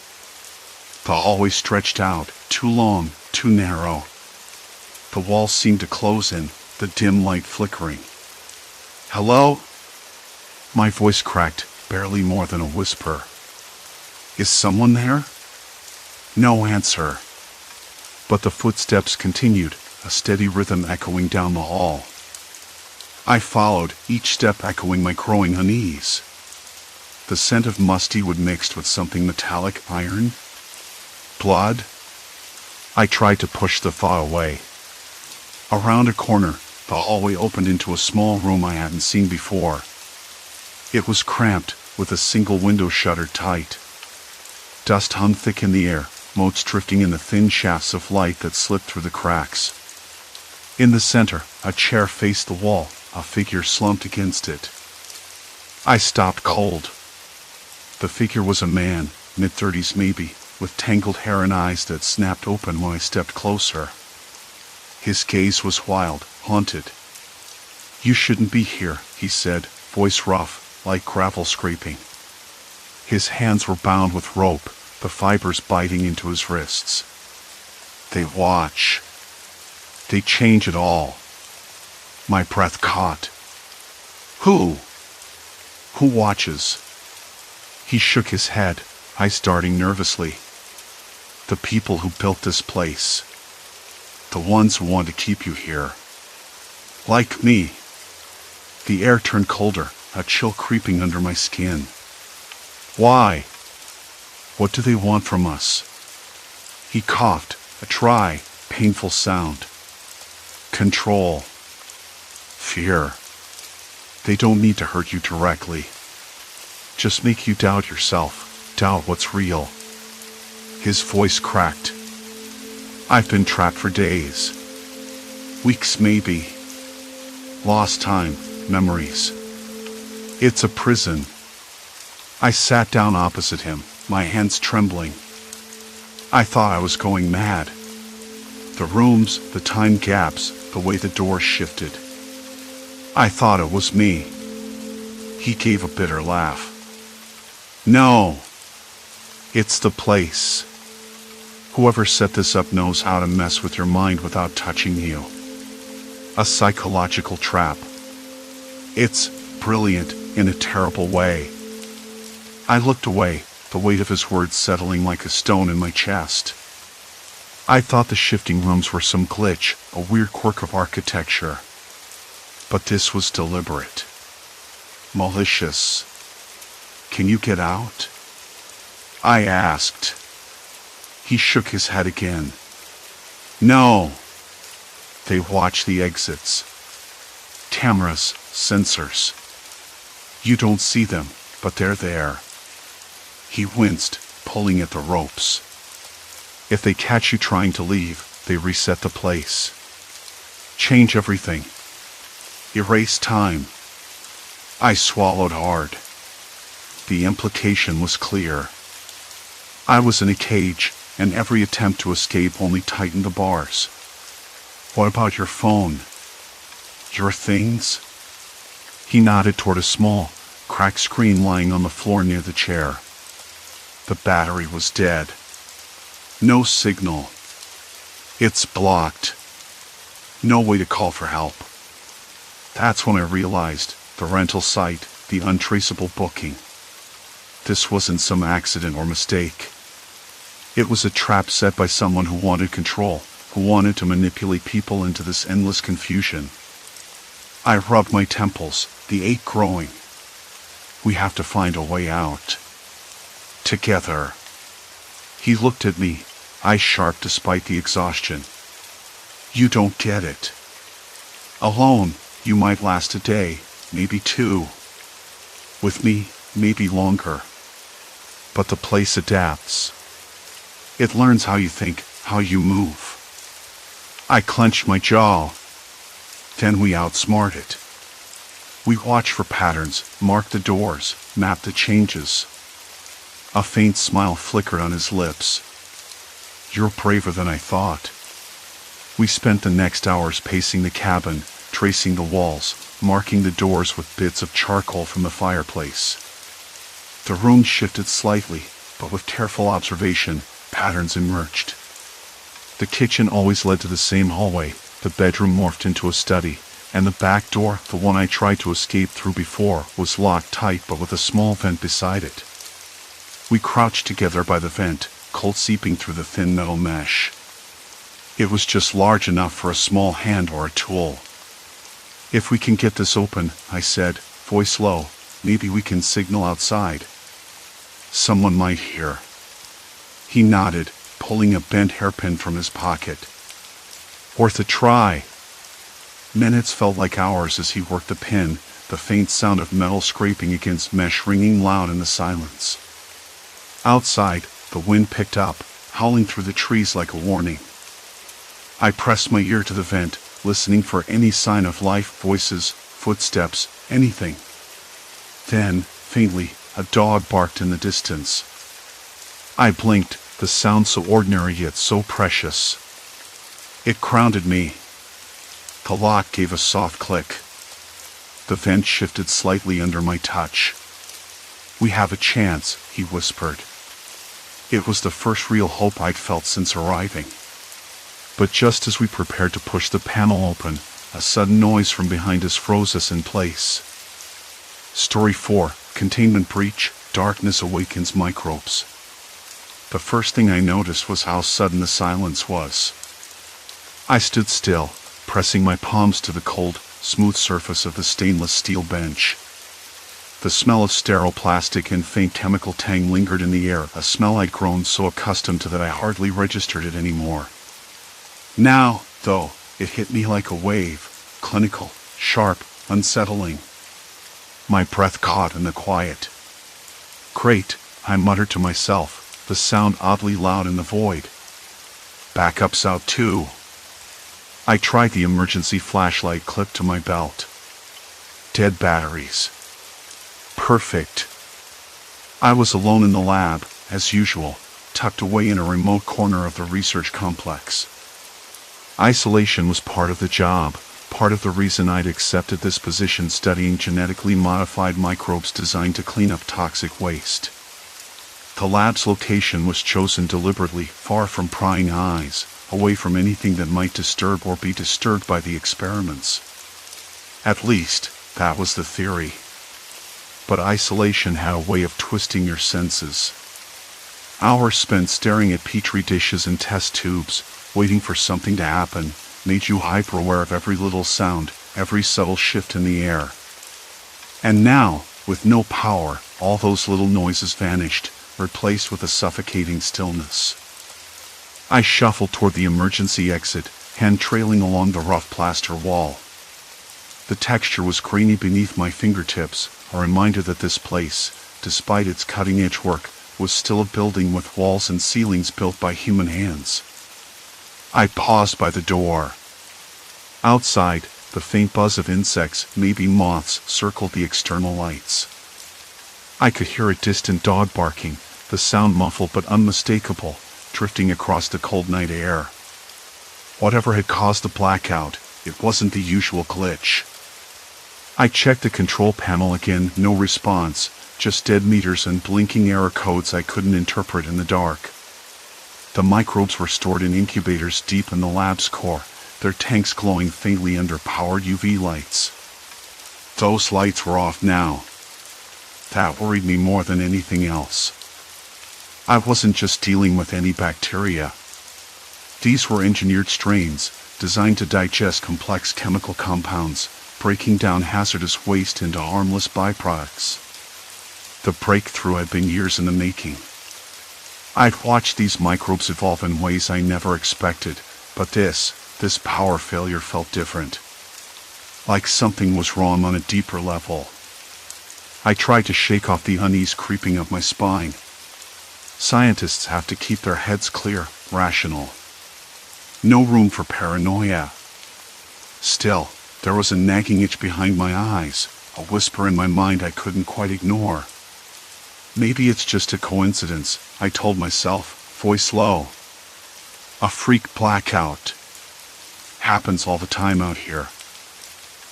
The hallway stretched out, too long, too narrow. The walls seemed to close in, the dim light flickering. "Hello?" My voice cracked, barely more than a whisper. "Is someone there?" No answer. But the footsteps continued, a steady rhythm echoing down the hall. I followed, each step echoing my growing unease. The scent of musty wood mixed with something metallic, iron, blood. I tried to push the thought away. Around a corner, the hallway opened into a small room I hadn't seen before. It was cramped, with a single window shuttered tight. Dust hung thick in the air, motes drifting in the thin shafts of light that slipped through the cracks. In the center, a chair faced the wall, a figure slumped against it. I stopped cold. The figure was a man, mid-30s maybe, with tangled hair and eyes that snapped open when I stepped closer. His gaze was wild, haunted. "You shouldn't be here," he said, voice rough, like gravel scraping. His hands were bound with rope, the fibers biting into his wrists. "They watch. They change it all." My breath caught. Who? Who watches? He shook his head, eyes darting nervously. "The people who built this place. The ones who want to keep you here. Like me." The air turned colder, a chill creeping under my skin. "Why? What do they want from us?" He coughed, a dry, painful sound. "Control. Fear. They don't need to hurt you directly. Just make you doubt yourself, doubt what's real." His voice cracked. "I've been trapped for days. Weeks maybe. Lost time, memories. It's a prison." I sat down opposite him, my hands trembling. I thought I was going mad. The rooms, the time gaps, the way the doors shifted. I thought it was me. He gave a bitter laugh. "No. It's the place. Whoever set this up knows how to mess with your mind without touching you. A psychological trap. It's brilliant in a terrible way." I looked away, the weight of his words settling like a stone in my chest. I thought the shifting rooms were some glitch, a weird quirk of architecture. But this was deliberate. Malicious. "Can you get out?" I asked. He shook his head again. "No." They watch the exits. Cameras, sensors. You don't see them, but they're there. He winced, pulling at the ropes. If they catch you trying to leave, they reset the place. Change everything. Erase time. I swallowed hard. The implication was clear. I was in a cage, and every attempt to escape only tightened the bars. "What about your phone? Your things?" He nodded toward a small, cracked screen lying on the floor near the chair. The battery was dead. No signal. It's blocked. No way to call for help. That's when I realized the rental site, the untraceable booking. This wasn't some accident or mistake. It was a trap set by someone who wanted control, who wanted to manipulate people into this endless confusion. I rubbed my temples, the ache growing. We have to find a way out. Together. He looked at me, eyes sharp despite the exhaustion. "You don't get it. Alone, you might last a day, maybe two. With me, maybe longer. But the place adapts. It learns how you think, how you move. I clenched my jaw. Then we outsmart it. We watch for patterns, mark the doors, map the changes. A faint smile flickered on his lips. You're braver than I thought. We spent the next hours pacing the cabin, tracing the walls, marking the doors with bits of charcoal from the fireplace. The room shifted slightly, but with careful observation, patterns emerged. The kitchen always led to the same hallway, the bedroom morphed into a study, and the back door, the one I tried to escape through before, was locked tight but with a small vent beside it. We crouched together by the vent, cold seeping through the thin metal mesh. It was just large enough for a small hand or a tool. If we can get this open, I said, voice low, maybe we can signal outside. Someone might hear. He nodded, pulling a bent hairpin from his pocket. Worth a try. Minutes felt like hours as he worked the pin, the faint sound of metal scraping against mesh ringing loud in the silence. Outside, the wind picked up, howling through the trees like a warning. I pressed my ear to the vent, listening for any sign of life, voices, footsteps, anything. Then, faintly, a dog barked in the distance. I blinked, the sound so ordinary yet so precious. It grounded me. The lock gave a soft click. The vent shifted slightly under my touch. We have a chance, he whispered. It was the first real hope I'd felt since arriving. But just as we prepared to push the panel open, a sudden noise from behind us froze us in place. Story 4, Containment Breach, Darkness Awakens Microbes. The first thing I noticed was how sudden the silence was. I stood still, pressing my palms to the cold, smooth surface of the stainless steel bench. The smell of sterile plastic and faint chemical tang lingered in the air, a smell I'd grown so accustomed to that I hardly registered it anymore. Now, though, it hit me like a wave, clinical, sharp, unsettling. My breath caught in the quiet. Great, I muttered to myself, the sound oddly loud in the void. Backup's out too. I tried the emergency flashlight clipped to my belt. Dead batteries. Perfect. I was alone in the lab, as usual, tucked away in a remote corner of the research complex. Isolation was part of the job, part of the reason I'd accepted this position studying genetically modified microbes designed to clean up toxic waste. The lab's location was chosen deliberately, far from prying eyes, away from anything that might disturb or be disturbed by the experiments. At least, that was the theory. But isolation had a way of twisting your senses. Hours spent staring at petri dishes and test tubes, waiting for something to happen, made you hyper-aware of every little sound, every subtle shift in the air. And now, with no power, all those little noises vanished, replaced with a suffocating stillness. I shuffled toward the emergency exit, hand trailing along the rough plaster wall. The texture was grainy beneath my fingertips, a reminder that this place, despite its cutting-edge work, was still a building with walls and ceilings built by human hands. I paused by the door. Outside, the faint buzz of insects, maybe moths, circled the external lights. I could hear a distant dog barking, the sound muffled but unmistakable, drifting across the cold night air. Whatever had caused the blackout, it wasn't the usual glitch. I checked the control panel again, no response, just dead meters and blinking error codes I couldn't interpret in the dark. The microbes were stored in incubators deep in the lab's core, their tanks glowing faintly under powered UV lights. Those lights were off now. That worried me more than anything else. I wasn't just dealing with any bacteria. These were engineered strains, designed to digest complex chemical compounds, breaking down hazardous waste into harmless byproducts. The breakthrough had been years in the making. I'd watched these microbes evolve in ways I never expected, but this power failure felt different. Like something was wrong on a deeper level. I tried to shake off the unease creeping up my spine. Scientists have to keep their heads clear, rational. No room for paranoia. Still, there was a nagging itch behind my eyes, a whisper in my mind I couldn't quite ignore. Maybe it's just a coincidence, I told myself, voice low. A freak blackout. Happens all the time out here.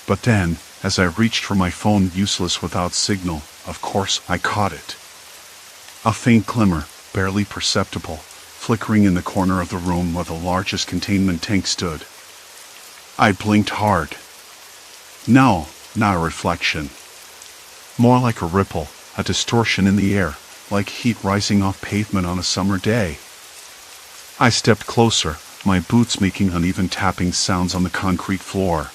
But then, as I reached for my phone, useless without signal, of course I caught it. A faint glimmer, barely perceptible, flickering in the corner of the room where the largest containment tank stood. I blinked hard. No, not a reflection. More like a ripple, a distortion in the air, like heat rising off pavement on a summer day. I stepped closer, my boots making uneven tapping sounds on the concrete floor.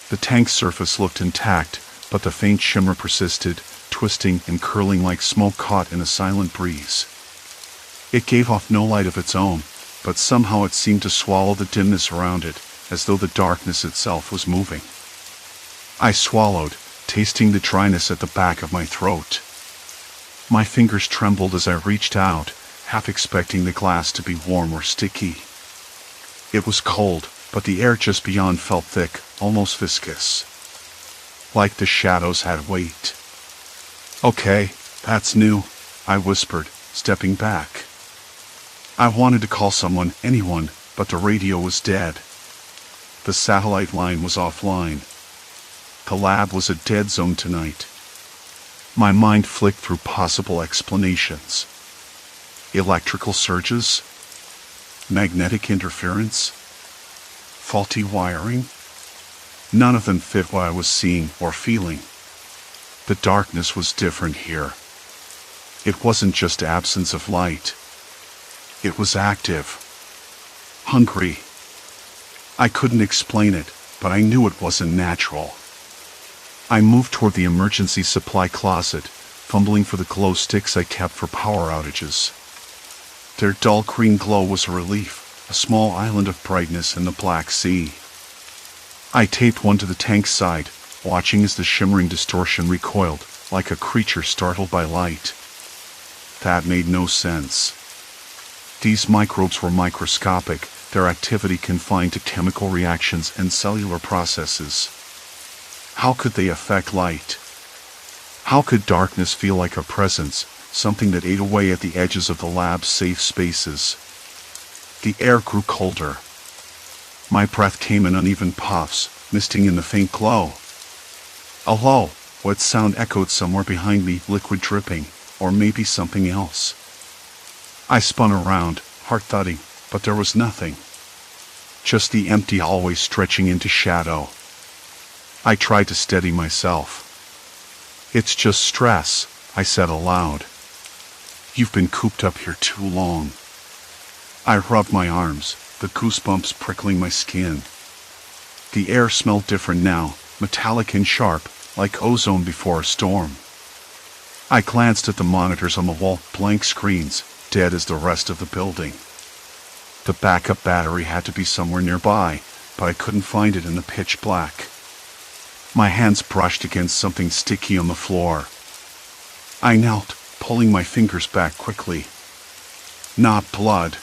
The tank's surface looked intact, but the faint shimmer persisted, twisting and curling like smoke caught in a silent breeze. It gave off no light of its own, but somehow it seemed to swallow the dimness around it, as though the darkness itself was moving. I swallowed, tasting the dryness at the back of my throat. My fingers trembled as I reached out, half expecting the glass to be warm or sticky. It was cold, but the air just beyond felt thick, almost viscous. Like the shadows had weight. Okay, that's new, I whispered, stepping back. I wanted to call someone, anyone, but the radio was dead. The satellite line was offline. The lab was a dead zone tonight. My mind flicked through possible explanations. Electrical surges? Magnetic interference? Faulty wiring? None of them fit what I was seeing or feeling. The darkness was different here. It wasn't just absence of light. It was active. Hungry. I couldn't explain it, but I knew it wasn't natural. I moved toward the emergency supply closet, fumbling for the glow sticks I kept for power outages. Their dull green glow was a relief, a small island of brightness in the Black Sea. I taped one to the tank's side, watching as the shimmering distortion recoiled, like a creature startled by light. That made no sense. These microbes were microscopic, their activity confined to chemical reactions and cellular processes. How could they affect light? How could darkness feel like a presence, something that ate away at the edges of the lab's safe spaces? The air grew colder. My breath came in uneven puffs, misting in the faint glow. A low, wet sound echoed somewhere behind me, liquid dripping, or maybe something else. I spun around, heart thudding, but there was nothing. Just the empty hallway stretching into shadow. I tried to steady myself. It's just stress, I said aloud. You've been cooped up here too long. I rubbed my arms, the goosebumps prickling my skin. The air smelled different now, metallic and sharp, like ozone before a storm. I glanced at the monitors on the wall, blank screens, dead as the rest of the building. The backup battery had to be somewhere nearby, but I couldn't find it in the pitch black. My hands brushed against something sticky on the floor. I knelt, pulling my fingers back quickly. Not blood.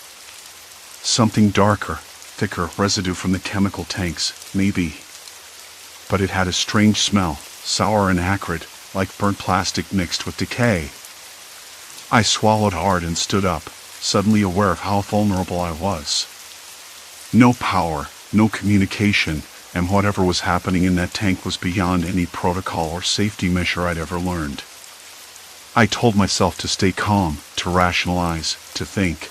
Something darker, thicker, residue from the chemical tanks, maybe. But it had a strange smell, sour and acrid, like burnt plastic mixed with decay. I swallowed hard and stood up, suddenly aware of how vulnerable I was. No power, no communication, and whatever was happening in that tank was beyond any protocol or safety measure I'd ever learned. I told myself to stay calm, to rationalize, to think.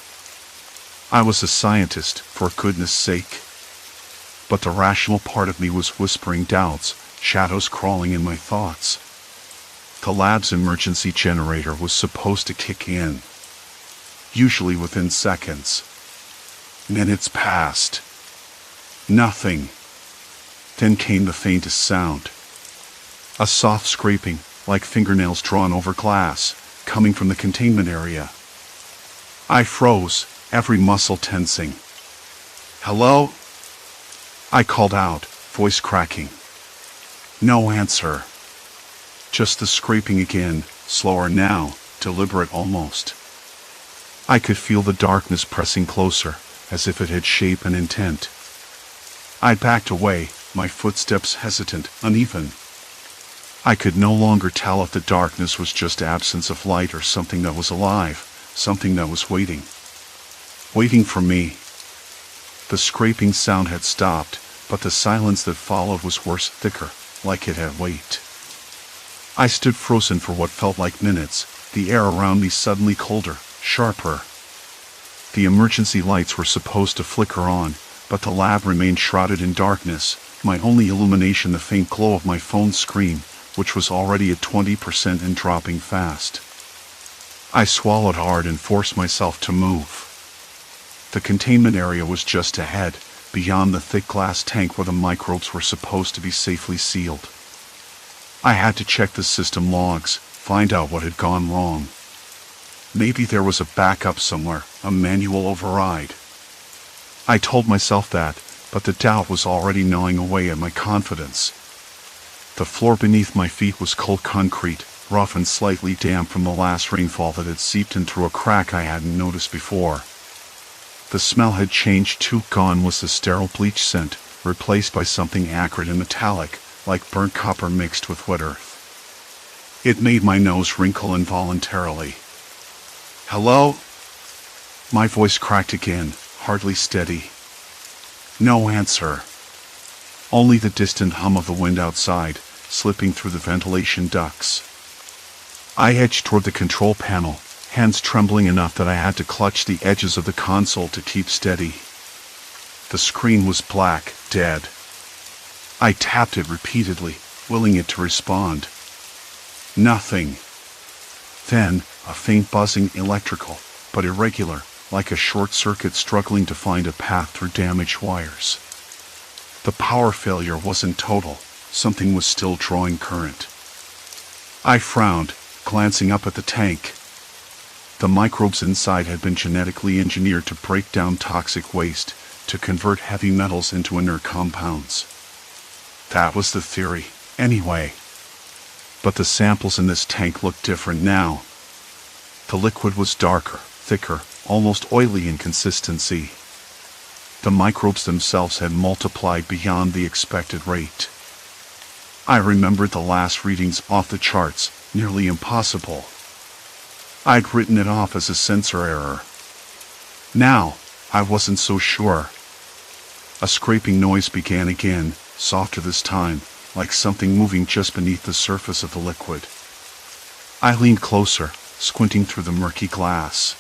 I was a scientist, for goodness sake. But the rational part of me was whispering doubts, shadows crawling in my thoughts. The lab's emergency generator was supposed to kick in, usually within seconds. Minutes passed. Nothing. Then came the faintest sound. A soft scraping, like fingernails drawn over glass, coming from the containment area. I froze, every muscle tensing. Hello? I called out, voice cracking. No answer. Just the scraping again, slower now, deliberate almost. I could feel the darkness pressing closer, as if it had shape and intent. I backed away, my footsteps hesitant, uneven. I could no longer tell if the darkness was just absence of light or something that was alive, something that was waiting. Waiting for me. The scraping sound had stopped, but the silence that followed was worse, thicker, like it had weight. I stood frozen for what felt like minutes, the air around me suddenly colder, sharper. The emergency lights were supposed to flicker on, but the lab remained shrouded in darkness, my only illumination the faint glow of my phone's screen, which was already at 20% and dropping fast. I swallowed hard and forced myself to move. The containment area was just ahead, beyond the thick glass tank where the microbes were supposed to be safely sealed. I had to check the system logs, find out what had gone wrong. Maybe there was a backup somewhere, a manual override. I told myself that, but the doubt was already gnawing away at my confidence. The floor beneath my feet was cold concrete, rough and slightly damp from the last rainfall that had seeped in through a crack I hadn't noticed before. The smell had changed too. Gone was the sterile bleach scent, replaced by something acrid and metallic, like burnt copper mixed with wet earth. It made my nose wrinkle involuntarily. "Hello?" My voice cracked again, hardly steady. No answer. Only the distant hum of the wind outside, slipping through the ventilation ducts. I edged toward the control panel, hands trembling enough that I had to clutch the edges of the console to keep steady. The screen was black, dead. I tapped it repeatedly, willing it to respond. Nothing. Then, a faint buzzing, electrical, but irregular, like a short circuit struggling to find a path through damaged wires. The power failure wasn't total, something was still drawing current. I frowned, glancing up at the tank. The microbes inside had been genetically engineered to break down toxic waste, to convert heavy metals into inert compounds. That was the theory, anyway. But the samples in this tank looked different now. The liquid was darker, thicker, almost oily in consistency. The microbes themselves had multiplied beyond the expected rate. I remembered the last readings off the charts, nearly impossible. I'd written it off as a sensor error. Now, I wasn't so sure. A scraping noise began again, softer this time, like something moving just beneath the surface of the liquid. I leaned closer, squinting through the murky glass.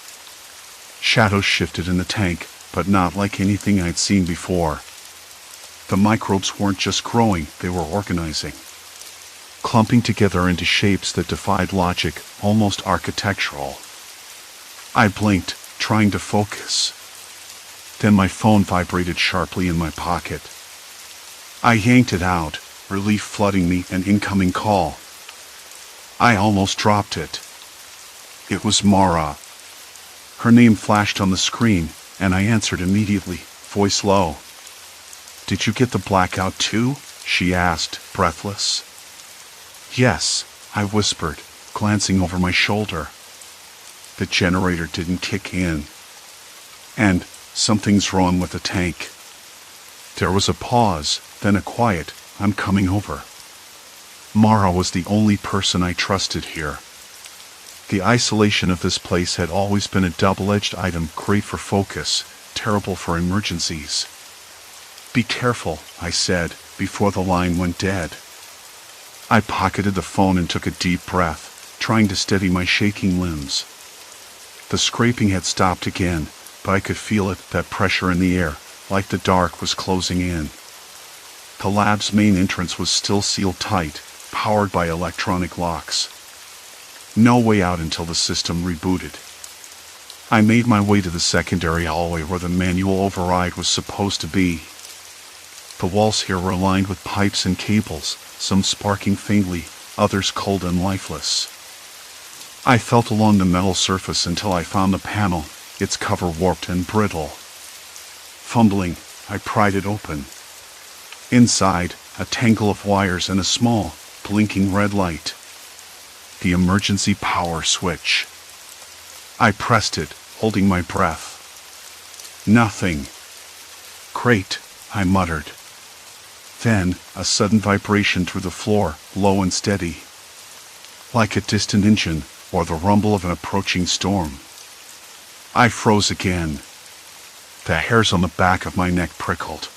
Shadows shifted in the tank, but not like anything I'd seen before. The microbes weren't just growing, they were organizing. Clumping together into shapes that defied logic, almost architectural. I blinked, trying to focus. Then my phone vibrated sharply in my pocket. I yanked it out, relief flooding me, an incoming call. I almost dropped it. It was Mara. Her name flashed on the screen, and I answered immediately, voice low. "Did you get the blackout too?" she asked, breathless. "Yes," I whispered, glancing over my shoulder. The generator didn't kick in. And something's wrong with the tank. There was a pause, then a quiet, "I'm coming over." Mara was the only person I trusted here. The isolation of this place had always been a double-edged item, great for focus, terrible for emergencies. "Be careful," I said, before the line went dead. I pocketed the phone and took a deep breath, trying to steady my shaking limbs. The scraping had stopped again, but I could feel it, that pressure in the air, like the dark was closing in. The lab's main entrance was still sealed tight, powered by electronic locks. No way out until the system rebooted. I made my way to the secondary hallway where the manual override was supposed to be. The walls here were lined with pipes and cables, some sparking faintly, others cold and lifeless. I felt along the metal surface until I found the panel, its cover warped and brittle. Fumbling, I pried it open. Inside, a tangle of wires and a small, blinking red light. The emergency power switch. I pressed it, holding my breath. Nothing. Great, I muttered. Then, a sudden vibration through the floor, low and steady, like a distant engine or the rumble of an approaching storm. I froze again. The hairs on the back of my neck prickled.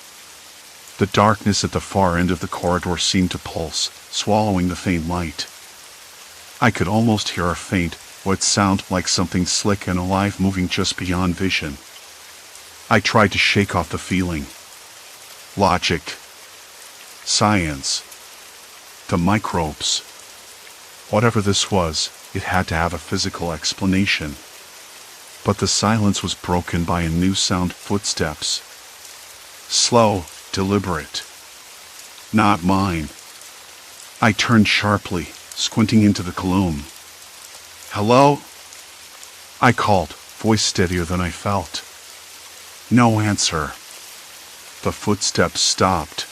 The darkness at the far end of the corridor seemed to pulse, swallowing the faint light. I could almost hear a faint, what sounded like something slick and alive moving just beyond vision. I tried to shake off the feeling. Logic. Science. The microbes. Whatever this was, it had to have a physical explanation. But the silence was broken by a new sound: footsteps. Slow, deliberate. Not mine. I turned sharply, squinting into the gloom. Hello? I called, voice steadier than I felt. No answer. The footsteps stopped.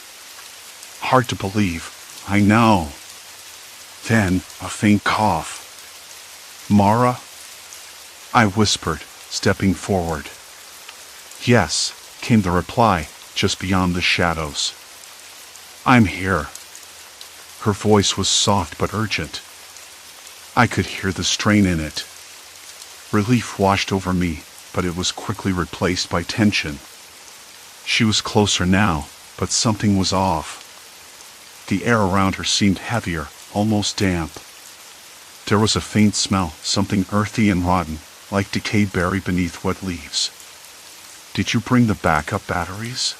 Hard to believe, I know. Then, a faint cough. Mara? I whispered, stepping forward. Yes, came the reply, just beyond the shadows. I'm here. Her voice was soft but urgent. I could hear the strain in it. Relief washed over me, but it was quickly replaced by tension. She was closer now, but something was off. The air around her seemed heavier, almost damp. There was a faint smell, something earthy and rotten, like decayed berry beneath wet leaves. Did you bring the backup batteries?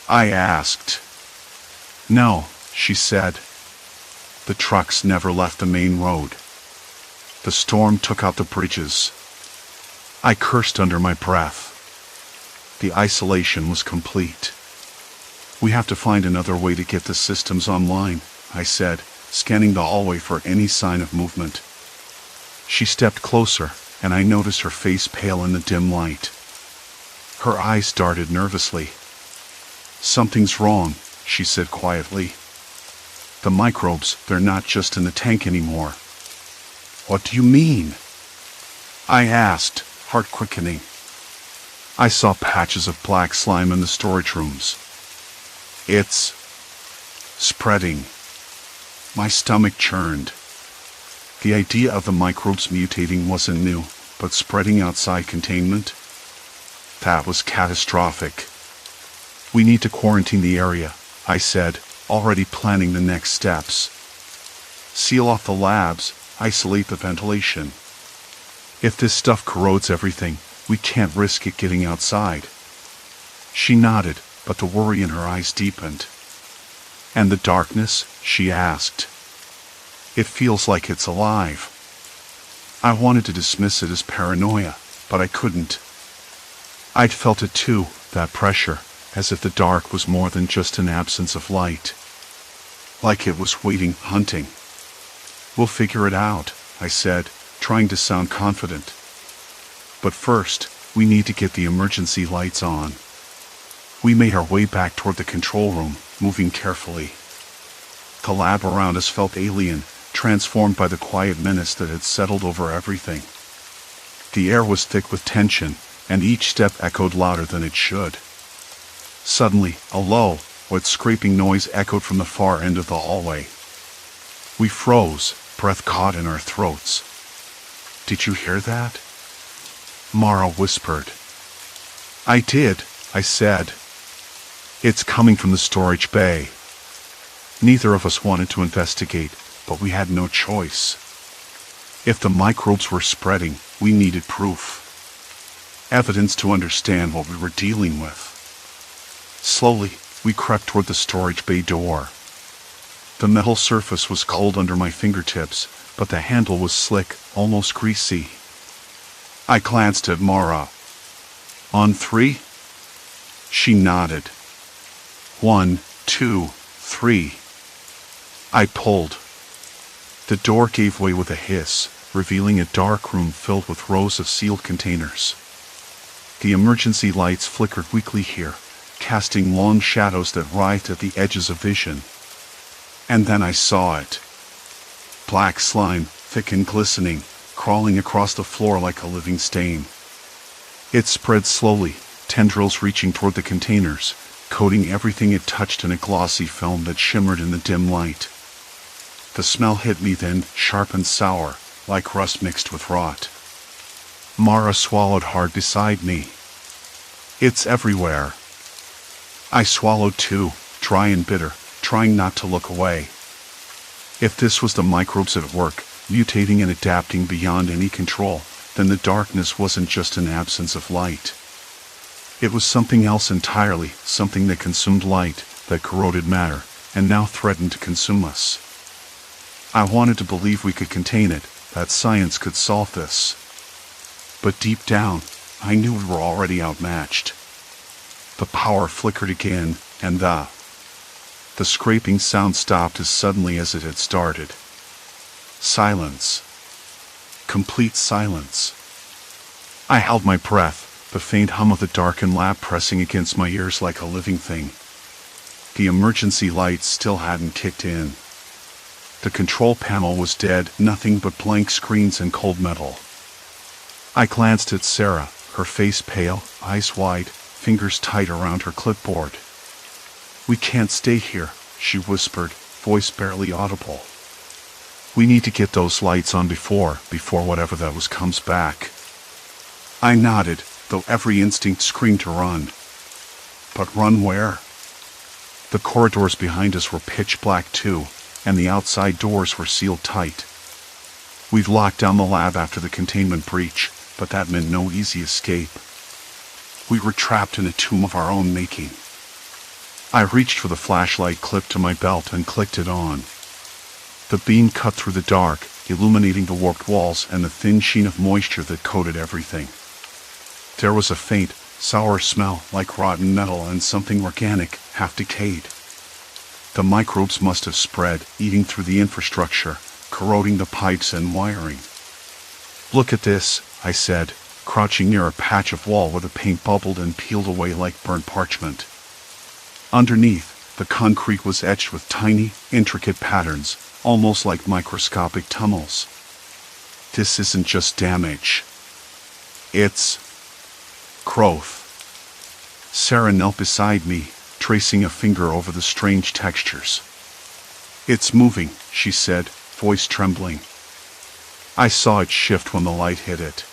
I asked. No, she said. The trucks never left the main road. The storm took out the bridges. I cursed under my breath. The isolation was complete. We have to find another way to get the systems online, I said, scanning the hallway for any sign of movement. She stepped closer, and I noticed her face pale in the dim light. Her eyes darted nervously. Something's wrong, she said quietly. The microbes, they're not just in the tank anymore. What do you mean? I asked, heart quickening. I saw patches of black slime in the storage rooms. It's spreading. My stomach churned. The idea of the microbes mutating wasn't new, but spreading outside containment? That was catastrophic. We need to quarantine the area, I said, already planning the next steps. Seal off the labs, isolate the ventilation. If this stuff corrodes everything, we can't risk it getting outside. She nodded, but the worry in her eyes deepened. And the darkness? She asked. It feels like it's alive. I wanted to dismiss it as paranoia, but I couldn't. I'd felt it too, that pressure, as if the dark was more than just an absence of light. Like it was waiting, hunting. We'll figure it out, I said, trying to sound confident. But first, we need to get the emergency lights on. We made our way back toward the control room, moving carefully. The lab around us felt alien, transformed by the quiet menace that had settled over everything. The air was thick with tension, and each step echoed louder than it should. Suddenly, a low, wet scraping noise echoed from the far end of the hallway. We froze, breath caught in our throats. Did you hear that? Mara whispered. I did, I said. It's coming from the storage bay. Neither of us wanted to investigate, but we had no choice. If the microbes were spreading, we needed proof. Evidence to understand what we were dealing with. Slowly, we crept toward the storage bay door. The metal surface was cold under my fingertips, but the handle was slick, almost greasy. I glanced at Mara. On 3? She nodded. 1, 2, 3. I pulled. The door gave way with a hiss, revealing a dark room filled with rows of sealed containers. The emergency lights flickered weakly here, casting long shadows that writhed at the edges of vision. And then I saw it. Black slime, thick and glistening, crawling across the floor like a living stain. It spread slowly, tendrils reaching toward the containers, coating everything it touched in a glossy film that shimmered in the dim light. The smell hit me then, sharp and sour, like rust mixed with rot. Mara swallowed hard beside me. It's everywhere. I swallowed too, dry and bitter, trying not to look away. If this was the microbes at work, mutating and adapting beyond any control, then the darkness wasn't just an absence of light. It was something else entirely, something that consumed light, that corroded matter, and now threatened to consume us. I wanted to believe we could contain it, that science could solve this. But deep down, I knew we were already outmatched. The power flickered again, and the scraping sound stopped as suddenly as it had started. Silence. Complete silence. I held my breath, the faint hum of the darkened lab pressing against my ears like a living thing. The emergency lights still hadn't kicked in. The control panel was dead, nothing but blank screens and cold metal. I glanced at Sarah, her face pale, eyes wide, fingers tight around her clipboard. "We can't stay here," she whispered, voice barely audible. "We need to get those lights on before whatever that was comes back." I nodded, though every instinct screamed to run. But run where? The corridors behind us were pitch black too, and the outside doors were sealed tight. We'd locked down the lab after the containment breach, but that meant no easy escape. We were trapped in a tomb of our own making. I reached for the flashlight clipped to my belt and clicked it on. The beam cut through the dark, illuminating the warped walls and the thin sheen of moisture that coated everything. There was a faint, sour smell like rotten metal and something organic, half decayed. The microbes must have spread, eating through the infrastructure, corroding the pipes and wiring. "Look at this," I said, crouching near a patch of wall where the paint bubbled and peeled away like burnt parchment. Underneath, the concrete was etched with tiny, intricate patterns, almost like microscopic tunnels. This isn't just damage. It's growth. Sarah knelt beside me, tracing a finger over the strange textures. "It's moving," she said, voice trembling. I saw it shift when the light hit it.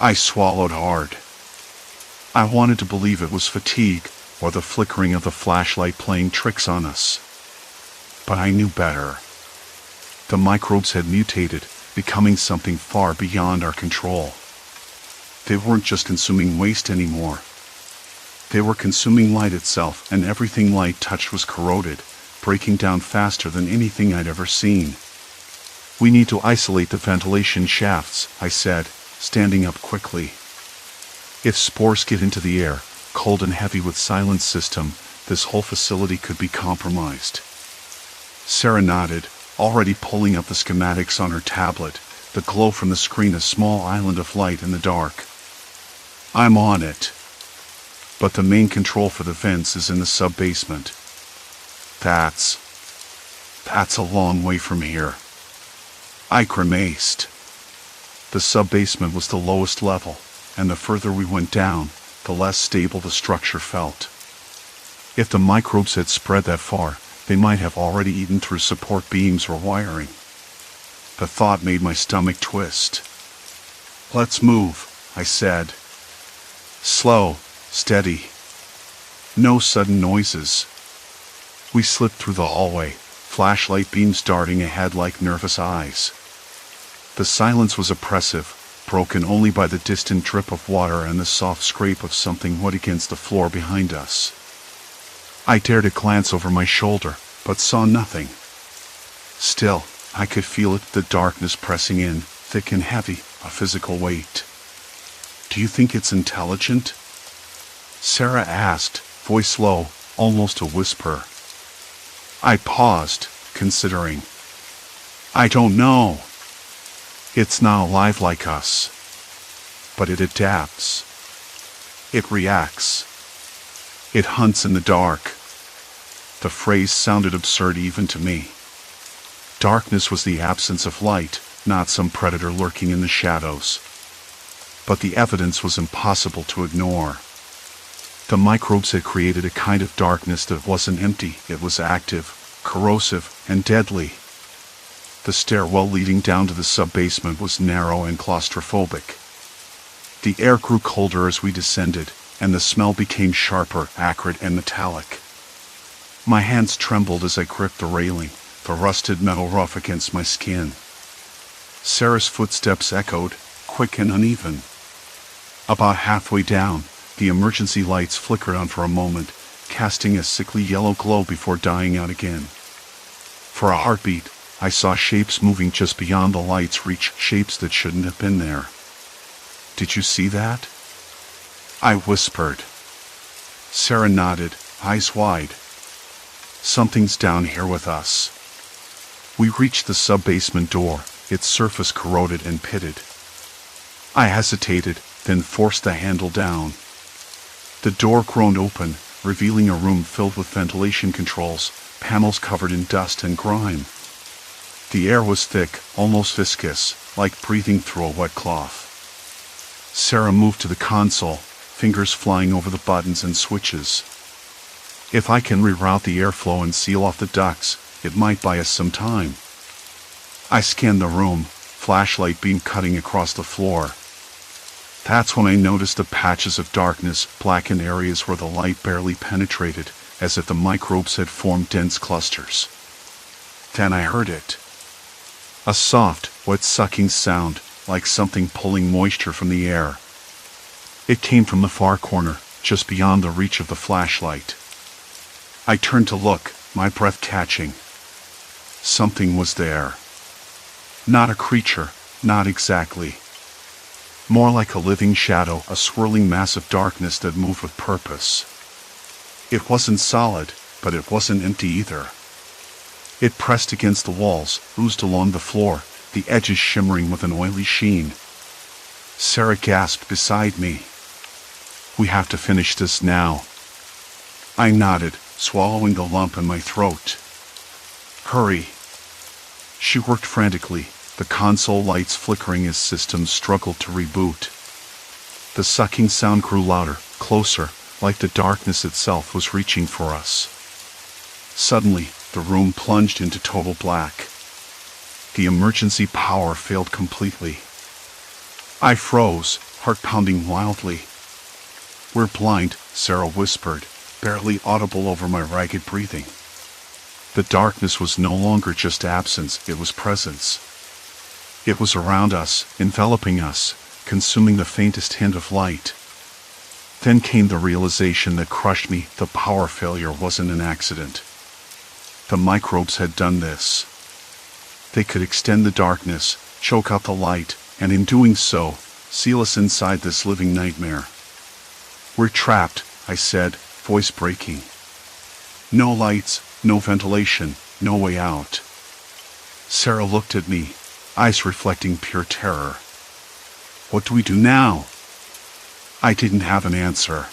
I swallowed hard. I wanted to believe it was fatigue, or the flickering of the flashlight playing tricks on us. But I knew better. The microbes had mutated, becoming something far beyond our control. They weren't just consuming waste anymore. They were consuming light itself, and everything light touched was corroded, breaking down faster than anything I'd ever seen. "We need to isolate the ventilation shafts," I said, standing up quickly. "If spores get into the air, cold and heavy with silence system, this whole facility could be compromised." Sarah nodded, already pulling up the schematics on her tablet, the glow from the screen a small island of light in the dark. "I'm on it. But the main control for the vents is in the sub-basement. That's a long way from here." I grimaced. The sub-basement was the lowest level, and the further we went down, the less stable the structure felt. If the microbes had spread that far, they might have already eaten through support beams or wiring. The thought made my stomach twist. "Let's move," I said. "Slow, steady. No sudden noises." We slipped through the hallway, flashlight beams darting ahead like nervous eyes. The silence was oppressive, broken only by the distant drip of water and the soft scrape of something wet against the floor behind us. I dared to glance over my shoulder, but saw nothing. Still, I could feel it, the darkness pressing in, thick and heavy, a physical weight. "Do you think it's intelligent?" Sarah asked, voice low, almost a whisper. I paused, considering. "I don't know. It's not alive like us. But it adapts. It reacts. It hunts in the dark." The phrase sounded absurd even to me. Darkness was the absence of light, not some predator lurking in the shadows. but the evidence was impossible to ignore. The microbes had created a kind of darkness that wasn't empty, it was active, corrosive, and deadly. The stairwell leading down to the sub-basement was narrow and claustrophobic. The air grew colder as we descended, and the smell became sharper, acrid, and metallic. My hands trembled as I gripped the railing, the rusted metal rough against my skin. Sarah's footsteps echoed, quick and uneven. About halfway down, the emergency lights flickered on for a moment, casting a sickly yellow glow before dying out again. For a heartbeat, I saw shapes moving just beyond the lights reach, shapes that shouldn't have been there. "Did you see that?" I whispered. Sarah nodded, eyes wide. "Something's down here with us." We reached the sub-basement door, its surface corroded and pitted. I hesitated, then forced the handle down. The door groaned open, revealing a room filled with ventilation controls, panels covered in dust and grime. The air was thick, almost viscous, like breathing through a wet cloth. Sarah moved to the console, fingers flying over the buttons and switches. "If I can reroute the airflow and seal off the ducts, it might buy us some time." I scanned the room, flashlight beam cutting across the floor. That's when I noticed the patches of darkness, blackened areas where the light barely penetrated, as if the microbes had formed dense clusters. Then I heard it. A soft, wet sucking sound, like something pulling moisture from the air. It came from the far corner, just beyond the reach of the flashlight. I turned to look, my breath catching. Something was there. Not a creature, not exactly. More like a living shadow, a swirling mass of darkness that moved with purpose. It wasn't solid, but it wasn't empty either. It pressed against the walls, oozed along the floor, the edges shimmering with an oily sheen. Sarah gasped beside me. "We have to finish this now." I nodded, swallowing the lump in my throat. "Hurry." She worked frantically, the console lights flickering as systems struggled to reboot. The sucking sound grew louder, closer, like the darkness itself was reaching for us. Suddenly, the room plunged into total black. The emergency power failed completely. I froze, heart pounding wildly. "We're blind," Sarah whispered, barely audible over my ragged breathing. The darkness was no longer just absence, it was presence. It was around us, enveloping us, consuming the faintest hint of light. Then came the realization that crushed me: the power failure wasn't an accident. The microbes had done this. They could extend the darkness, choke out the light, and in doing so, seal us inside this living nightmare. "We're trapped," I said, voice breaking. "No lights, no ventilation, no way out." Sarah looked at me, eyes reflecting pure terror. "What do we do now?" I didn't have an answer.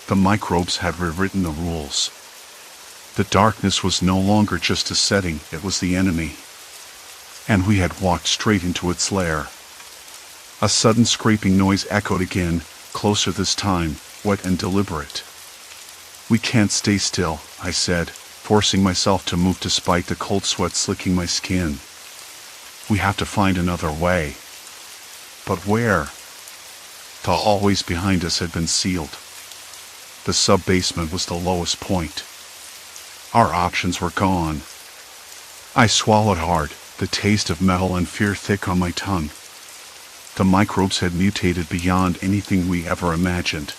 The microbes had rewritten the rules. The darkness was no longer just a setting, it was the enemy. And we had walked straight into its lair. A sudden scraping noise echoed again, closer this time, wet and deliberate. "We can't stay still," I said, forcing myself to move despite the cold sweat slicking my skin. "We have to find another way." But where? The hallways behind us had been sealed. The sub-basement was the lowest point. Our options were gone. I swallowed hard, the taste of metal and fear thick on my tongue. The microbes had mutated beyond anything we ever imagined.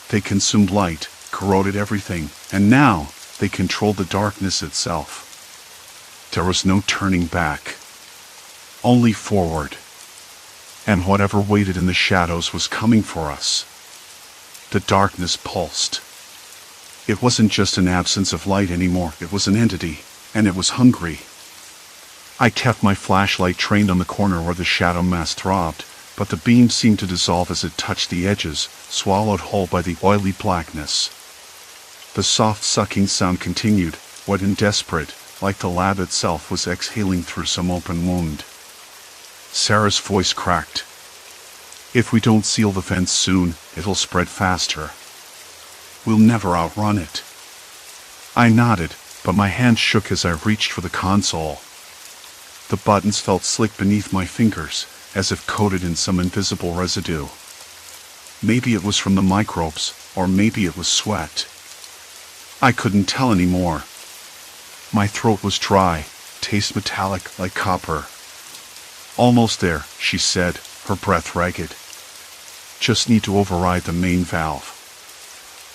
They consumed light, corroded everything, and now they controlled the darkness itself. There was no turning back. Only forward. And whatever waited in the shadows was coming for us. The darkness pulsed. It wasn't just an absence of light anymore, it was an entity, and it was hungry. I kept my flashlight trained on the corner where the shadow mass throbbed, but the beam seemed to dissolve as it touched the edges, swallowed whole by the oily blackness. The soft sucking sound continued, wet and desperate, like the lab itself was exhaling through some open wound. Sarah's voice cracked. If we don't seal the vents soon, it'll spread faster. We'll never outrun it. I nodded, but my hand shook as I reached for the console. The buttons felt slick beneath my fingers, as if coated in some invisible residue. Maybe it was from the microbes, or maybe it was sweat. I couldn't tell anymore. My throat was dry, taste metallic like copper. Almost there, she said, her breath ragged. Just need to override the main valve.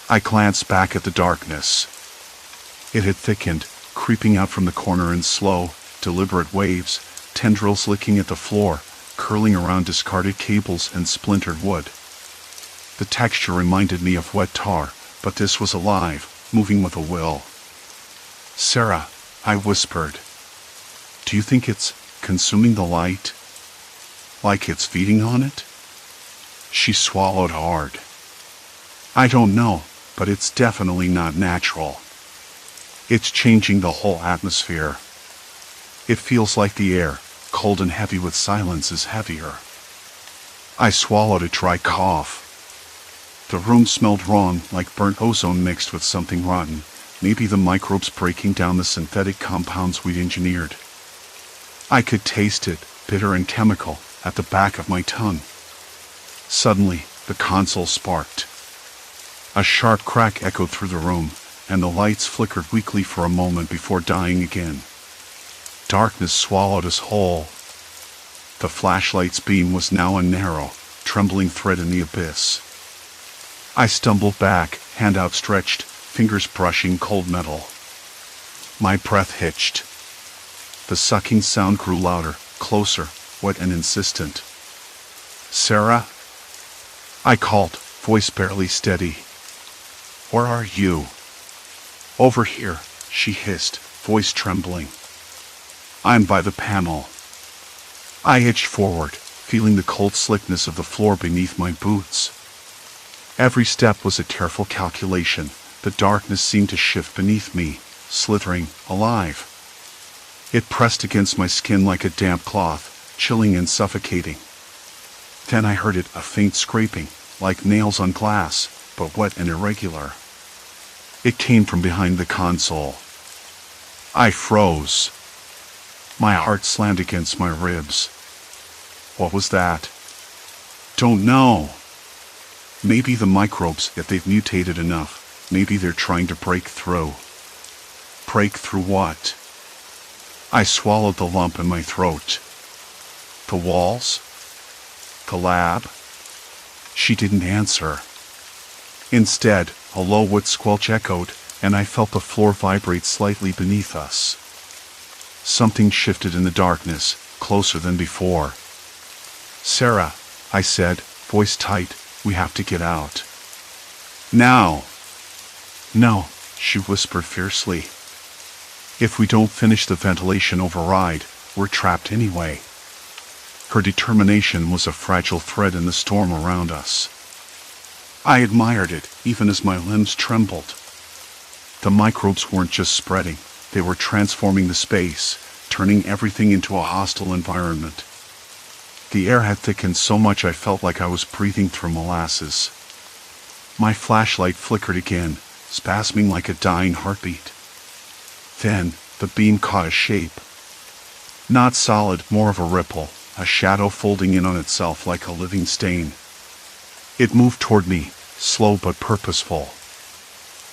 I glanced back at the darkness. It had thickened, creeping out from the corner in slow, deliberate waves, tendrils licking at the floor, curling around discarded cables and splintered wood. The texture reminded me of wet tar, but this was alive, moving with a will. "Sarah," I whispered. "Do you think it's consuming the light? Like it's feeding on it?" She swallowed hard. "I don't know, but it's definitely not natural. It's changing the whole atmosphere. It feels like the air, cold and heavy with silence, is heavier." I swallowed a dry cough. The room smelled wrong, like burnt ozone mixed with something rotten, maybe the microbes breaking down the synthetic compounds we'd engineered. I could taste it, bitter and chemical, at the back of my tongue. Suddenly, the console sparked. A sharp crack echoed through the room, and the lights flickered weakly for a moment before dying again. Darkness swallowed us whole. The flashlight's beam was now a narrow, trembling thread in the abyss. I stumbled back, hand outstretched, fingers brushing cold metal. My breath hitched. The sucking sound grew louder, closer, wet and insistent. "Sarah?" I called, voice barely steady. "Where are you?" "Over here," she hissed, voice trembling. "I'm by the panel." I edged forward, feeling the cold slickness of the floor beneath my boots. Every step was a careful calculation. The darkness seemed to shift beneath me, slithering, alive. It pressed against my skin like a damp cloth, chilling and suffocating. Then I heard it, a faint scraping, like nails on glass, but wet and irregular. It came from behind the console. I froze. My heart slammed against my ribs. What was that? Don't know. Maybe the microbes, if they've mutated enough, maybe they're trying to break through. Break through what? I swallowed the lump in my throat. The walls? The lab? She didn't answer. Instead, a low wood squelch echoed, and I felt the floor vibrate slightly beneath us. Something shifted in the darkness, closer than before. "Sarah," I said, voice tight, "we have to get out." "Now!" "No," she whispered fiercely. "If we don't finish the ventilation override, we're trapped anyway." Her determination was a fragile thread in the storm around us. I admired it, even as my limbs trembled. The microbes weren't just spreading, they were transforming the space, turning everything into a hostile environment. The air had thickened so much I felt like I was breathing through molasses. My flashlight flickered again, spasming like a dying heartbeat. Then, the beam caught a shape. Not solid, more of a ripple, a shadow folding in on itself like a living stain. It moved toward me, slow but purposeful.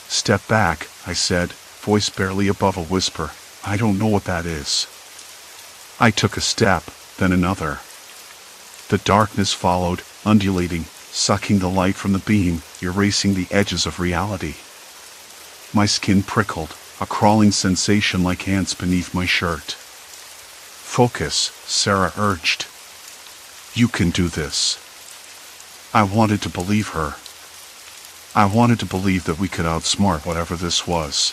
"Step back," I said, voice barely above a whisper. "I don't know what that is." I took a step, then another. The darkness followed, undulating, sucking the light from the beam, erasing the edges of reality. My skin prickled, a crawling sensation like ants beneath my shirt. "Focus," Sarah urged. "You can do this." I wanted to believe her. I wanted to believe that we could outsmart whatever this was.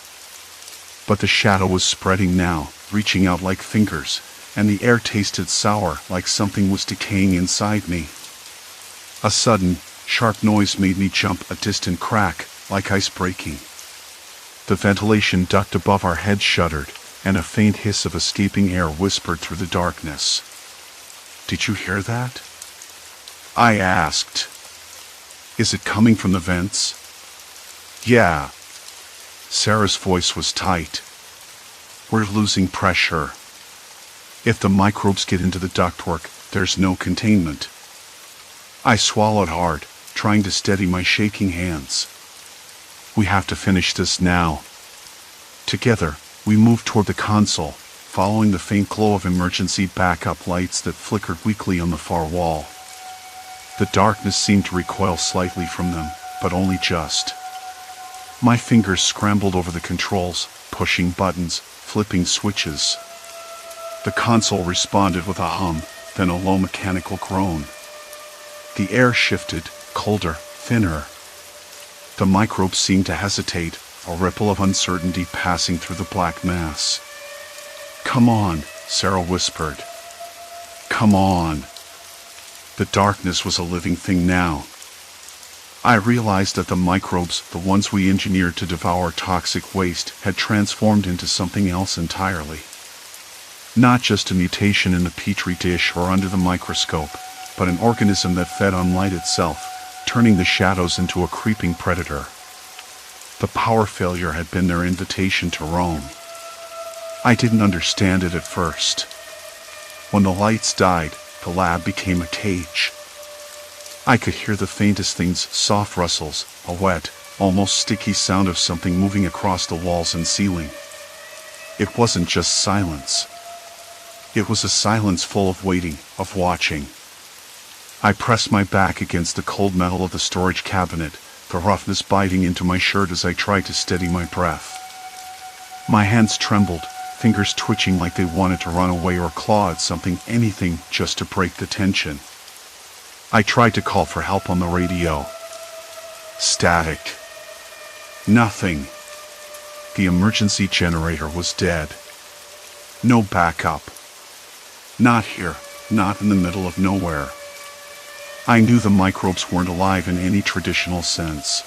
But the shadow was spreading now, reaching out like fingers, and the air tasted sour, like something was decaying inside me. A sudden, sharp noise made me jump, a distant crack, like ice breaking. The ventilation duct above our heads shuddered, and a faint hiss of escaping air whispered through the darkness. "Did you hear that?" I asked. Is it coming from the vents? Yeah. Sarah's voice was tight. We're losing pressure. If the microbes get into the ductwork, there's no containment. I swallowed hard, trying to steady my shaking hands. We have to finish this now. Together, we moved toward the console, following the faint glow of emergency backup lights that flickered weakly on the far wall. The darkness seemed to recoil slightly from them, but only just. My fingers scrambled over the controls, pushing buttons, flipping switches. The console responded with a hum, then a low mechanical groan. The air shifted, colder, thinner. The microbes seemed to hesitate, a ripple of uncertainty passing through the black mass. Come on, Sarah whispered. Come on. The darkness was a living thing now. I realized that the microbes, the ones we engineered to devour toxic waste, had transformed into something else entirely. Not just a mutation in the petri dish or under the microscope, but an organism that fed on light itself, turning the shadows into a creeping predator. The power failure had been their invitation to roam. I didn't understand it at first. When the lights died, the lab became a cage. I could hear the faintest things, soft rustles, a wet, almost sticky sound of something moving across the walls and ceiling. It wasn't just silence. It was a silence full of waiting, of watching. I pressed my back against the cold metal of the storage cabinet, the roughness biting into my shirt as I tried to steady my breath. My hands trembled, fingers twitching like they wanted to run away or claw at something, anything, just to break the tension. I tried to call for help on the radio. Static. Nothing. The emergency generator was dead. No backup. Not here, not in the middle of nowhere. I knew the microbes weren't alive in any traditional sense.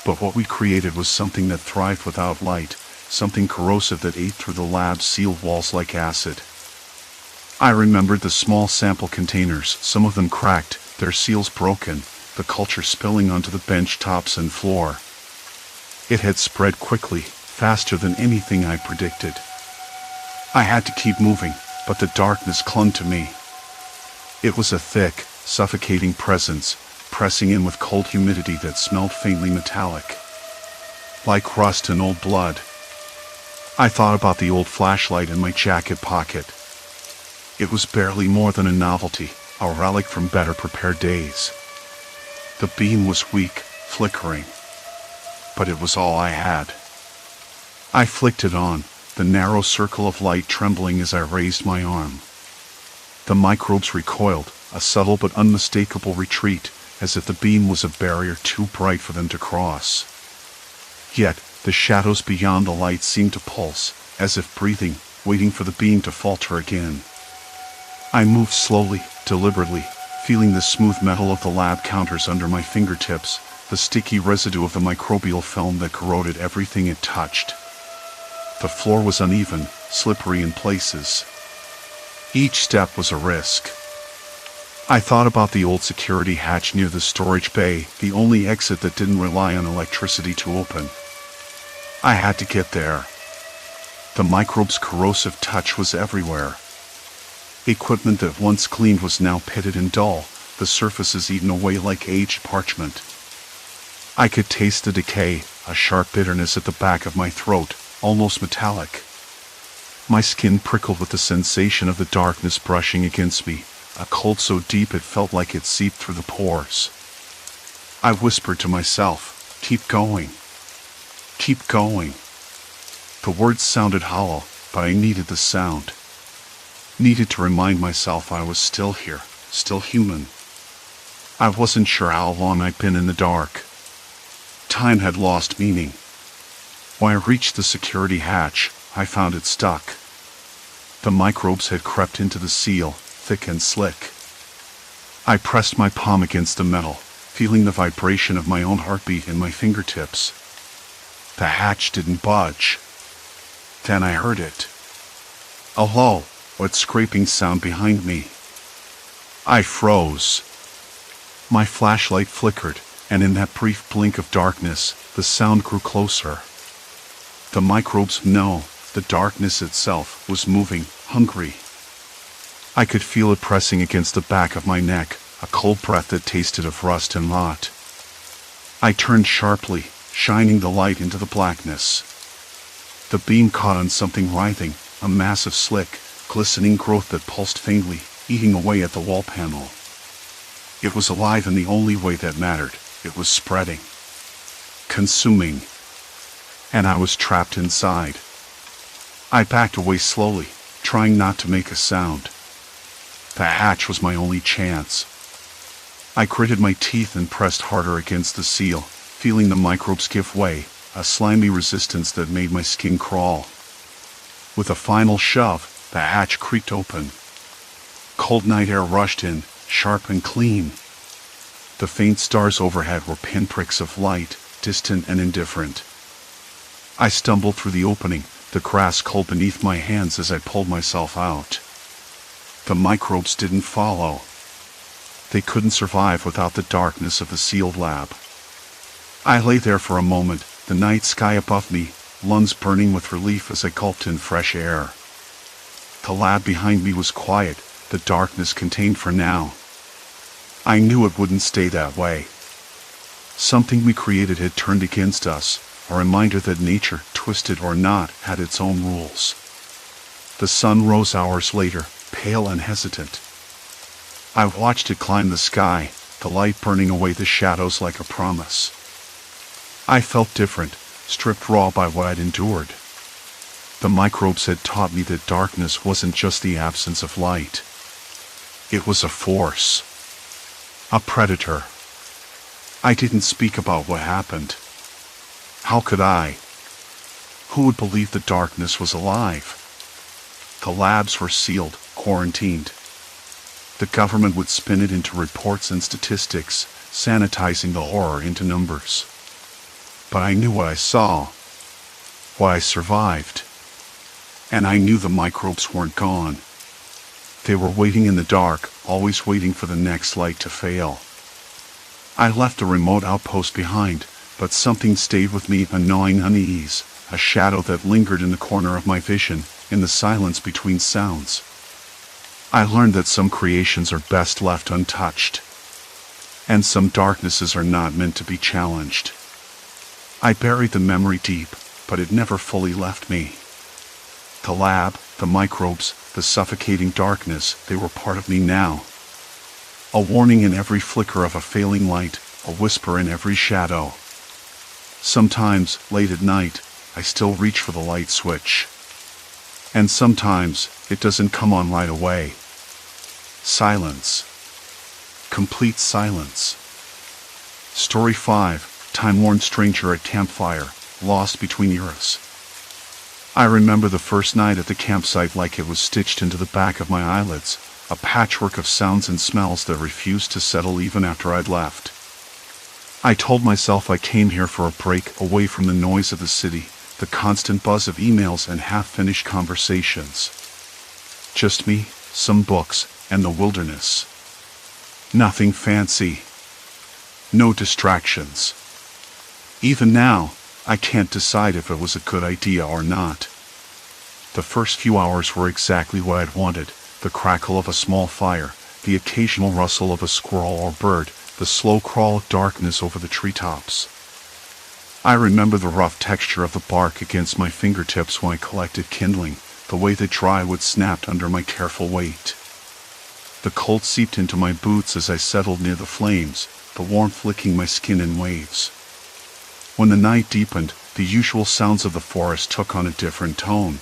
But what we created was something that thrived without light, something corrosive that ate through the lab's sealed walls like acid. I remembered the small sample containers, some of them cracked, their seals broken, the culture spilling onto the bench tops and floor. It had spread quickly, faster than anything I predicted. I had to keep moving, but the darkness clung to me. It was a thick, suffocating presence, pressing in with cold humidity that smelled faintly metallic. Like rust and old blood. I thought about the old flashlight in my jacket pocket. It was barely more than a novelty, a relic from better prepared days. The beam was weak, flickering. But it was all I had. I flicked it on, the narrow circle of light trembling as I raised my arm. The microbes recoiled, a subtle but unmistakable retreat, as if the beam was a barrier too bright for them to cross. Yet, the shadows beyond the light seemed to pulse, as if breathing, waiting for the beam to falter again. I moved slowly, deliberately, feeling the smooth metal of the lab counters under my fingertips, the sticky residue of the microbial film that corroded everything it touched. The floor was uneven, slippery in places. Each step was a risk. I thought about the old security hatch near the storage bay, the only exit that didn't rely on electricity to open. I had to get there. The microbe's corrosive touch was everywhere. Equipment that once cleaned was now pitted and dull, the surfaces eaten away like aged parchment. I could taste the decay, a sharp bitterness at the back of my throat, almost metallic. My skin prickled with the sensation of the darkness brushing against me, a cold so deep it felt like it seeped through the pores. I whispered to myself, "Keep going. Keep going." The words sounded hollow, but I needed the sound. Needed to remind myself I was still here, still human. I wasn't sure how long I'd been in the dark. Time had lost meaning. When I reached the security hatch, I found it stuck. The microbes had crept into the seal, thick and slick. I pressed my palm against the metal, feeling the vibration of my own heartbeat in my fingertips. The hatch didn't budge. Then I heard it. A low, wet scraping sound behind me. I froze. My flashlight flickered, and in that brief blink of darkness, the sound grew closer. The microbes, no, the darkness itself, was moving, hungry. I could feel it pressing against the back of my neck, a cold breath that tasted of rust and rot. I turned sharply, shining the light into the blackness. The beam caught on something writhing, a massive slick, glistening growth that pulsed faintly, eating away at the wall panel. It was alive in the only way that mattered. It was spreading, consuming, and I was trapped inside. I backed away slowly, trying not to make a sound. The hatch was my only chance. I gritted my teeth and pressed harder against the seal, feeling the microbes give way, a slimy resistance that made my skin crawl. With a final shove, the hatch creaked open. Cold night air rushed in, sharp and clean. The faint stars overhead were pinpricks of light, distant and indifferent. I stumbled through the opening, the grass cold beneath my hands as I pulled myself out. The microbes didn't follow. They couldn't survive without the darkness of the sealed lab. I lay there for a moment, the night sky above me, lungs burning with relief as I gulped in fresh air. The lab behind me was quiet, the darkness contained for now. I knew it wouldn't stay that way. Something we created had turned against us, a reminder that nature, twisted or not, had its own rules. The sun rose hours later, pale and hesitant. I watched it climb the sky, the light burning away the shadows like a promise. I felt different, stripped raw by what I'd endured. The microbes had taught me that darkness wasn't just the absence of light. It was a force. A predator. I didn't speak about what happened. How could I? Who would believe the darkness was alive? The labs were sealed, quarantined. The government would spin it into reports and statistics, sanitizing the horror into numbers. But I knew what I saw, what I survived. And I knew the microbes weren't gone. They were waiting in the dark, always waiting for the next light to fail. I left the remote outpost behind, but something stayed with me, a gnawing unease, a shadow that lingered in the corner of my vision, in the silence between sounds. I learned that some creations are best left untouched, and some darknesses are not meant to be challenged. I buried the memory deep, but it never fully left me. The lab, the microbes, the suffocating darkness, they were part of me now. A warning in every flicker of a failing light, a whisper in every shadow. Sometimes, late at night, I still reach for the light switch. And sometimes, it doesn't come on right away. Silence. Complete silence. Story 5, Time-worn stranger at campfire, lost between eras. I remember the first night at the campsite like it was stitched into the back of my eyelids, a patchwork of sounds and smells that refused to settle even after I'd left. I told myself I came here for a break away from the noise of the city, the constant buzz of emails and half-finished conversations. Just me, some books, and the wilderness. Nothing fancy. No distractions. Even now, I can't decide if it was a good idea or not. The first few hours were exactly what I'd wanted, the crackle of a small fire, the occasional rustle of a squirrel or bird, the slow crawl of darkness over the treetops. I remember the rough texture of the bark against my fingertips when I collected kindling, the way the dry wood snapped under my careful weight. The cold seeped into my boots as I settled near the flames, the warmth licking my skin in waves. When the night deepened, the usual sounds of the forest took on a different tone.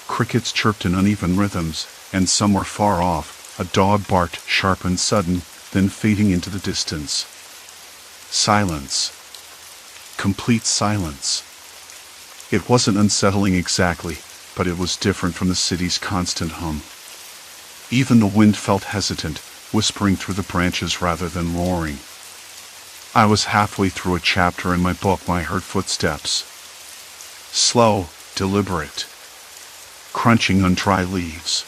Crickets chirped in uneven rhythms, and somewhere far off, a dog barked, sharp and sudden, then fading into the distance. Silence. Complete silence. It wasn't unsettling exactly, but it was different from the city's constant hum. Even the wind felt hesitant, whispering through the branches rather than roaring. I was halfway through a chapter in my book when I heard footsteps. Slow, deliberate. Crunching on dry leaves.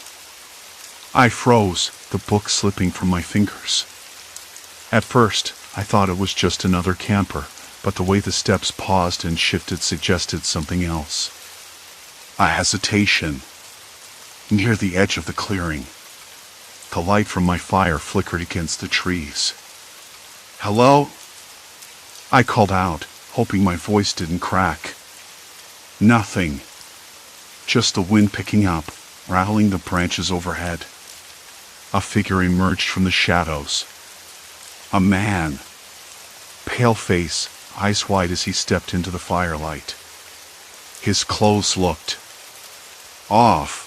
I froze, the book slipping from my fingers. At first, I thought it was just another camper, but the way the steps paused and shifted suggested something else. A hesitation. Near the edge of the clearing. The light from my fire flickered against the trees. "Hello?" I called out, hoping my voice didn't crack. Nothing. Just the wind picking up, rattling the branches overhead. A figure emerged from the shadows. A man. Pale face, eyes wide as he stepped into the firelight. His clothes looked off.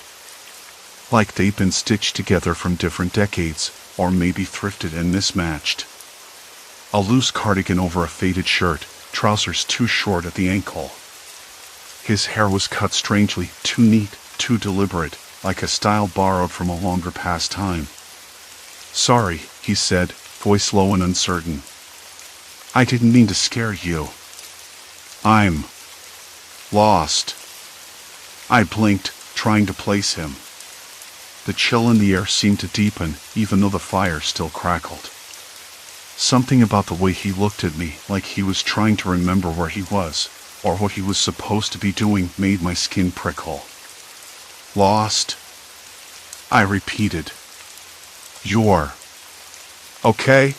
Like they'd been stitched together from different decades, or maybe thrifted and mismatched. A loose cardigan over a faded shirt, trousers too short at the ankle. His hair was cut strangely, too neat, too deliberate, like a style borrowed from a longer past time. "Sorry," he said, voice low and uncertain. "I didn't mean to scare you. I'm lost." I blinked, trying to place him. The chill in the air seemed to deepen, even though the fire still crackled. Something about the way he looked at me, like he was trying to remember where he was, or what he was supposed to be doing, made my skin prickle. "Lost?" I repeated. "You're okay?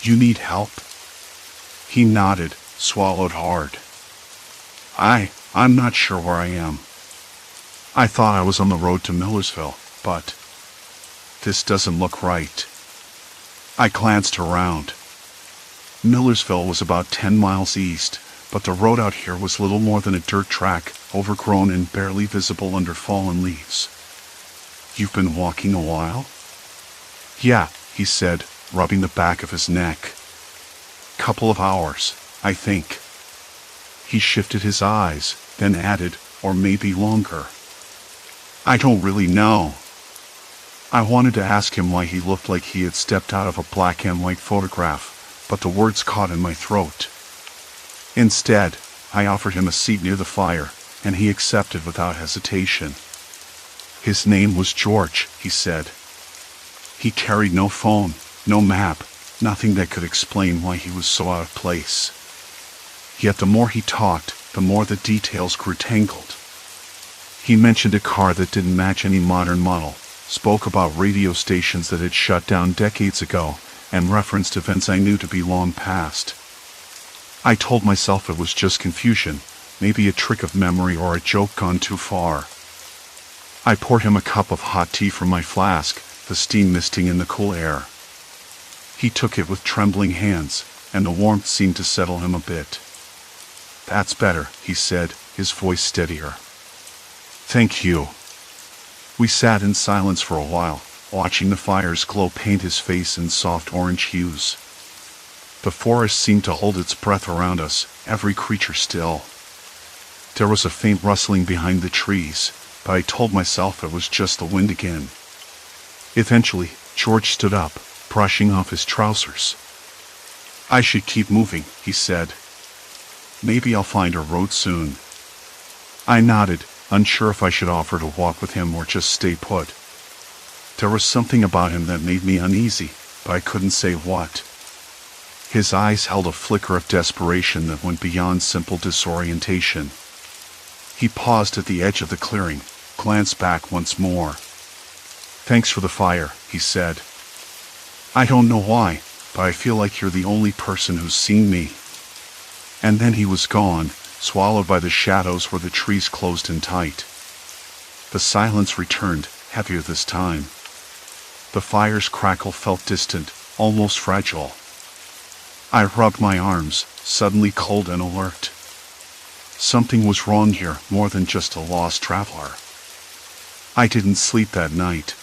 You need help?" He nodded, swallowed hard. I'm not sure where I am. I thought I was on the road to Millersville, but this doesn't look right. I glanced around. Millersville was about 10 miles east, but the road out here was little more than a dirt track, overgrown and barely visible under fallen leaves. "You've been walking a while?" "Yeah," he said, rubbing the back of his neck. "Couple of hours, I think." He shifted his eyes, then added, "Or maybe longer." "I don't really know." I wanted to ask him why he looked like he had stepped out of a black and white photograph, but the words caught in my throat. Instead, I offered him a seat near the fire, and he accepted without hesitation. His name was George, he said. He carried no phone, no map, nothing that could explain why he was so out of place. Yet the more he talked, the more the details grew tangled. He mentioned a car that didn't match any modern model, spoke about radio stations that had shut down decades ago, and referenced events I knew to be long past. I told myself it was just confusion, maybe a trick of memory or a joke gone too far. I poured him a cup of hot tea from my flask, the steam misting in the cool air. He took it with trembling hands, and the warmth seemed to settle him a bit. "That's better," he said, his voice steadier. "Thank you." We sat in silence for a while, watching the fire's glow paint his face in soft orange hues. The forest seemed to hold its breath around us, every creature still. There was a faint rustling behind the trees, but I told myself it was just the wind again. Eventually, George stood up, brushing off his trousers. "I should keep moving," he said. "Maybe I'll find a road soon." I nodded, unsure if I should offer to walk with him or just stay put. There was something about him that made me uneasy, but I couldn't say what. His eyes held a flicker of desperation that went beyond simple disorientation. He paused at the edge of the clearing, glanced back once more. "Thanks for the fire," he said. "I don't know why, but I feel like you're the only person who's seen me." And then he was gone, swallowed by the shadows where the trees closed in tight. The silence returned, heavier this time. The fire's crackle felt distant, almost fragile. I rubbed my arms, suddenly cold and alert. Something was wrong here, more than just a lost traveler. I didn't sleep that night.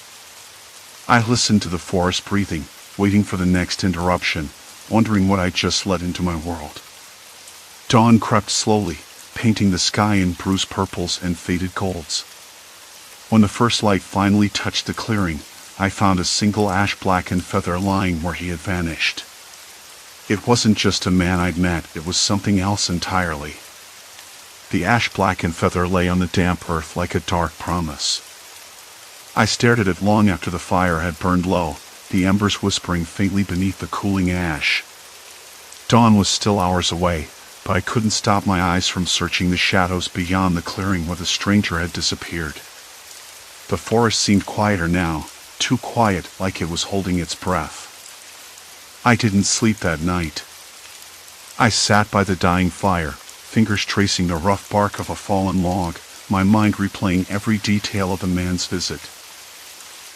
I listened to the forest breathing, waiting for the next interruption, wondering what I'd just let into my world. Dawn crept slowly, painting the sky in bruised purples and faded golds. When the first light finally touched the clearing, I found a single ash-blackened feather lying where he had vanished. It wasn't just a man I'd met, it was something else entirely. The ash-blackened feather lay on the damp earth like a dark promise. I stared at it long after the fire had burned low, the embers whispering faintly beneath the cooling ash. Dawn was still hours away, but I couldn't stop my eyes from searching the shadows beyond the clearing where the stranger had disappeared. The forest seemed quieter now, too quiet, like it was holding its breath. I didn't sleep that night. I sat by the dying fire, fingers tracing the rough bark of a fallen log, my mind replaying every detail of the man's visit.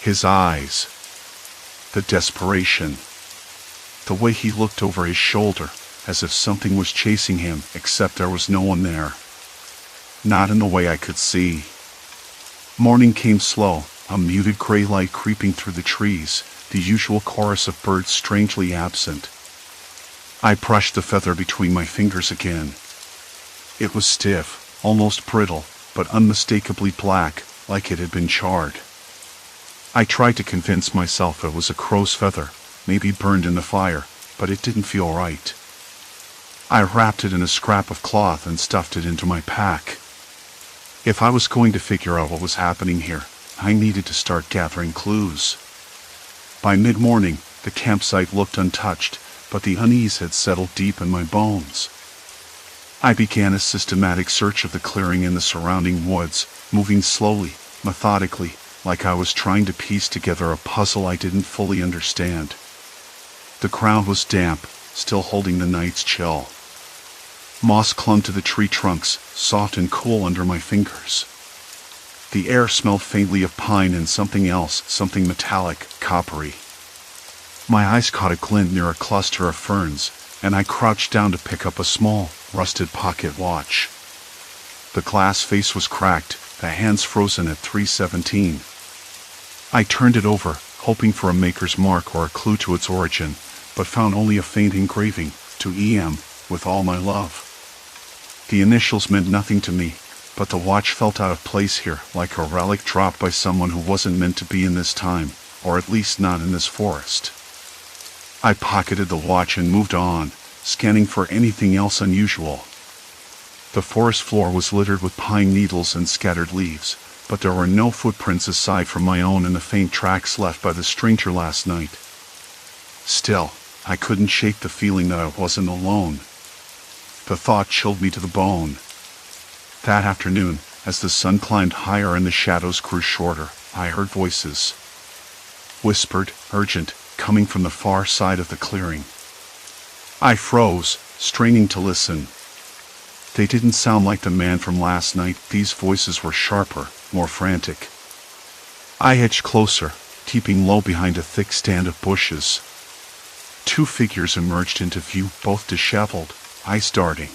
His eyes, the desperation, the way he looked over his shoulder, as if something was chasing him, except there was no one there. Not in the way I could see. Morning came slow, a muted gray light creeping through the trees, the usual chorus of birds strangely absent. I brushed the feather between my fingers again. It was stiff, almost brittle, but unmistakably black, like it had been charred. I tried to convince myself it was a crow's feather, maybe burned in the fire, but it didn't feel right. I wrapped it in a scrap of cloth and stuffed it into my pack. If I was going to figure out what was happening here, I needed to start gathering clues. By mid-morning, the campsite looked untouched, but the unease had settled deep in my bones. I began a systematic search of the clearing and the surrounding woods, moving slowly, methodically, like I was trying to piece together a puzzle I didn't fully understand. The ground was damp, still holding the night's chill. Moss clung to the tree trunks, soft and cool under my fingers. The air smelled faintly of pine and something else, something metallic, coppery. My eyes caught a glint near a cluster of ferns, and I crouched down to pick up a small, rusted pocket watch. The glass face was cracked, the hands frozen at 3:17. I turned it over, hoping for a maker's mark or a clue to its origin, but found only a faint engraving, to E.M., with all my love. The initials meant nothing to me, but the watch felt out of place here, like a relic dropped by someone who wasn't meant to be in this time, or at least not in this forest. I pocketed the watch and moved on, scanning for anything else unusual. The forest floor was littered with pine needles and scattered leaves, but there were no footprints aside from my own and the faint tracks left by the stranger last night. Still, I couldn't shake the feeling that I wasn't alone. The thought chilled me to the bone. That afternoon, as the sun climbed higher and the shadows grew shorter, I heard voices. Whispered, urgent, coming from the far side of the clearing. I froze, straining to listen. They didn't sound like the man from last night. These voices were sharper, more frantic. I edged closer, keeping low behind a thick stand of bushes. Two figures emerged into view, both disheveled, eyes darting.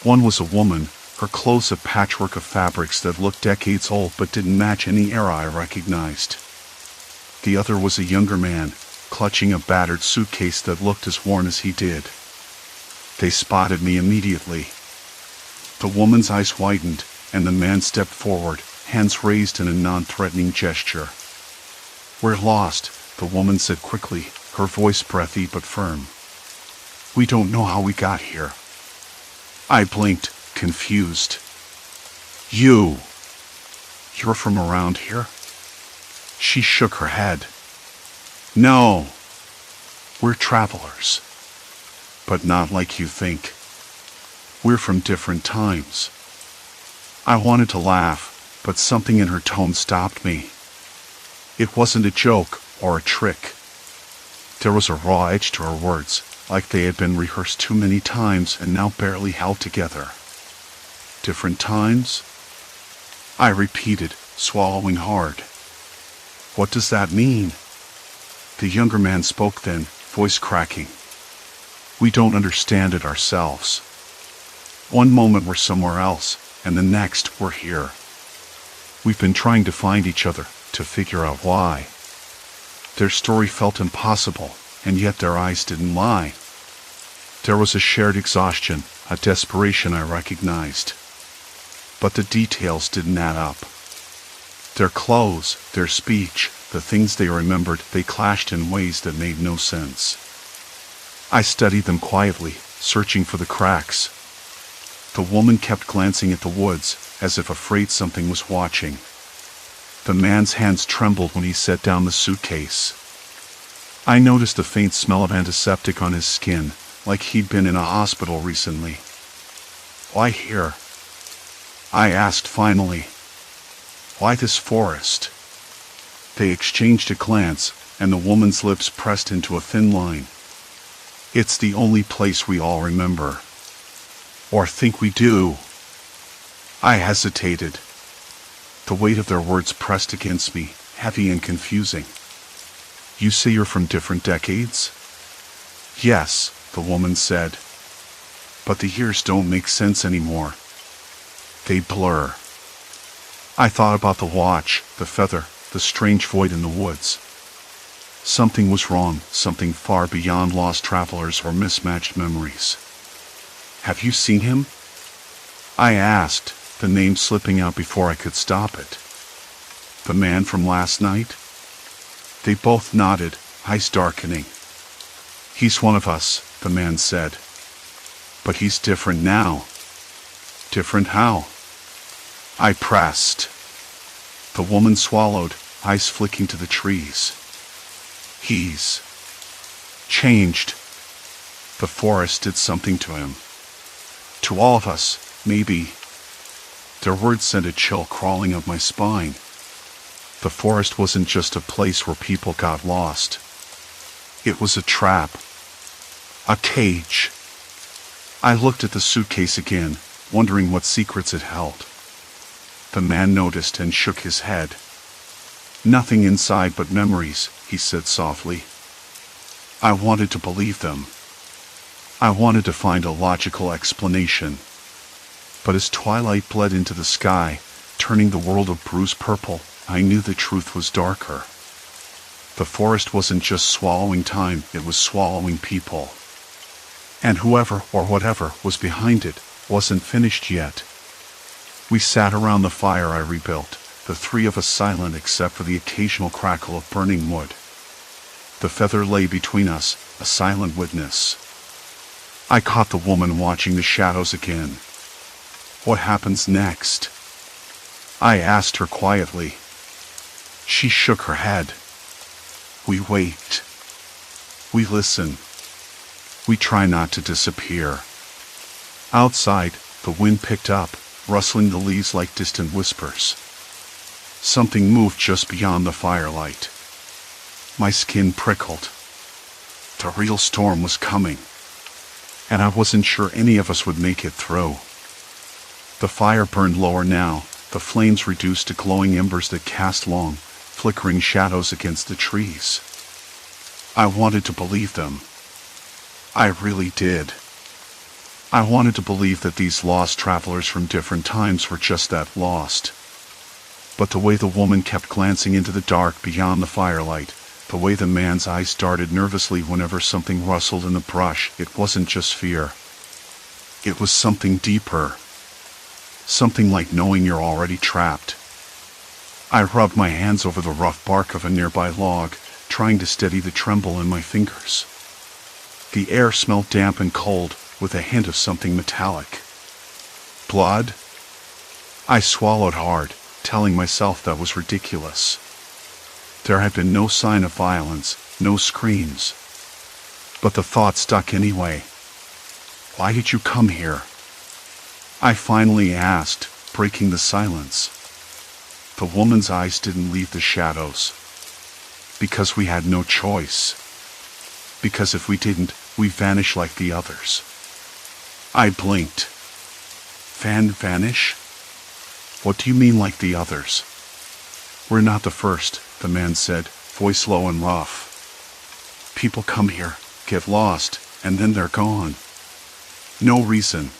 One was a woman, her clothes a patchwork of fabrics that looked decades old but didn't match any era I recognized. The other was a younger man, clutching a battered suitcase that looked as worn as he did. They spotted me immediately. The woman's eyes widened, and the man stepped forward, hands raised in a non-threatening gesture. "We're lost," the woman said quickly, her voice breathy but firm. "We don't know how we got here." I blinked, confused. You're from around here?" She shook her head. "No. We're travelers. But not like you think. We're from different times." I wanted to laugh, but something in her tone stopped me. It wasn't a joke or a trick. There was a raw edge to her words, like they had been rehearsed too many times and now barely held together. "Different times?" I repeated, swallowing hard. "What does that mean?" The younger man spoke then, voice cracking. "We don't understand it ourselves. One moment we're somewhere else, and the next we're here. We've been trying to find each other, to figure out why." Their story felt impossible, and yet their eyes didn't lie. There was a shared exhaustion, a desperation I recognized. But the details didn't add up. Their clothes, their speech, the things they remembered, they clashed in ways that made no sense. I studied them quietly, searching for the cracks. The woman kept glancing at the woods, as if afraid something was watching. The man's hands trembled when he set down the suitcase. I noticed a faint smell of antiseptic on his skin, like he'd been in a hospital recently. "Why here?" I asked finally. "Why this forest?" They exchanged a glance, and the woman's lips pressed into a thin line. "It's the only place we all remember. Or think we do." I hesitated. The weight of their words pressed against me, heavy and confusing. "You say you're from different decades?" "Yes," the woman said. "But the years don't make sense anymore. They blur." I thought about the watch, the feather, the strange void in the woods. Something was wrong, something far beyond lost travelers or mismatched memories. "Have you seen him?" I asked, the name slipping out before I could stop it. "The man from last night?" They both nodded, eyes darkening. "He's one of us," the man said. "But he's different now." "Different how?" I pressed. The woman swallowed, eyes flicking to the trees. "He's changed. The forest did something to him. To all of us, maybe." Their words sent a chill crawling up my spine. The forest wasn't just a place where people got lost. It was a trap. A cage. I looked at the suitcase again, wondering what secrets it held. The man noticed and shook his head. "Nothing inside but memories," he said softly. I wanted to believe them. I wanted to find a logical explanation. But as twilight bled into the sky, turning the world of bruised purple, I knew the truth was darker. The forest wasn't just swallowing time, it was swallowing people. And whoever or whatever was behind it wasn't finished yet. We sat around the fire I rebuilt, the three of us silent except for the occasional crackle of burning wood. The feather lay between us, a silent witness. I caught the woman watching the shadows again. "What happens next?" I asked her quietly. She shook her head. "We wait. We listen. We try not to disappear." Outside, the wind picked up, rustling the leaves like distant whispers. Something moved just beyond the firelight. My skin prickled. The real storm was coming, and I wasn't sure any of us would make it through. The fire burned lower now, the flames reduced to glowing embers that cast long, flickering shadows against the trees. I wanted to believe them. I really did. I wanted to believe that these lost travelers from different times were just that, lost. But the way the woman kept glancing into the dark beyond the firelight, the way the man's eyes darted nervously whenever something rustled in the brush, it wasn't just fear. It was something deeper. Something like knowing you're already trapped. I rubbed my hands over the rough bark of a nearby log, trying to steady the tremble in my fingers. The air smelled damp and cold, with a hint of something metallic. Blood? I swallowed hard, telling myself that was ridiculous. There had been no sign of violence, no screams. But the thought stuck anyway. "Why did you come here?" I finally asked, breaking the silence. The woman's eyes didn't leave the shadows. "Because we had no choice. Because if we didn't, we vanish like the others." I blinked. Vanish? What do you mean like the others?" "We're not the first," the man said, voice low and rough. "People come here, get lost, and then they're gone. No reason.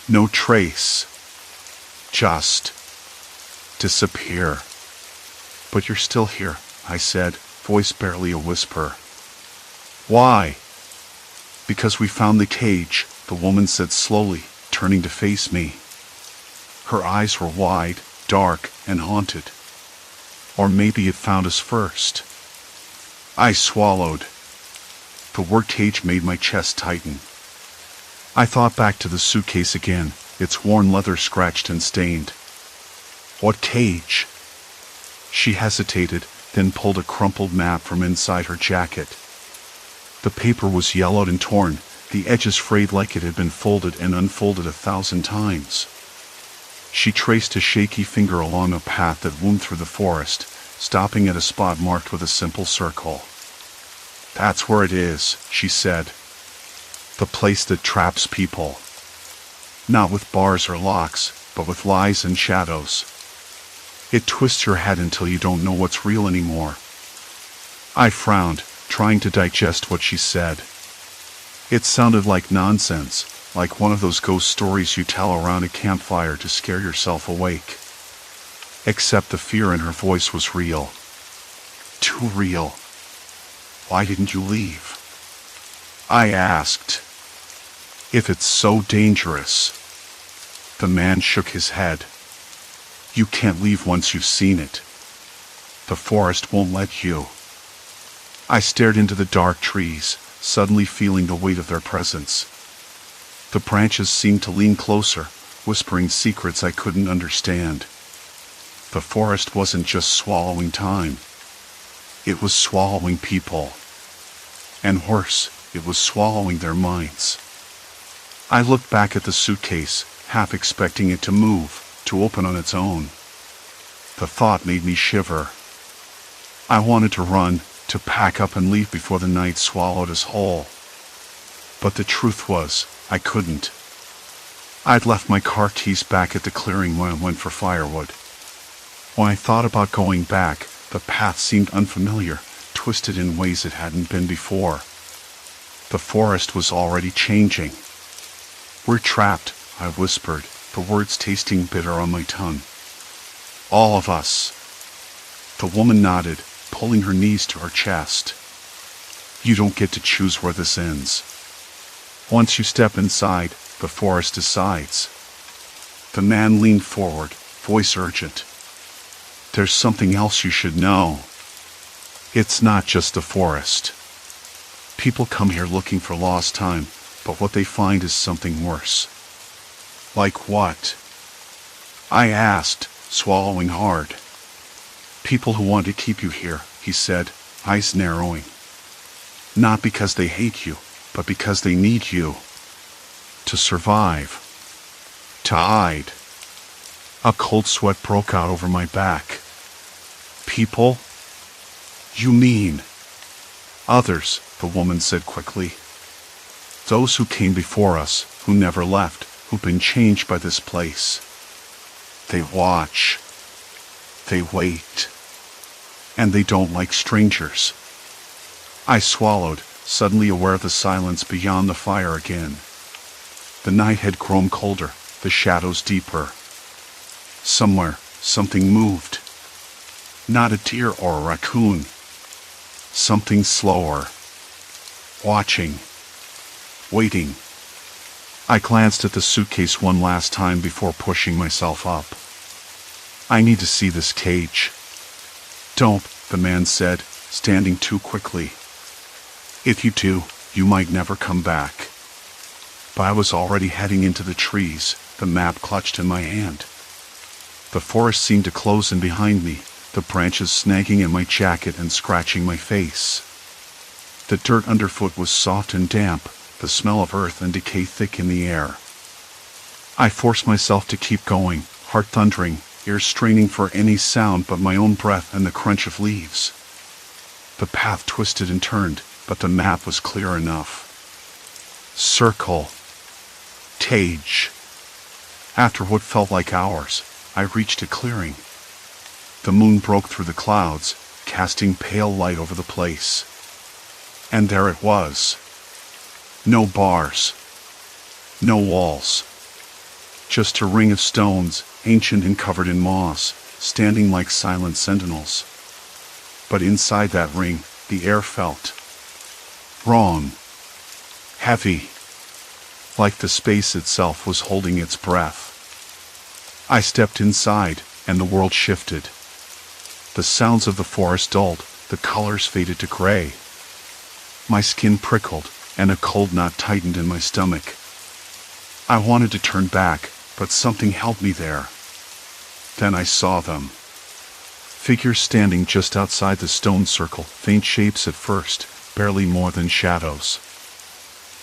No trace. Just disappear. But you're still here," I said, voice barely a whisper. "Why?" "Because we found the cage," the woman said slowly, turning to face me. Her eyes were wide, dark, and haunted. Or maybe it found us first. I swallowed. The word cage made my chest tighten. I thought back to the suitcase again, its worn leather scratched and stained. "What cage?" She hesitated, then pulled a crumpled map from inside her jacket. The paper was yellowed and torn, the edges frayed like it had been folded and unfolded 1,000 times. She traced a shaky finger along a path that wound through the forest, stopping at a spot marked with a simple circle. "That's where it is," she said. "The place that traps people. Not with bars or locks, but with lies and shadows. It twists your head until you don't know what's real anymore." I frowned, trying to digest what she said. It sounded like nonsense, like one of those ghost stories you tell around a campfire to scare yourself awake. Except the fear in her voice was real. Too real. "Why didn't you leave?" I asked. "If it's so dangerous." The man shook his head. "You can't leave once you've seen it. The forest won't let you." I stared into the dark trees, suddenly feeling the weight of their presence. The branches seemed to lean closer, whispering secrets I couldn't understand. The forest wasn't just swallowing time. It was swallowing people. And worse, it was swallowing their minds. I looked back at the suitcase, half expecting it to move, to open on its own. The thought made me shiver. I wanted to run, to pack up and leave before the night swallowed us whole. But the truth was, I couldn't. I'd left my car keys back at the clearing when I went for firewood. When I thought about going back, the path seemed unfamiliar, twisted in ways it hadn't been before. The forest was already changing. "We're trapped," I whispered, the words tasting bitter on my tongue. "All of us." The woman nodded, pulling her knees to her chest. "You don't get to choose where this ends. Once you step inside, the forest decides." The man leaned forward, voice urgent. "There's something else you should know. It's not just the forest. People come here looking for lost time, but what they find is something worse." "Like what?" I asked, swallowing hard. "People who want to keep you here," he said, eyes narrowing. "Not because they hate you, but because they need you. To survive. To hide." A cold sweat broke out over my back. "People? You mean?" "Others," the woman said quickly. "Those who came before us, who never left, who've been changed by this place. They watch. They wait. And they don't like strangers." I swallowed, suddenly aware of the silence beyond the fire again. The night had grown colder, the shadows deeper. Somewhere, something moved. Not a deer or a raccoon. Something slower. Watching. Waiting. I glanced at the suitcase one last time before pushing myself up. "I need to see this cage." "Don't," the man said, standing too quickly. "If you do, you might never come back." But I was already heading into the trees, the map clutched in my hand. The forest seemed to close in behind me, the branches snagging in my jacket and scratching my face. The dirt underfoot was soft and damp, the smell of earth and decay thick in the air. I forced myself to keep going, heart thundering, ears straining for any sound but my own breath and the crunch of leaves. The path twisted and turned, but the map was clear enough. Circle. Tage. After what felt like hours, I reached a clearing. The moon broke through the clouds, casting pale light over the place. And there it was. No bars. No walls. Just a ring of stones, ancient and covered in moss, standing like silent sentinels. But inside that ring, the air felt wrong. Heavy. Like the space itself was holding its breath. I stepped inside, and the world shifted. The sounds of the forest dulled, the colors faded to gray. My skin prickled, and a cold knot tightened in my stomach. I wanted to turn back, but something held me there. Then I saw them. Figures standing just outside the stone circle, faint shapes at first, barely more than shadows.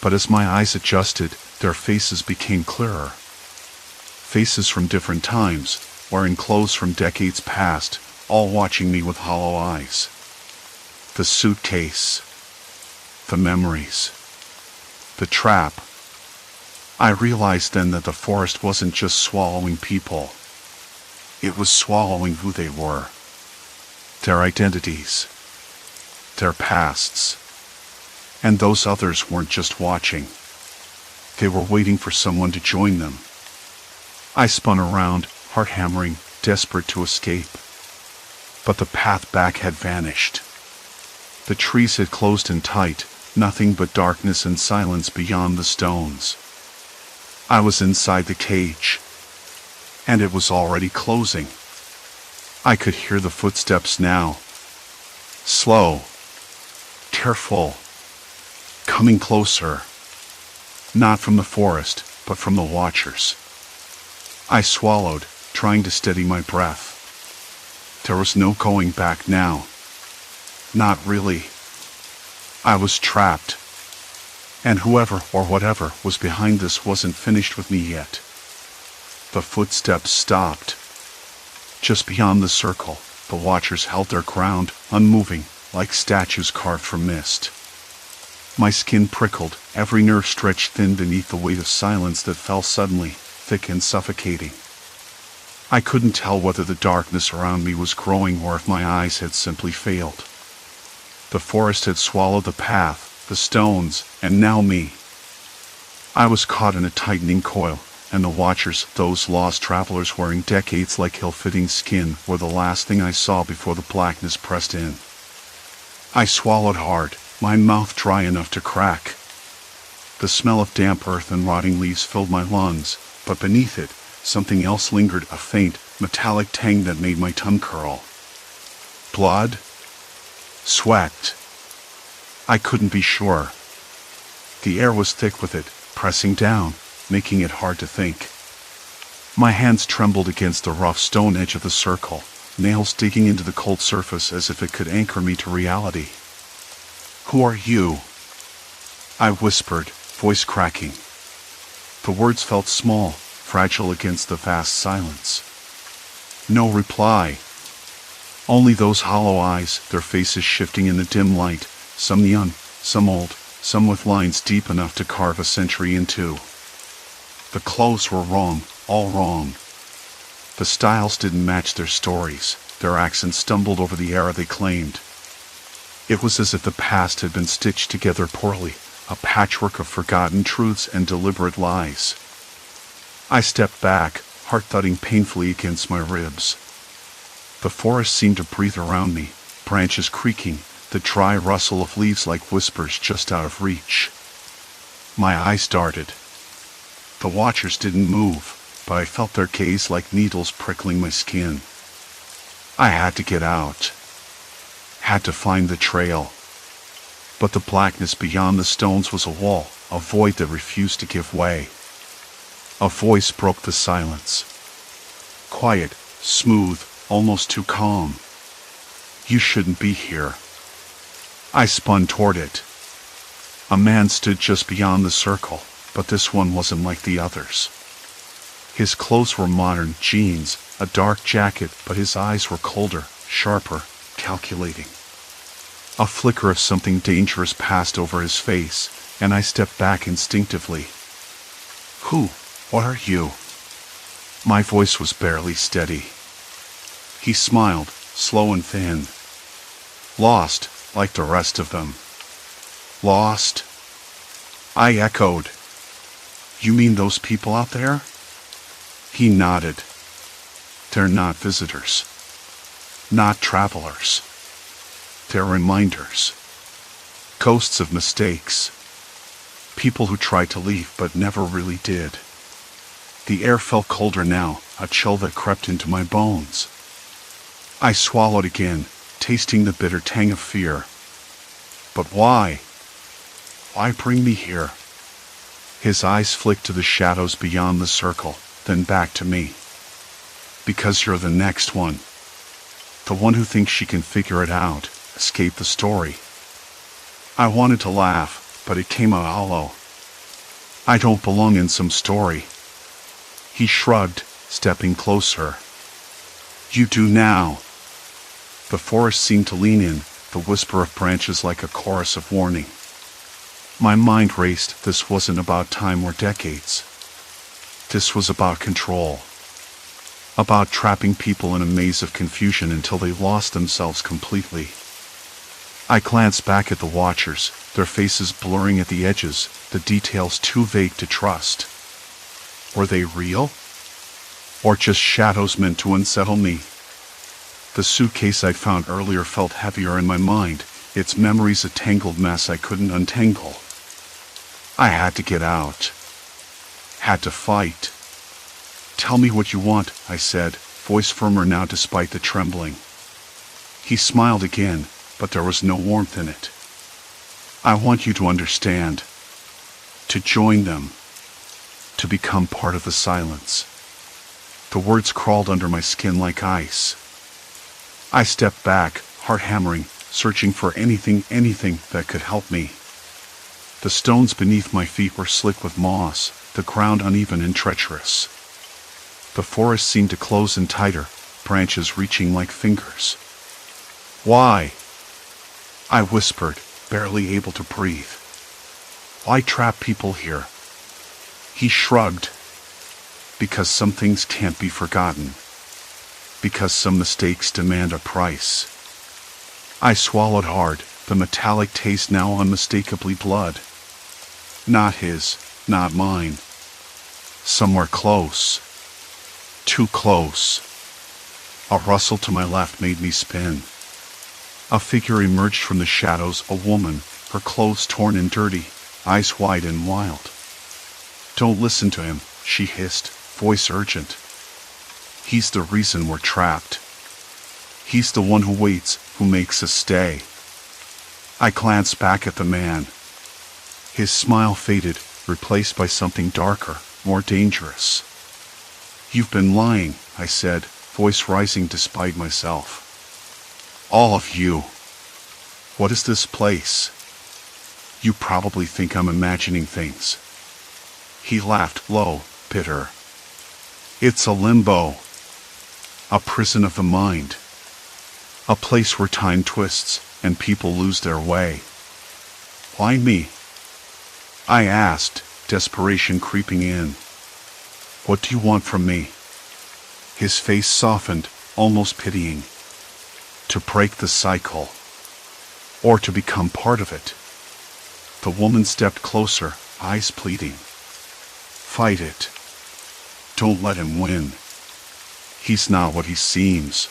But as my eyes adjusted, their faces became clearer. Faces from different times, wearing clothes from decades past, all watching me with hollow eyes. The suitcase. The memories. The trap. I realized then that the forest wasn't just swallowing people. It was swallowing who they were. Their identities. Their pasts. And those others weren't just watching. They were waiting for someone to join them. I spun around, heart hammering, desperate to escape. But the path back had vanished. The trees had closed in tight, nothing but darkness and silence beyond the stones. I was inside the cage, and it was already closing. I could hear the footsteps now. Slow, careful, coming closer. Not from the forest, but from the watchers. I swallowed, trying to steady my breath. There was no going back now. Not really. I was trapped. And whoever or whatever was behind this wasn't finished with me yet. The footsteps stopped. Just beyond the circle, the watchers held their ground, unmoving, like statues carved from mist. My skin prickled, every nerve stretched thin beneath the weight of silence that fell suddenly, thick and suffocating. I couldn't tell whether the darkness around me was growing or if my eyes had simply failed. The forest had swallowed the path, the stones, and now me. I was caught in a tightening coil, and the watchers, those lost travelers wearing decades like ill-fitting skin, were the last thing I saw before the blackness pressed in. I swallowed hard, my mouth dry enough to crack. The smell of damp earth and rotting leaves filled my lungs, but beneath it, something else lingered, a faint, metallic tang that made my tongue curl. Blood? Sweat? I couldn't be sure. The air was thick with it, pressing down, making it hard to think. My hands trembled against the rough stone edge of the circle, nails digging into the cold surface as if it could anchor me to reality. "Who are you?" I whispered, voice cracking. The words felt small, fragile against the vast silence. No reply. Only those hollow eyes, their faces shifting in the dim light, some young, some old, some with lines deep enough to carve a century into. The clothes were wrong, all wrong. The styles didn't match their stories, their accents stumbled over the era they claimed. It was as if the past had been stitched together poorly, a patchwork of forgotten truths and deliberate lies. I stepped back, heart thudding painfully against my ribs. The forest seemed to breathe around me, branches creaking, the dry rustle of leaves like whispers just out of reach. My eyes darted. The watchers didn't move, but I felt their gaze like needles prickling my skin. I had to get out. Had to find the trail. But the blackness beyond the stones was a wall, a void that refused to give way. A voice broke the silence. Quiet, smooth, almost too calm. "You shouldn't be here." I spun toward it. A man stood just beyond the circle, but this one wasn't like the others. His clothes were modern, jeans, a dark jacket, but his eyes were colder, sharper, calculating. A flicker of something dangerous passed over his face, and I stepped back instinctively. "Who? What are you?" My voice was barely steady. He smiled, slow and thin. "Lost, like the rest of them." "Lost?" I echoed. "You mean those people out there?" He nodded. "They're not visitors. Not travelers. They're reminders. Ghosts of mistakes. People who tried to leave but never really did." The air felt colder now, a chill that crept into my bones. I swallowed again, tasting the bitter tang of fear. But why? Why bring me here? His eyes flicked to the shadows beyond the circle, then back to me. "Because you're the next one. The one who thinks she can figure it out, escape the story. I wanted to laugh, but it came out hollow. I don't belong in some story. He shrugged, stepping closer. You do now. The forest seemed to lean in, the whisper of branches like a chorus of warning. My mind raced. This wasn't about time or decades. This was about control. About trapping people in a maze of confusion until they lost themselves completely. I glanced back at the watchers, their faces blurring at the edges, the details too vague to trust. Were they real? Or just shadows meant to unsettle me? The suitcase I'd found earlier felt heavier in my mind, its memories a tangled mess I couldn't untangle. I had to get out. Had to fight. Tell me what you want, I said, voice firmer now despite the trembling. He smiled again, but there was no warmth in it. I want you to understand. To join them. To become part of the silence. The words crawled under my skin like ice. I stepped back, heart hammering, searching for anything that could help me. The stones beneath my feet were slick with moss, the ground uneven and treacherous. The forest seemed to close in tighter, branches reaching like fingers. Why? I whispered, barely able to breathe. Why trap people here? He shrugged. Because some things can't be forgotten. Because some mistakes demand a price. I swallowed hard, the metallic taste now unmistakably blood. Not his, not mine. Somewhere close. Too close. A rustle to my left made me spin. A figure emerged from the shadows, a woman, her clothes torn and dirty, eyes wide and wild. Don't listen to him, she hissed, voice urgent. He's the reason we're trapped. He's the one who waits, who makes us stay. I glanced back at the man. His smile faded, replaced by something darker, more dangerous. You've been lying, I said, voice rising despite myself. All of you. What is this place? You probably think I'm imagining things. He laughed low, bitter. It's a limbo. A prison of the mind. A place where time twists and people lose their way. Why me? I asked, desperation creeping in. What do you want from me? His face softened, almost pitying. To break the cycle. Or to become part of it. The woman stepped closer, eyes pleading. Fight it. Don't let him win. He's not what he seems.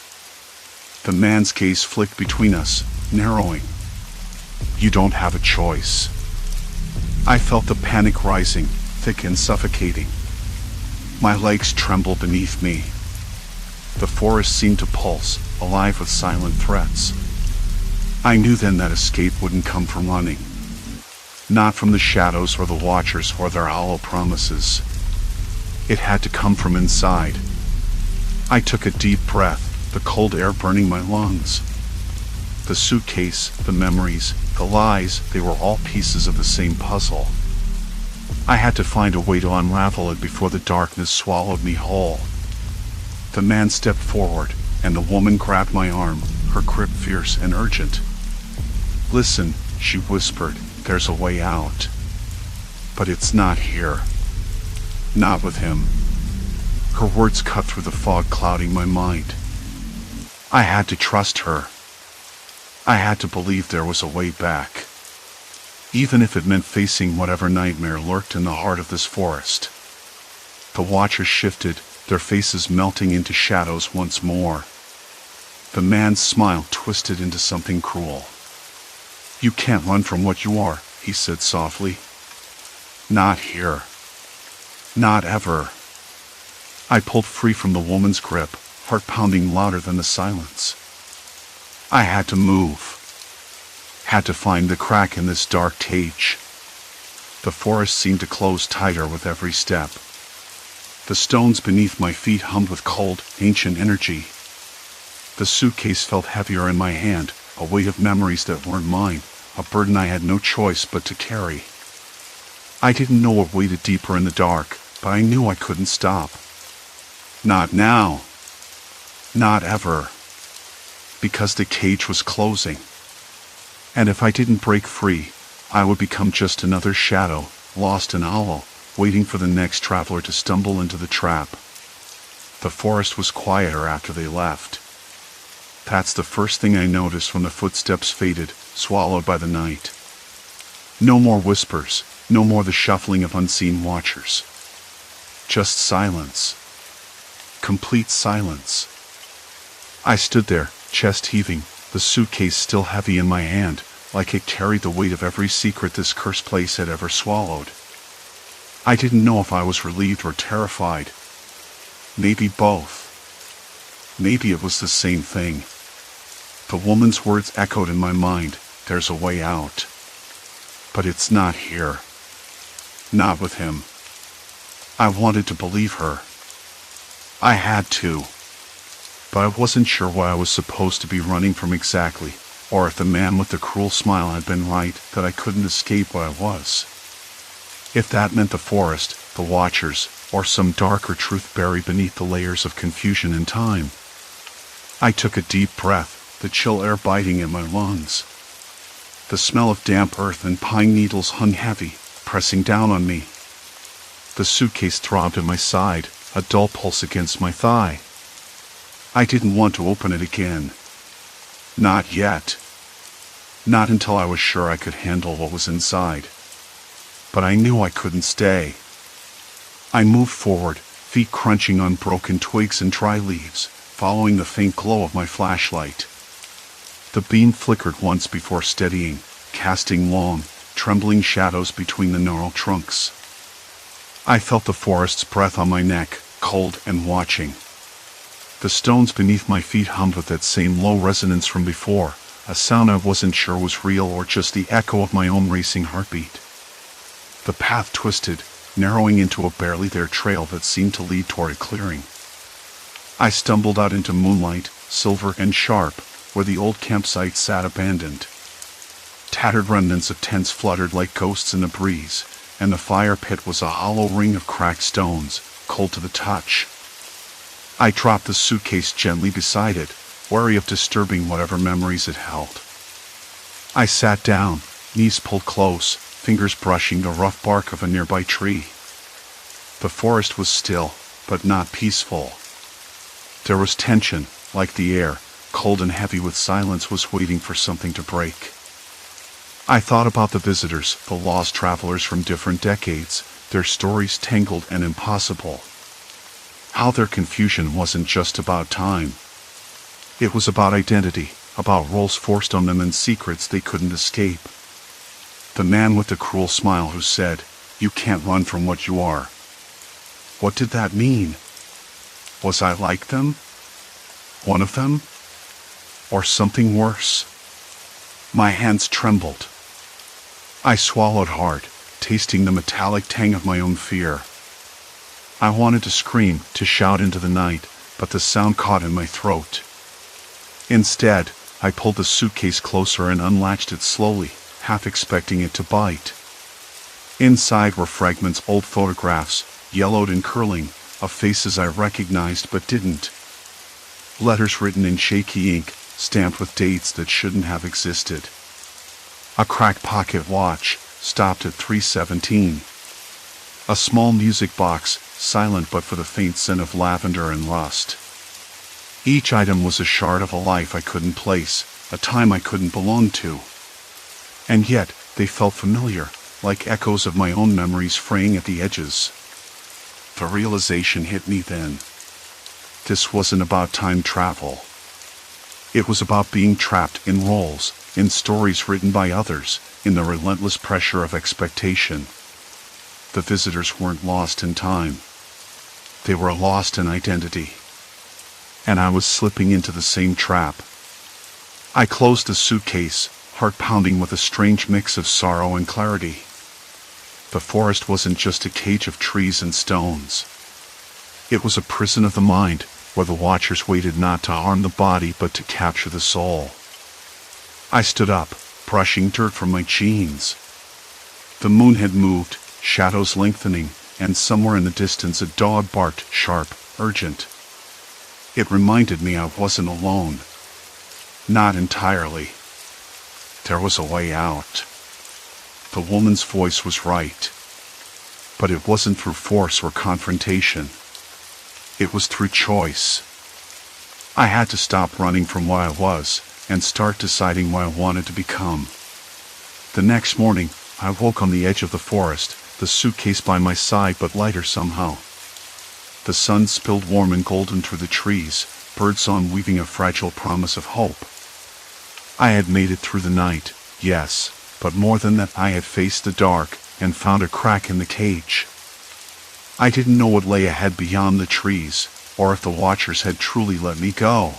The man's gaze flicked between us, narrowing. You don't have a choice. I felt the panic rising, thick and suffocating. My legs trembled beneath me. The forest seemed to pulse, alive with silent threats. I knew then that escape wouldn't come from running. Not from the shadows or the watchers or their hollow promises. It had to come from inside. I took a deep breath, the cold air burning my lungs. The suitcase, the memories, the lies, they were all pieces of the same puzzle. I had to find a way to unravel it before the darkness swallowed me whole. The man stepped forward, and the woman grabbed my arm, her grip fierce and urgent. Listen, she whispered, there's a way out. But it's not here. Not with him. Her words cut through the fog clouding my mind. I had to trust her. I had to believe there was a way back. Even if it meant facing whatever nightmare lurked in the heart of this forest. The watchers shifted, their faces melting into shadows once more. The man's smile twisted into something cruel. You can't run from what you are, he said softly. Not here. Not ever. I pulled free from the woman's grip, heart pounding louder than the silence. I had to move. Had to find the crack in this dark cage. The forest seemed to close tighter with every step. The stones beneath my feet hummed with cold, ancient energy. The suitcase felt heavier in my hand, a weight of memories that weren't mine, a burden I had no choice but to carry. I didn't know what waited deeper in the dark, but I knew I couldn't stop. Not now. Not ever. Because the cage was closing. And if I didn't break free, I would become just another shadow, lost and hollow, waiting for the next traveler to stumble into the trap. The forest was quieter after they left. That's the first thing I noticed when the footsteps faded, swallowed by the night. No more whispers, no more the shuffling of unseen watchers. Just silence. Complete silence. I stood there, chest heaving, the suitcase still heavy in my hand, like it carried the weight of every secret this cursed place had ever swallowed. I didn't know if I was relieved or terrified. Maybe both. Maybe it was the same thing. The woman's words echoed in my mind, "There's a way out." But it's not here. Not with him. I wanted to believe her. I had to. But I wasn't sure what I was supposed to be running from exactly, or if the man with the cruel smile had been right, that I couldn't escape what I was. If that meant the forest, the watchers, or some darker truth buried beneath the layers of confusion and time. I took a deep breath, the chill air biting at my lungs. The smell of damp earth and pine needles hung heavy, pressing down on me. The suitcase throbbed at my side, a dull pulse against my thigh. I didn't want to open it again. Not yet. Not until I was sure I could handle what was inside. But I knew I couldn't stay. I moved forward, feet crunching on broken twigs and dry leaves, following the faint glow of my flashlight. The beam flickered once before steadying, casting long, trembling shadows between the gnarled trunks. I felt the forest's breath on my neck, cold and watching. The stones beneath my feet hummed with that same low resonance from before, a sound I wasn't sure was real or just the echo of my own racing heartbeat. The path twisted, narrowing into a barely there trail that seemed to lead toward a clearing. I stumbled out into moonlight, silver and sharp, where the old campsite sat abandoned. Tattered remnants of tents fluttered like ghosts in the breeze, and the fire pit was a hollow ring of cracked stones, cold to the touch. I dropped the suitcase gently beside it, wary of disturbing whatever memories it held. I sat down, knees pulled close, fingers brushing the rough bark of a nearby tree. The forest was still, but not peaceful. There was tension, like the air, cold and heavy with silence, was waiting for something to break. I thought about the visitors, the lost travelers from different decades, their stories tangled and impossible. How their confusion wasn't just about time. It was about identity, about roles forced on them and secrets they couldn't escape. The man with the cruel smile who said, "You can't run from what you are." What did that mean? Was I like them? One of them? Or something worse? My hands trembled. I swallowed hard, tasting the metallic tang of my own fear. I wanted to scream, to shout into the night, but the sound caught in my throat. Instead, I pulled the suitcase closer and unlatched it slowly, half expecting it to bite. Inside were fragments, old photographs, yellowed and curling, of faces I recognized but didn't. Letters written in shaky ink, stamped with dates that shouldn't have existed. A cracked pocket watch, stopped at 3:17. A small music box, silent but for the faint scent of lavender and rust. Each item was a shard of a life I couldn't place, a time I couldn't belong to. And yet, they felt familiar, like echoes of my own memories fraying at the edges. The realization hit me then. This wasn't about time travel. It was about being trapped in roles, in stories written by others, in the relentless pressure of expectation. The visitors weren't lost in time. They were lost in identity. And I was slipping into the same trap. I closed the suitcase, heart pounding with a strange mix of sorrow and clarity. The forest wasn't just a cage of trees and stones. It was a prison of the mind, where the watchers waited not to harm the body but to capture the soul. I stood up, brushing dirt from my jeans. The moon had moved, shadows lengthening, and somewhere in the distance a dog barked, sharp, urgent. It reminded me I wasn't alone. Not entirely. There was a way out. The woman's voice was right. But it wasn't through force or confrontation. It was through choice. I had to stop running from what I was and start deciding what I wanted to become. The next morning, I woke on the edge of the forest, the suitcase by my side but lighter somehow. The sun spilled warm and golden through the trees, birdsong weaving a fragile promise of hope. I had made it through the night, yes, but more than that I had faced the dark and found a crack in the cage. I didn't know what lay ahead beyond the trees, or if the watchers had truly let me go.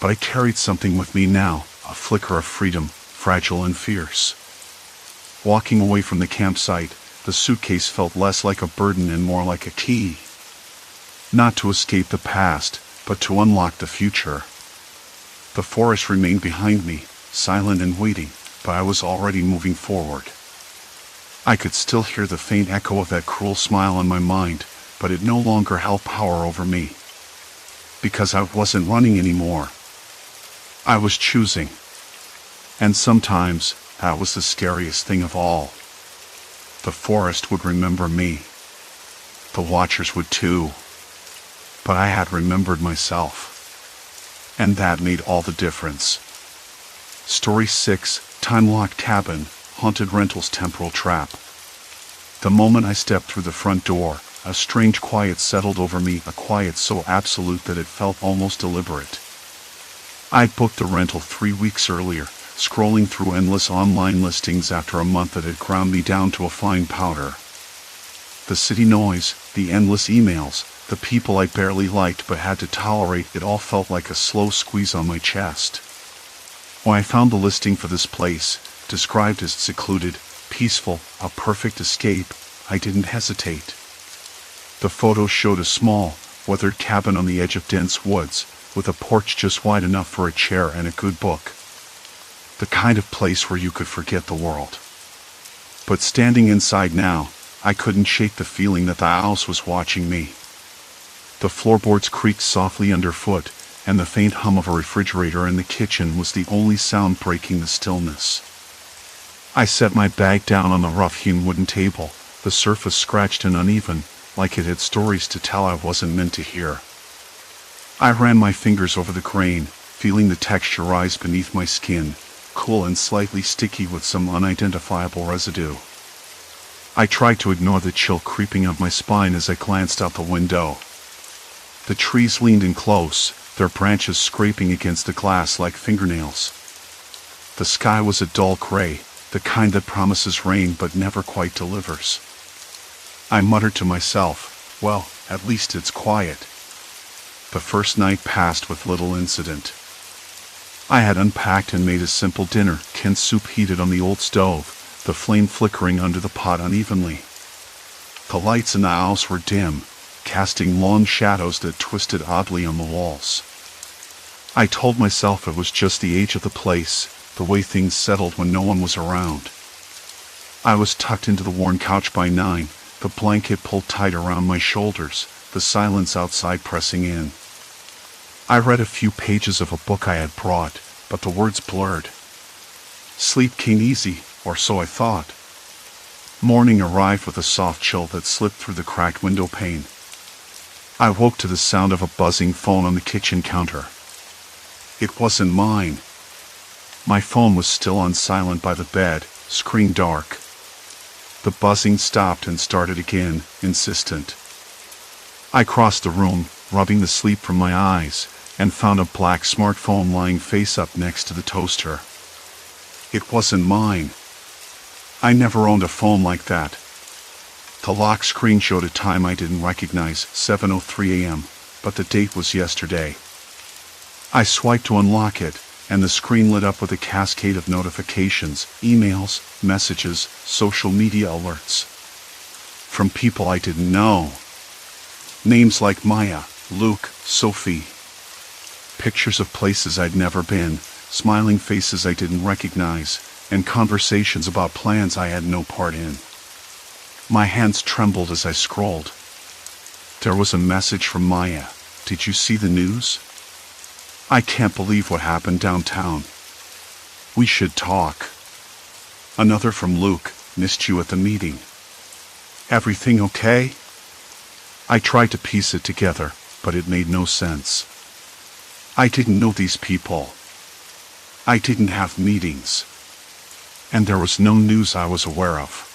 But I carried something with me now, a flicker of freedom, fragile and fierce. Walking away from the campsite, the suitcase felt less like a burden and more like a key. Not to escape the past, but to unlock the future. The forest remained behind me, silent and waiting, but I was already moving forward. I could still hear the faint echo of that cruel smile in my mind, but it no longer held power over me. Because I wasn't running anymore. I was choosing. And sometimes, that was the scariest thing of all. The forest would remember me. The watchers would too. But I had remembered myself. And that made all the difference. Story 6, Time-Locked Cabin, Haunted Rentals Temporal Trap. The moment I stepped through the front door, a strange quiet settled over me, a quiet so absolute that it felt almost deliberate. I'd booked the rental 3 weeks earlier, scrolling through endless online listings after a month that had ground me down to a fine powder. The city noise, the endless emails, the people I barely liked but had to tolerate, it all felt like a slow squeeze on my chest. When I found the listing for this place, described as secluded, peaceful, a perfect escape, I didn't hesitate. The photo showed a small, weathered cabin on the edge of dense woods, with a porch just wide enough for a chair and a good book. The kind of place where you could forget the world. But standing inside now, I couldn't shake the feeling that the house was watching me. The floorboards creaked softly underfoot, and the faint hum of a refrigerator in the kitchen was the only sound breaking the stillness. I set my bag down on the rough-hewn wooden table, the surface scratched and uneven, like it had stories to tell I wasn't meant to hear. I ran my fingers over the grain, feeling the texture rise beneath my skin, cool and slightly sticky with some unidentifiable residue. I tried to ignore the chill creeping up my spine as I glanced out the window. The trees leaned in close, their branches scraping against the glass like fingernails. The sky was a dull gray, the kind that promises rain but never quite delivers. I muttered to myself, well, at least it's quiet. The first night passed with little incident. I had unpacked and made a simple dinner, canned soup heated on the old stove, the flame flickering under the pot unevenly. The lights in the house were dim, casting long shadows that twisted oddly on the walls. I told myself it was just the age of the place, the way things settled when no one was around. I was tucked into the worn couch by 9, the blanket pulled tight around my shoulders, the silence outside pressing in. I read a few pages of a book I had brought, but the words blurred. Sleep came easy, or so I thought. Morning arrived with a soft chill that slipped through the cracked window pane. I woke to the sound of a buzzing phone on the kitchen counter. It wasn't mine. My phone was still on silent by the bed, screen dark. The buzzing stopped and started again, insistent. I crossed the room, rubbing the sleep from my eyes, and found a black smartphone lying face up next to the toaster. It wasn't mine. I never owned a phone like that. The lock screen showed a time I didn't recognize, 7:03 a.m., but the date was yesterday. I swiped to unlock it, and the screen lit up with a cascade of notifications, emails, messages, social media alerts. From people I didn't know. Names like Maya, Luke, Sophie. Pictures of places I'd never been, smiling faces I didn't recognize, and conversations about plans I had no part in. My hands trembled as I scrolled. There was a message from Maya. Did you see the news? I can't believe what happened downtown. We should talk. Another from Luke. Missed you at the meeting. Everything okay? I tried to piece it together, but it made no sense. I didn't know these people. I didn't have meetings. And there was no news I was aware of.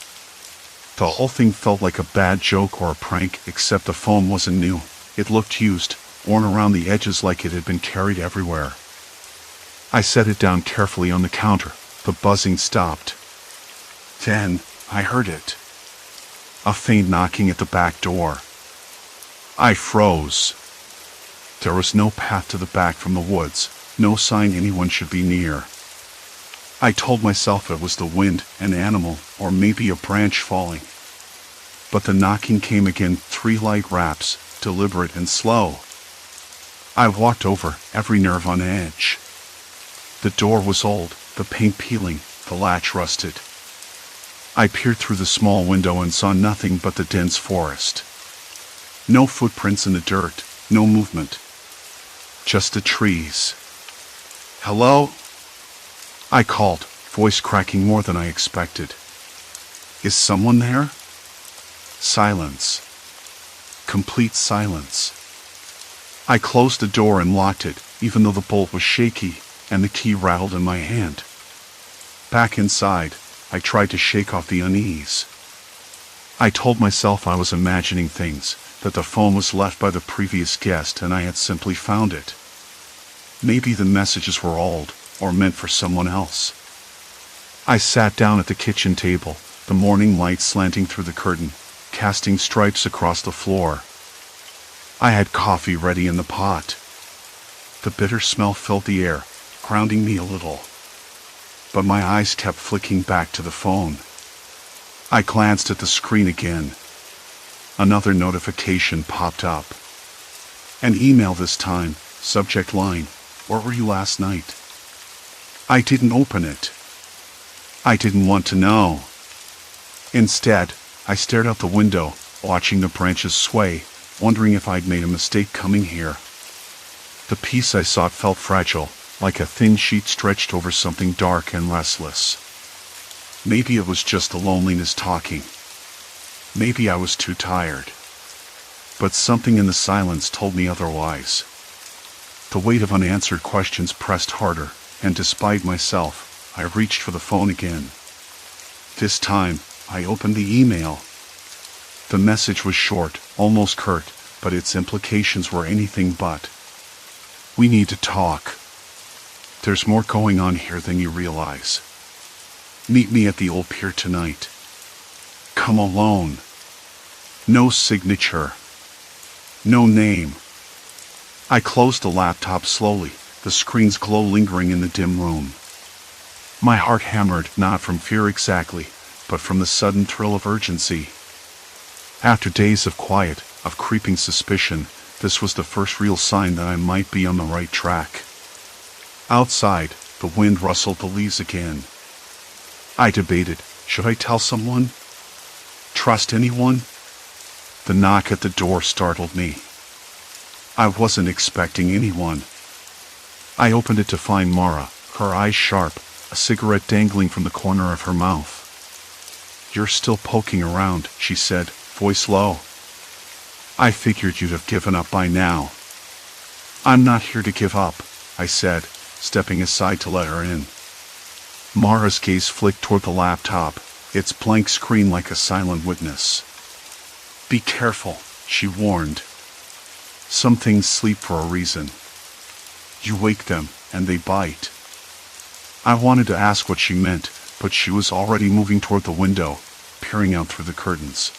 The whole thing felt like a bad joke or a prank, except the phone wasn't new. It looked used, worn around the edges like it had been carried everywhere. I set it down carefully on the counter. The buzzing stopped. Then, I heard it. A faint knocking at the back door. I froze. There was no path to the back from the woods, no sign anyone should be near. I told myself it was the wind, an animal, or maybe a branch falling. But the knocking came again, 3 light raps, deliberate and slow. I walked over, every nerve on edge. The door was old, the paint peeling, the latch rusted. I peered through the small window and saw nothing but the dense forest. No footprints in the dirt, no movement. Just the trees. Hello? I called, voice cracking more than I expected. Is someone there? Silence. Complete silence. I closed the door and locked it, even though the bolt was shaky and the key rattled in my hand. Back inside, I tried to shake off the unease. I told myself I was imagining things, that the phone was left by the previous guest and I had simply found it. Maybe the messages were old, or meant for someone else. I sat down at the kitchen table, the morning light slanting through the curtain, casting stripes across the floor. I had coffee ready in the pot. The bitter smell filled the air, grounding me a little. But my eyes kept flicking back to the phone. I glanced at the screen again. Another notification popped up. An email this time, subject line, "Where were you last night?" I didn't open it. I didn't want to know. Instead, I stared out the window, watching the branches sway, wondering if I'd made a mistake coming here. The peace I sought felt fragile, like a thin sheet stretched over something dark and restless. Maybe it was just the loneliness talking. Maybe I was too tired. But something in the silence told me otherwise. The weight of unanswered questions pressed harder, and despite myself, I reached for the phone again. This time, I opened the email. The message was short, almost curt, but its implications were anything but. We need to talk. There's more going on here than you realize. Meet me at the old pier tonight. Come alone. No signature. No name. I closed the laptop slowly, the screen's glow lingering in the dim room. My heart hammered, not from fear exactly, but from the sudden thrill of urgency. After days of quiet, of creeping suspicion, this was the first real sign that I might be on the right track. Outside, the wind rustled the leaves again. I debated, should I tell someone? Trust anyone? The knock at the door startled me. I wasn't expecting anyone. I opened it to find Mara, her eyes sharp, a cigarette dangling from the corner of her mouth. "You're still poking around," she said, voice low. "I figured you'd have given up by now." "I'm not here to give up," I said, stepping aside to let her in. Mara's gaze flicked toward the laptop, its blank screen like a silent witness. "Be careful," she warned. "Some things sleep for a reason. You wake them, and they bite." I wanted to ask what she meant, but she was already moving toward the window, peering out through the curtains.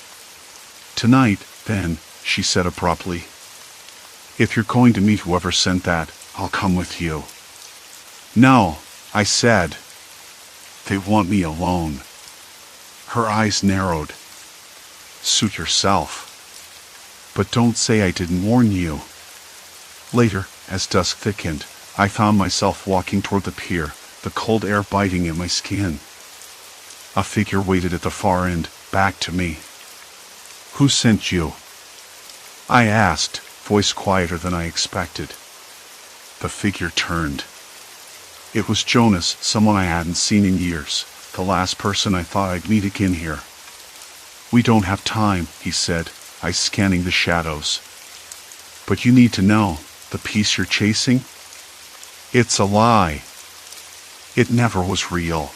"Tonight, then," she said abruptly. "If you're going to meet whoever sent that, I'll come with you." "No," I said. "They want me alone." Her eyes narrowed. "Suit yourself. But don't say I didn't warn you." Later, as dusk thickened, I found myself walking toward the pier, the cold air biting at my skin. A figure waited at the far end, back to me. "Who sent you?" I asked, voice quieter than I expected. The figure turned. It was Jonas, someone I hadn't seen in years, the last person I thought I'd meet again here. "We don't have time," he said, eyes scanning the shadows. "But you need to know, the piece you're chasing? It's a lie. It never was real."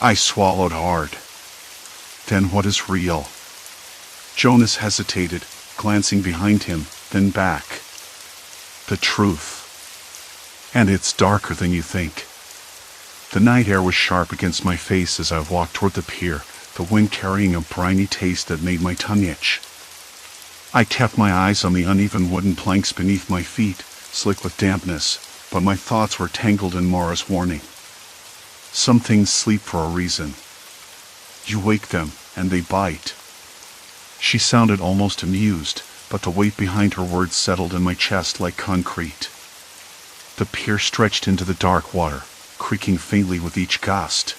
I swallowed hard. "Then what is real?" Jonas hesitated, glancing behind him, then back. "The truth. And it's darker than you think." The night air was sharp against my face as I walked toward the pier, the wind carrying a briny taste that made my tongue itch. I kept my eyes on the uneven wooden planks beneath my feet, slick with dampness, but my thoughts were tangled in Mara's warning. Some things sleep for a reason. You wake them, and they bite. She sounded almost amused, but the weight behind her words settled in my chest like concrete. The pier stretched into the dark water, creaking faintly with each gust.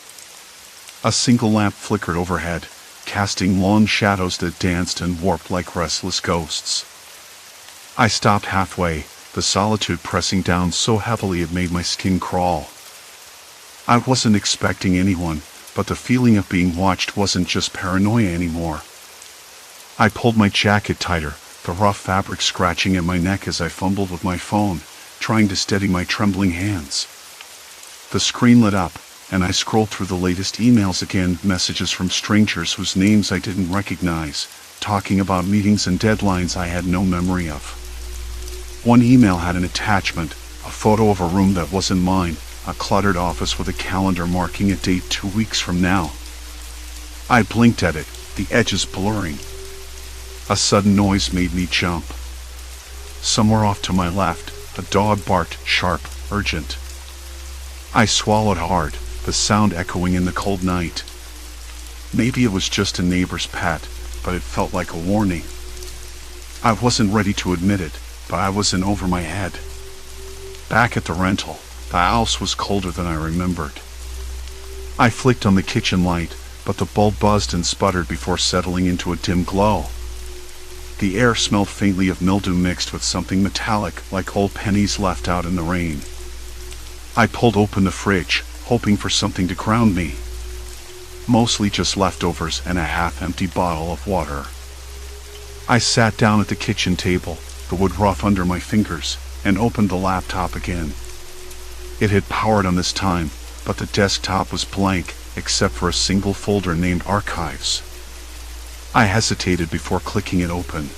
A single lamp flickered overhead, casting long shadows that danced and warped like restless ghosts. I stopped halfway, the solitude pressing down so heavily it made my skin crawl. I wasn't expecting anyone, but the feeling of being watched wasn't just paranoia anymore. I pulled my jacket tighter, the rough fabric scratching at my neck as I fumbled with my phone, trying to steady my trembling hands. The screen lit up, and I scrolled through the latest emails again, messages from strangers whose names I didn't recognize, talking about meetings and deadlines I had no memory of. One email had an attachment, a photo of a room that wasn't mine, a cluttered office with a calendar marking a date 2 weeks from now. I blinked at it, the edges blurring. A sudden noise made me jump. Somewhere off to my left, a dog barked, sharp, urgent. I swallowed hard, the sound echoing in the cold night. Maybe it was just a neighbor's pet, but it felt like a warning. I wasn't ready to admit it, but I was in over my head. Back at the rental, the house was colder than I remembered. I flicked on the kitchen light, but the bulb buzzed and sputtered before settling into a dim glow. The air smelled faintly of mildew mixed with something metallic, like old pennies left out in the rain. I pulled open the fridge, hoping for something to ground me. Mostly just leftovers and a half-empty bottle of water. I sat down at the kitchen table, the wood rough under my fingers, and opened the laptop again. It had powered on this time, but the desktop was blank, except for a single folder named Archives. I hesitated before clicking it open.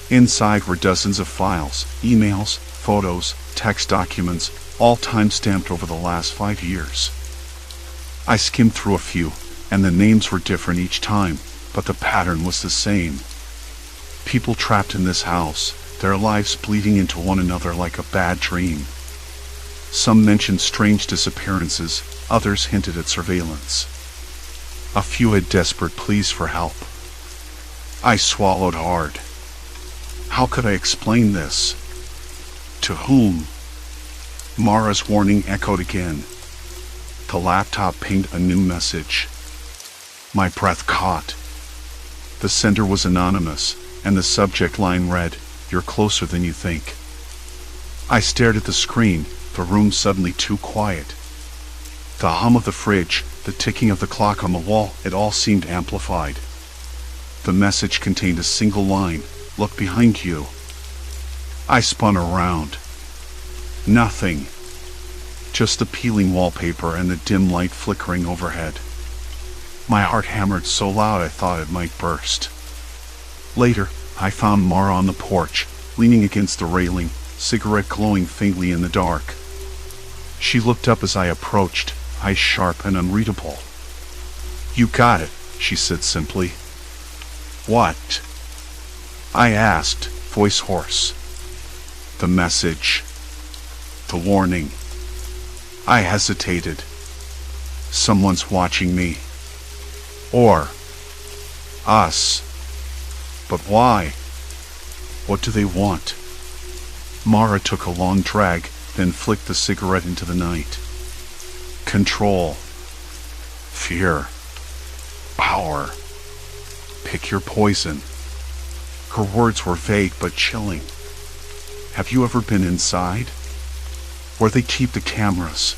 Inside were dozens of files, emails, photos, text documents, all time-stamped over the last 5 years. I skimmed through a few, and the names were different each time, but the pattern was the same. People trapped in this house, their lives bleeding into one another like a bad dream. Some mentioned strange disappearances, others hinted at surveillance. A few had desperate pleas for help. I swallowed hard. How could I explain this? To whom? Mara's warning echoed again. The laptop pinged a new message. My breath caught. The sender was anonymous, and the subject line read, "You're closer than you think." I stared at the screen, the room suddenly too quiet. The hum of the fridge, the ticking of the clock on the wall, it all seemed amplified. The message contained a single line, "Look behind you." I spun around. Nothing. Just the peeling wallpaper and the dim light flickering overhead. My heart hammered so loud I thought it might burst. Later, I found Mara on the porch, leaning against the railing, cigarette glowing faintly in the dark. She looked up as I approached, eyes sharp and unreadable. "You got it," she said simply. "What?" I asked, voice hoarse. "The message. The warning." I hesitated. Someone's watching me. Or us. But why? What do they want? Mara took a long drag, then flicked the cigarette into the night. Control. Fear. Power. Pick your poison. Her words were vague but chilling. Have you ever been inside? Where they keep the cameras?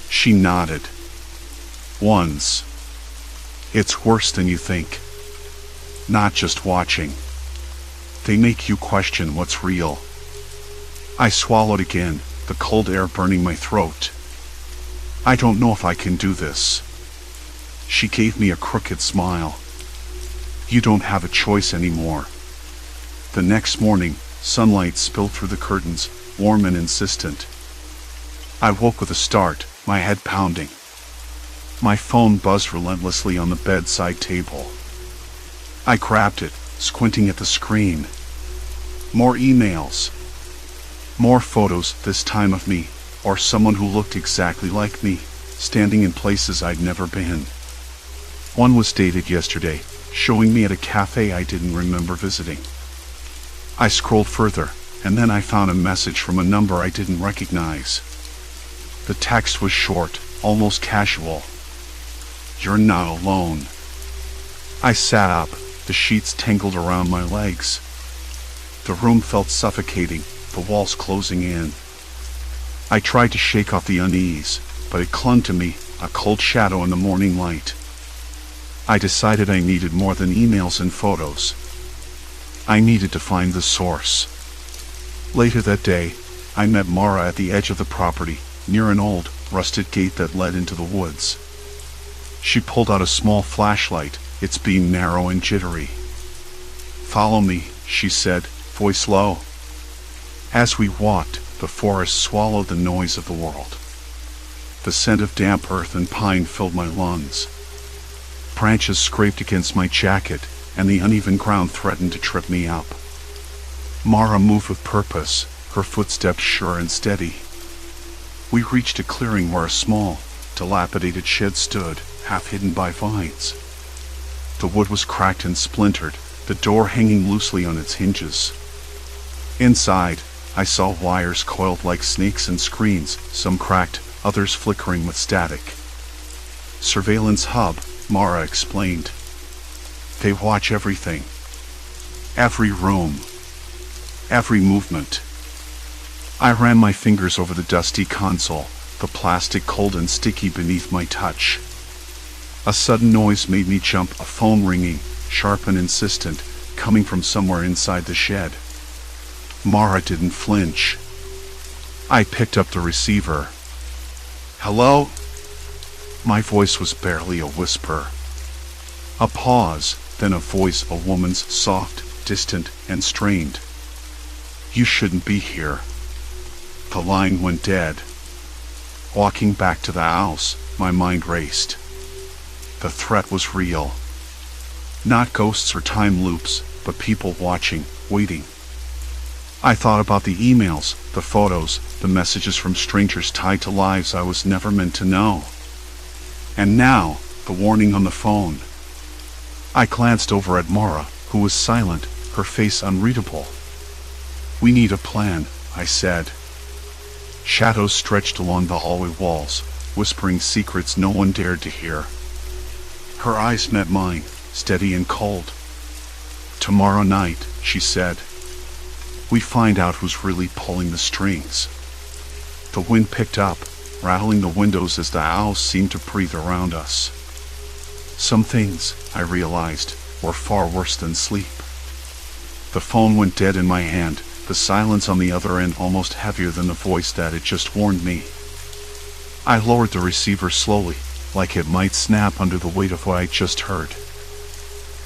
She nodded. Once. It's worse than you think. Not just watching. They make you question what's real. I swallowed again, the cold air burning my throat. I don't know if I can do this. She gave me a crooked smile. You don't have a choice anymore. The next morning, sunlight spilled through the curtains, warm and insistent. I woke with a start, my head pounding. My phone buzzed relentlessly on the bedside table. I grabbed it, squinting at the screen. More emails. More photos, this time of me, or someone who looked exactly like me, standing in places I'd never been. One was dated yesterday, showing me at a cafe I didn't remember visiting. I scrolled further, and then I found a message from a number I didn't recognize. The text was short, almost casual. You're not alone. I sat up, the sheets tangled around my legs. The room felt suffocating, the walls closing in. I tried to shake off the unease, but it clung to me, a cold shadow in the morning light. I decided I needed more than emails and photos. I needed to find the source. Later that day, I met Mara at the edge of the property, near an old, rusted gate that led into the woods. She pulled out a small flashlight, its beam narrow and jittery. Follow me, she said, voice low. As we walked, the forest swallowed the noise of the world. The scent of damp earth and pine filled my lungs. Branches scraped against my jacket, and the uneven ground threatened to trip me up. Mara moved with purpose, her footsteps sure and steady. We reached a clearing where a small, dilapidated shed stood, half hidden by vines. The wood was cracked and splintered, the door hanging loosely on its hinges. Inside, I saw wires coiled like snakes and screens, some cracked, others flickering with static. Surveillance hub, Mara explained. They watch everything. Every room. Every movement. I ran my fingers over the dusty console, the plastic cold and sticky beneath my touch. A sudden noise made me jump, a phone ringing, sharp and insistent, coming from somewhere inside the shed. Mara didn't flinch. I picked up the receiver. Hello? My voice was barely a whisper. A pause, then a voice, a woman's, soft, distant, and strained. You shouldn't be here. The line went dead. Walking back to the house, my mind raced. The threat was real. Not ghosts or time loops, but people watching, waiting. I thought about the emails, the photos, the messages from strangers tied to lives I was never meant to know. And now, the warning on the phone. I glanced over at Mara, who was silent, her face unreadable. We need a plan, I said. Shadows stretched along the hallway walls, whispering secrets no one dared to hear. Her eyes met mine, steady and cold. Tomorrow night, she said, we find out who's really pulling the strings. The wind picked up, rattling the windows as the owls seemed to breathe around us. Some things, I realized, were far worse than sleep. The phone went dead in my hand, the silence on the other end almost heavier than the voice that had just warned me. I lowered the receiver slowly, like it might snap under the weight of what I'd just heard.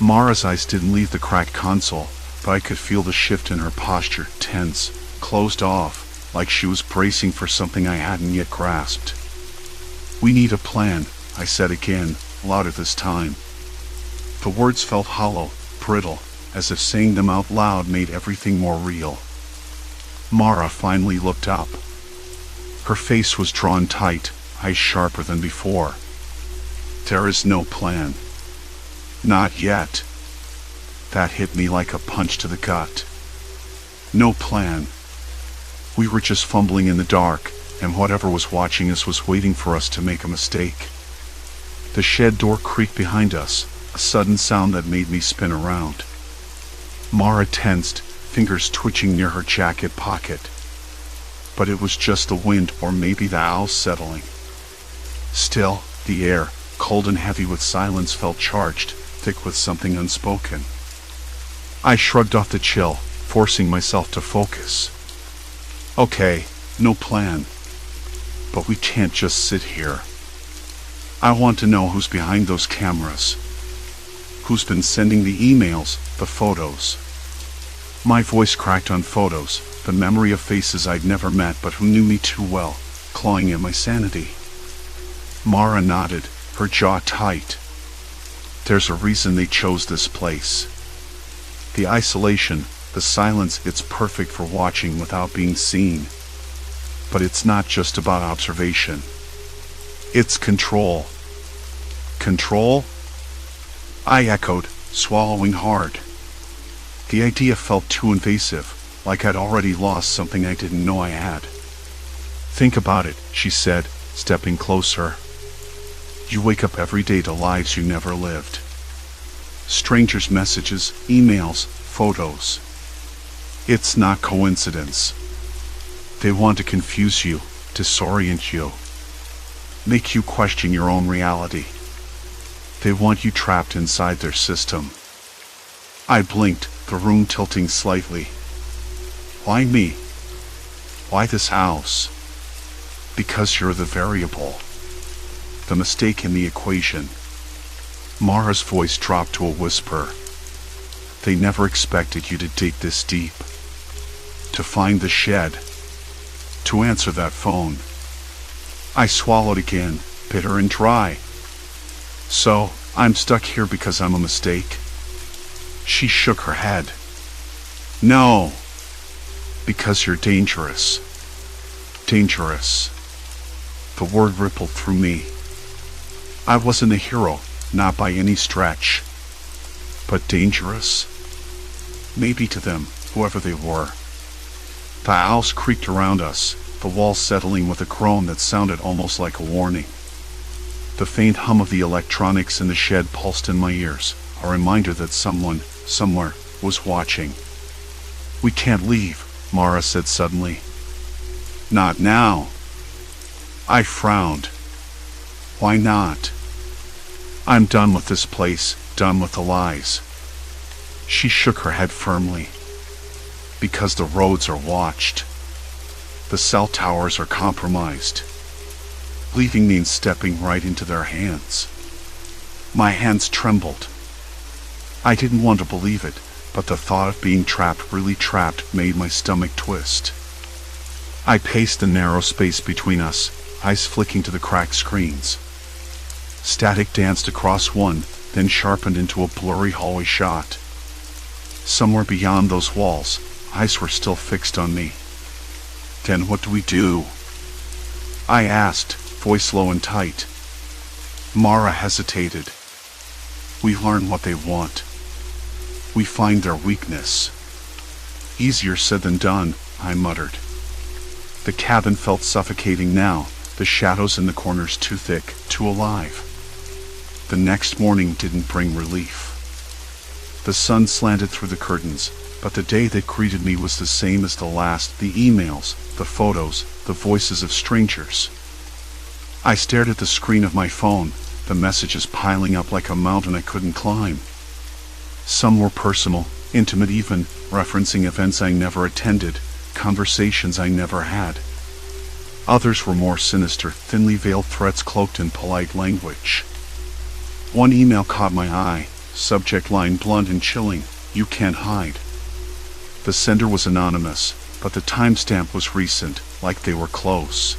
Mara's eyes didn't leave the cracked console, but I could feel the shift in her posture, tense, closed off, like she was bracing for something I hadn't yet grasped. We need a plan, I said again, louder this time. The words felt hollow, brittle, as if saying them out loud made everything more real. Mara finally looked up. Her face was drawn tight, eyes sharper than before. There is no plan. Not yet. That hit me like a punch to the gut. No plan. We were just fumbling in the dark, and whatever was watching us was waiting for us to make a mistake. The shed door creaked behind us, a sudden sound that made me spin around. Mara tensed, fingers twitching near her jacket pocket. But it was just the wind, or maybe the owls settling. Still, the air, cold and heavy with silence, felt charged, thick with something unspoken. I shrugged off the chill, forcing myself to focus. Okay, no plan. But we can't just sit here. I want to know who's behind those cameras. Who's been sending the emails, the photos. My voice cracked on photos, the memory of faces I'd never met but who knew me too well, clawing at my sanity. Mara nodded, her jaw tight. There's a reason they chose this place. The isolation, the silence, it's perfect for watching without being seen. But it's not just about observation. It's control. Control? I echoed, swallowing hard. The idea felt too invasive, like I'd already lost something I didn't know I had. Think about it, she said, stepping closer. You wake up every day to lives you never lived. Strangers' messages, emails, photos. It's not coincidence. They want to confuse you, disorient you, make you question your own reality. They want you trapped inside their system. I blinked, the room tilting slightly. Why me? Why this house? Because you're the variable. The mistake in the equation. Mara's voice dropped to a whisper. They never expected you to dig this deep. To find the shed. To answer that phone. I swallowed again, bitter and dry. So, I'm stuck here because I'm a mistake? She shook her head. No. Because you're dangerous. Dangerous. The word rippled through me. I wasn't a hero, not by any stretch. But dangerous? Maybe to them, whoever they were. The owls creaked around us, the walls settling with a groan that sounded almost like a warning. The faint hum of the electronics in the shed pulsed in my ears, a reminder that someone, somewhere, was watching. We can't leave, Mara said suddenly. Not now. I frowned. Why not? I'm done with this place, done with the lies. She shook her head firmly. Because the roads are watched. The cell towers are compromised. Leaving means stepping right into their hands. My hands trembled. I didn't want to believe it, but the thought of being trapped, really trapped, made my stomach twist. I paced the narrow space between us, eyes flicking to the cracked screens. Static danced across one, then sharpened into a blurry hallway shot. Somewhere beyond those walls, eyes were still fixed on me. Then what do we do? I asked, voice low and tight. Mara hesitated. We learn what they want. We find their weakness. Easier said than done, I muttered. The cabin felt suffocating now, the shadows in the corners too thick, too alive. The next morning didn't bring relief. The sun slanted through the curtains, but the day that greeted me was the same as the last, the emails, the photos, the voices of strangers. I stared at the screen of my phone, the messages piling up like a mountain I couldn't climb. Some were personal, intimate even, referencing events I never attended, conversations I never had. Others were more sinister, thinly veiled threats cloaked in polite language. One email caught my eye, subject line blunt and chilling, "You can't hide." The sender was anonymous, but the timestamp was recent, like they were close.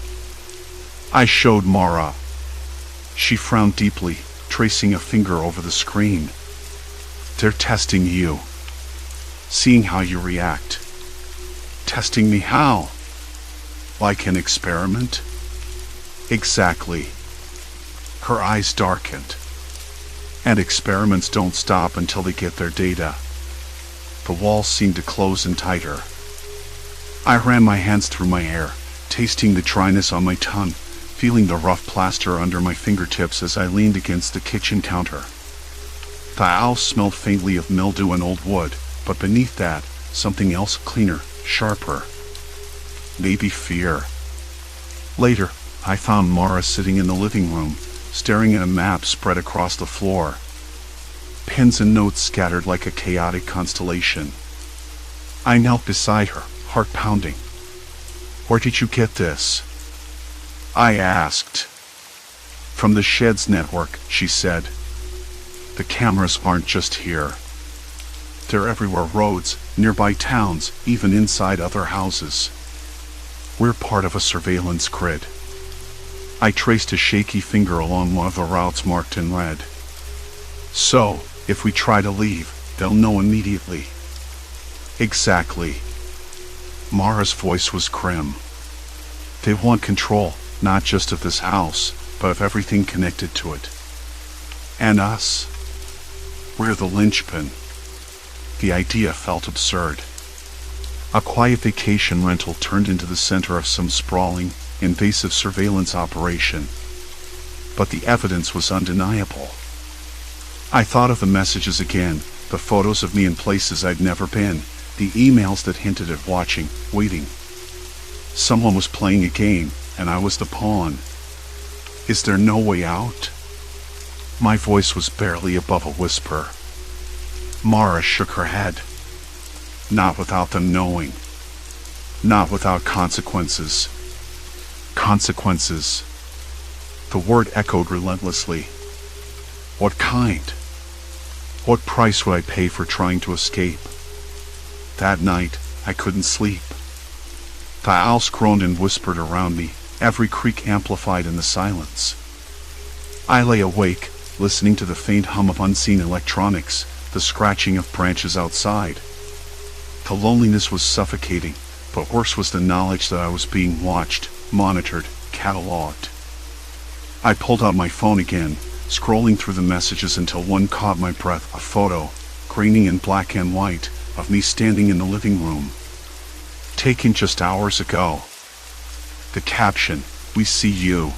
I showed Mara. She frowned deeply, tracing a finger over the screen. They're testing you. Seeing how you react. Testing me how? Like an experiment? Exactly. Her eyes darkened. And experiments don't stop until they get their data. The walls seemed to close in tighter. I ran my hands through my hair, tasting the dryness on my tongue, feeling the rough plaster under my fingertips as I leaned against the kitchen counter. The house smelled faintly of mildew and old wood, but beneath that, something else cleaner, sharper. Maybe fear. Later, I found Mara sitting in the living room, staring at a map spread across the floor. Pins and notes scattered like a chaotic constellation. I knelt beside her, heart pounding. "Where did you get this?" I asked. "From the Sheds network," she said. "The cameras aren't just here. They're everywhere, roads, nearby towns, even inside other houses. We're part of a surveillance grid." I traced a shaky finger along one of the routes marked in red. "So, if we try to leave, they'll know immediately." "Exactly." Mara's voice was grim. "They want control, not just of this house, but of everything connected to it. And us. We're the linchpin." The idea felt absurd. A quiet vacation rental turned into the center of some sprawling, invasive surveillance operation. But the evidence was undeniable. I thought of the messages again, the photos of me in places I'd never been, the emails that hinted at watching, waiting. Someone was playing a game, and I was the pawn. Is there no way out? My voice was barely above a whisper. Mara shook her head. "Not without them knowing. Not without consequences." Consequences. The word echoed relentlessly. What kind? What price would I pay for trying to escape? That night, I couldn't sleep. The owls groaned and whispered around me, every creak amplified in the silence. I lay awake, listening to the faint hum of unseen electronics, the scratching of branches outside. The loneliness was suffocating, but worse was the knowledge that I was being watched, monitored, cataloged. I pulled out my phone again, scrolling through the messages until one caught my breath, a photo, graining in black and white, of me standing in the living room. Taken just hours ago. The caption, "We see you."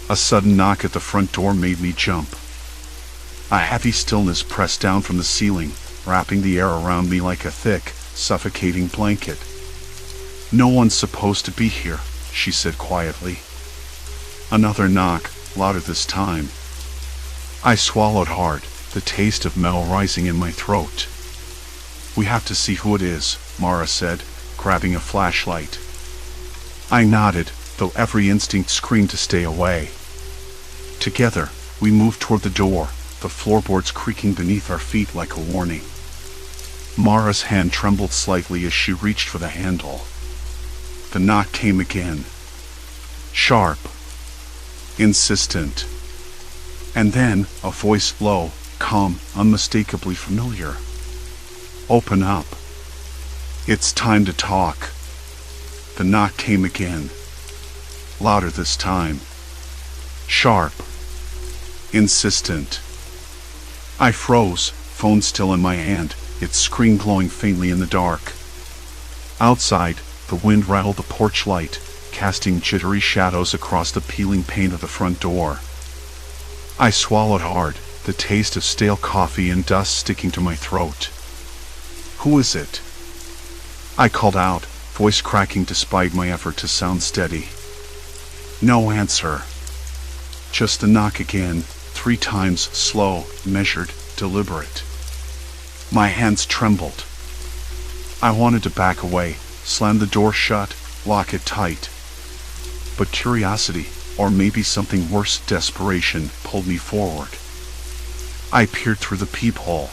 A sudden knock at the front door made me jump. A heavy stillness pressed down from the ceiling, wrapping the air around me like a thick, suffocating blanket. "No one's supposed to be here," she said quietly. Another knock, louder this time. I swallowed hard, the taste of metal rising in my throat. "We have to see who it is," Mara said, grabbing a flashlight. I nodded, though every instinct screamed to stay away. Together, we moved toward the door, the floorboards creaking beneath our feet like a warning. Mara's hand trembled slightly as she reached for the handle. The knock came again. Sharp. Insistent. And then, a voice low, calm, unmistakably familiar. "Open up. It's time to talk." The knock came again. Louder this time. Sharp. Insistent. I froze, phone still in my hand, its screen glowing faintly in the dark. Outside, the wind rattled the porch light, casting jittery shadows across the peeling paint of the front door. I swallowed hard, the taste of stale coffee and dust sticking to my throat. "Who is it?" I called out, voice cracking despite my effort to sound steady. No answer. Just the knock again, 3 times, slow, measured, deliberate. My hands trembled. I wanted to back away, slam the door shut, lock it tight. But curiosity, or maybe something worse, desperation, pulled me forward. I peered through the peephole.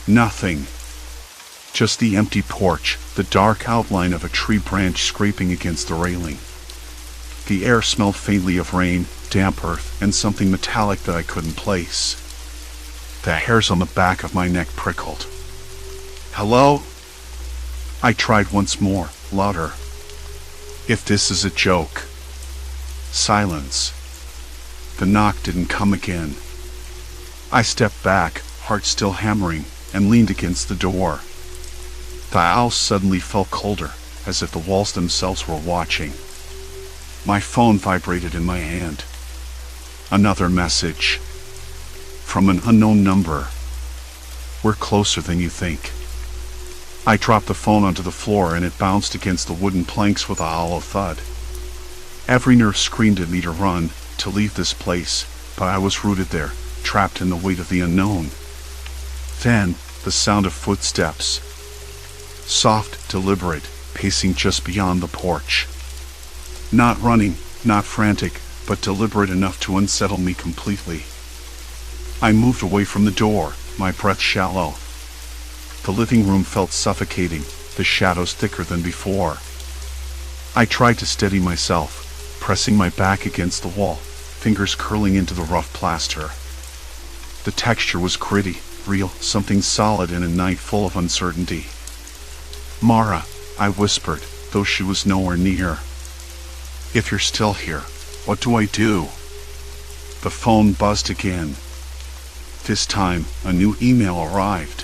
Nothing. Just the empty porch, the dark outline of a tree branch scraping against the railing. The air smelled faintly of rain, damp earth, and something metallic that I couldn't place. The hairs on the back of my neck prickled. "Hello?" I tried once more, louder. "If this is a joke." Silence. The knock didn't come again. I stepped back, heart still hammering, and leaned against the door. The house suddenly felt colder, as if the walls themselves were watching. My phone vibrated in my hand. Another message. From an unknown number. We're closer than you think. I dropped the phone onto the floor and it bounced against the wooden planks with a hollow thud. Every nerve screamed at me to run, to leave this place, but I was rooted there, trapped in the weight of the unknown. Then, the sound of footsteps. Soft, deliberate, pacing just beyond the porch. Not running, not frantic, but deliberate enough to unsettle me completely. I moved away from the door, my breath shallow. The living room felt suffocating, the shadows thicker than before. I tried to steady myself, pressing my back against the wall, fingers curling into the rough plaster. The texture was gritty, real, something solid in a night full of uncertainty. "Mara," I whispered, though she was nowhere near. "If you're still here, what do I do?" The phone buzzed again. This time, a new email arrived.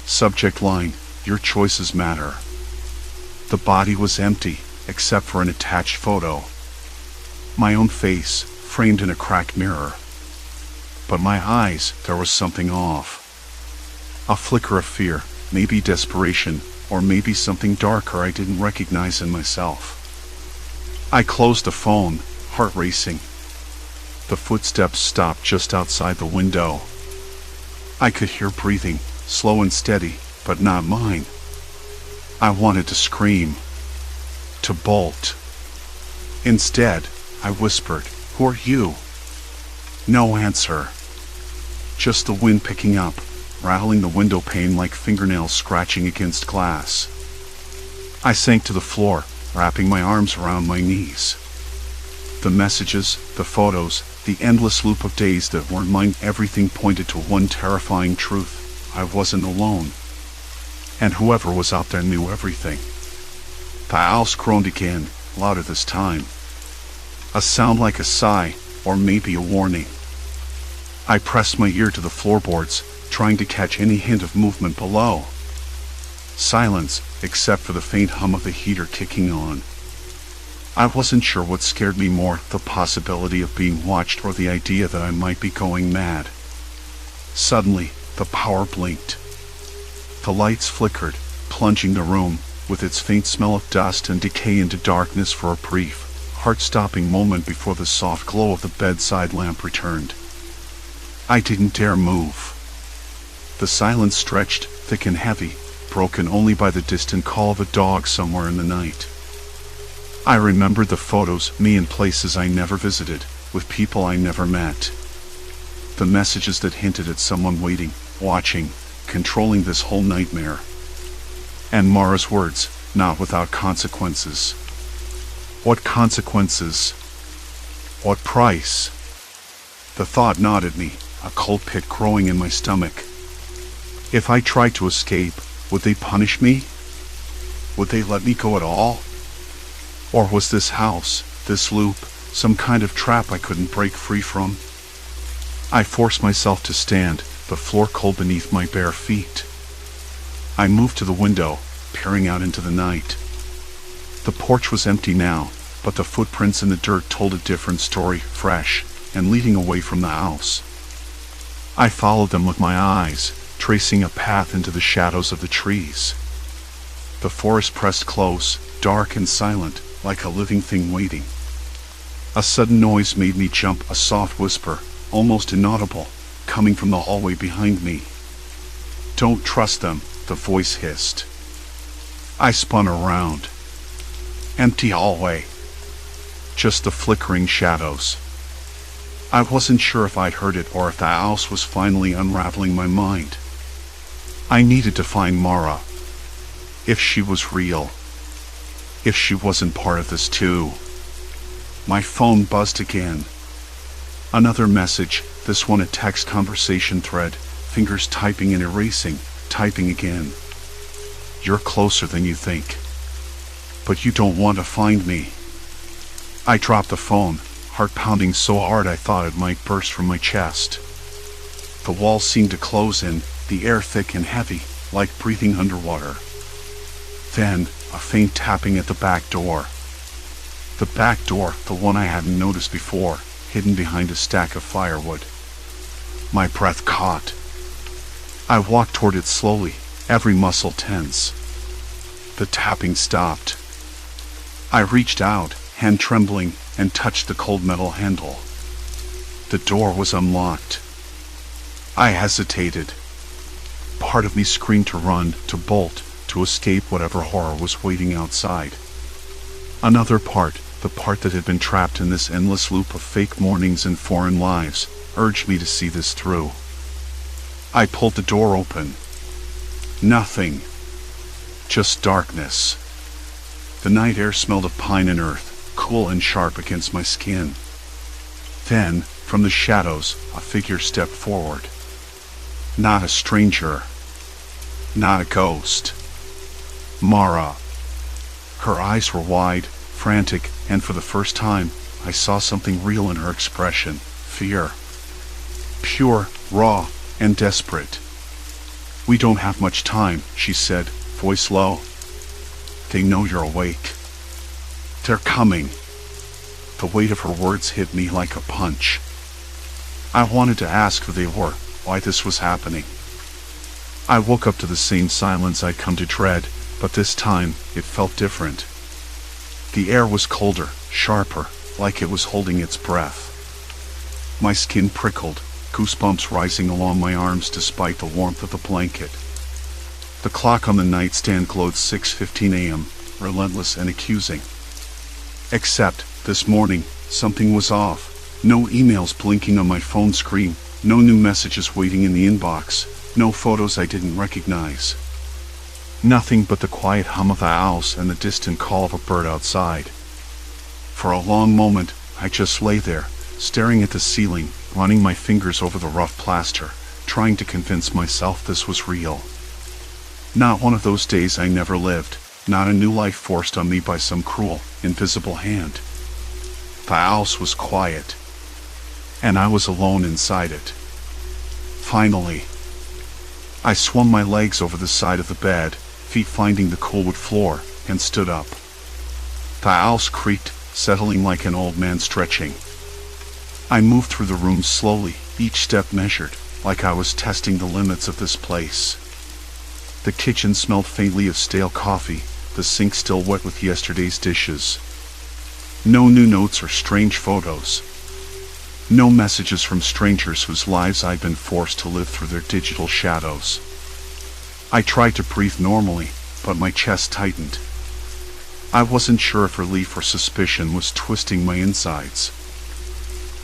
Subject line, "Your choices matter." The body was empty, except for an attached photo. My own face, framed in a cracked mirror. But my eyes, there was something off. A flicker of fear, maybe desperation, or maybe something darker I didn't recognize in myself. I closed the phone, heart racing. The footsteps stopped just outside the window. I could hear breathing, slow and steady, but not mine. I wanted to scream, to bolt. Instead, I whispered, "Who are you?" No answer. Just the wind picking up, rattling the window pane like fingernails scratching against glass. I sank to the floor, wrapping my arms around my knees. The messages, the photos, the endless loop of days that weren't mine, everything pointed to one terrifying truth. I wasn't alone. And whoever was out there knew everything. The house groaned again, louder this time. A sound like a sigh, or maybe a warning. I pressed my ear to the floorboards, trying to catch any hint of movement below. Silence, except for the faint hum of the heater kicking on. I wasn't sure what scared me more, the possibility of being watched or the idea that I might be going mad. Suddenly, the power blinked. The lights flickered, plunging the room, with its faint smell of dust and decay, into darkness for a brief, heart-stopping moment before the soft glow of the bedside lamp returned. I didn't dare move. The silence stretched, thick and heavy, broken only by the distant call of a dog somewhere in the night. I remembered the photos, me in places I never visited, with people I never met. The messages that hinted at someone waiting, watching, controlling this whole nightmare. And Mara's words, "Not without consequences." What consequences? What price? The thought gnawed at me, a cold pit growing in my stomach. If I tried to escape, would they punish me? Would they let me go at all? Or was this house, this loop, some kind of trap I couldn't break free from? I forced myself to stand, the floor cold beneath my bare feet. I moved to the window, peering out into the night. The porch was empty now, but the footprints in the dirt told a different story, fresh, and leading away from the house. I followed them with my eyes, tracing a path into the shadows of the trees. The forest pressed close, dark and silent, like a living thing waiting. A sudden noise made me jump, a soft whisper, almost inaudible, coming from the hallway behind me. "Don't trust them," the voice hissed. I spun around. Empty hallway. Just the flickering shadows. I wasn't sure if I'd heard it or if the house was finally unraveling my mind. I needed to find Mara. If she was real. If she wasn't part of this too. My phone buzzed again. Another message, this one a text conversation thread, fingers typing and erasing, typing again. "You're closer than you think. But you don't want to find me." I dropped the phone, heart pounding so hard I thought it might burst from my chest. The walls seemed to close in, the air thick and heavy, like breathing underwater. Then, a faint tapping at the back door. The back door, the one I hadn't noticed before, hidden behind a stack of firewood. My breath caught. I walked toward it slowly, every muscle tense. The tapping stopped. I reached out, hand trembling, and touched the cold metal handle. The door was unlocked. I hesitated. Part of me screamed to run, to bolt, to escape whatever horror was waiting outside. Another part, the part that had been trapped in this endless loop of fake mornings and foreign lives, urged me to see this through. I pulled the door open. Nothing. Just darkness. The night air smelled of pine and earth, cool and sharp against my skin. Then, from the shadows, a figure stepped forward. Not a stranger. Not a ghost. Mara. Her eyes were wide, frantic, and for the first time, I saw something real in her expression. Fear. Pure, raw, and desperate. "We don't have much time," she said, voice low. "They know you're awake. They're coming." The weight of her words hit me like a punch. I wanted to ask who they were, why this was happening. I woke up to the same silence I'd come to dread, but this time it felt different. The air was colder, sharper, like it was holding its breath. My skin prickled, goosebumps rising along my arms despite the warmth of the blanket. The clock on the nightstand glowed 6:15 a.m., relentless and accusing. Except, this morning, something was off. No emails blinking on my phone screen, no new messages waiting in the inbox, no photos I didn't recognize. Nothing but the quiet hum of the house and the distant call of a bird outside. For a long moment, I just lay there, staring at the ceiling, running my fingers over the rough plaster, trying to convince myself this was real. Not one of those days I never lived, not a new life forced on me by some cruel, invisible hand. The house was quiet, and I was alone inside it. Finally, I swung my legs over the side of the bed, feet finding the cool wood floor, and stood up. The house creaked, settling like an old man stretching. I moved through the room slowly, each step measured, like I was testing the limits of this place. The kitchen smelled faintly of stale coffee, the sink still wet with yesterday's dishes. No new notes or strange photos. No messages from strangers whose lives I'd been forced to live through their digital shadows. I tried to breathe normally, but my chest tightened. I wasn't sure if relief or suspicion was twisting my insides.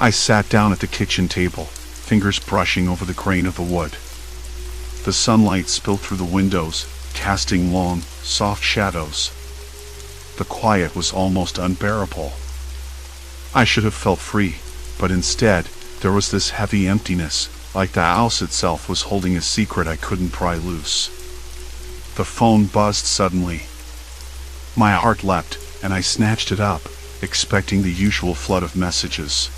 I sat down at the kitchen table, fingers brushing over the grain of the wood. The sunlight spilled through the windows, casting long, soft shadows. The quiet was almost unbearable. I should have felt free, but instead, there was this heavy emptiness, like the house itself was holding a secret I couldn't pry loose. The phone buzzed suddenly. My heart leapt, and I snatched it up, expecting the usual flood of messages.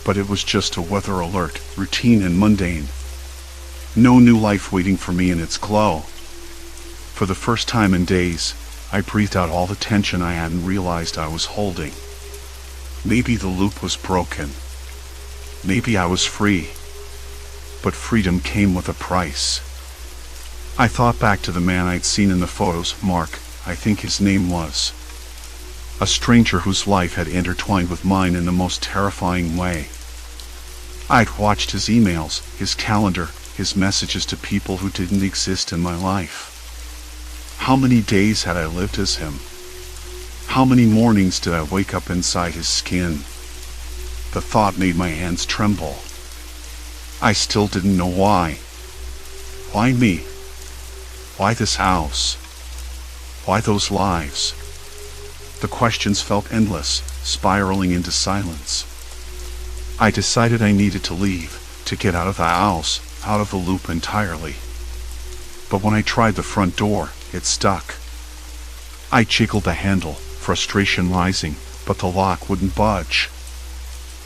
But it was just a weather alert, routine and mundane. No new life waiting for me in its glow. For the first time in days, I breathed out all the tension I hadn't realized I was holding. Maybe the loop was broken. Maybe I was free. But freedom came with a price. I thought back to the man I'd seen in the photos, Mark, I think his name was. A stranger whose life had intertwined with mine in the most terrifying way. I'd watched his emails, his calendar, his messages to people who didn't exist in my life. How many days had I lived as him? How many mornings did I wake up inside his skin? The thought made my hands tremble. I still didn't know why. Why me? Why this house? Why those lives? The questions felt endless, spiraling into silence. I decided I needed to leave, to get out of the house, out of the loop entirely. But when I tried the front door, it stuck. I jiggled the handle, frustration rising, but the lock wouldn't budge.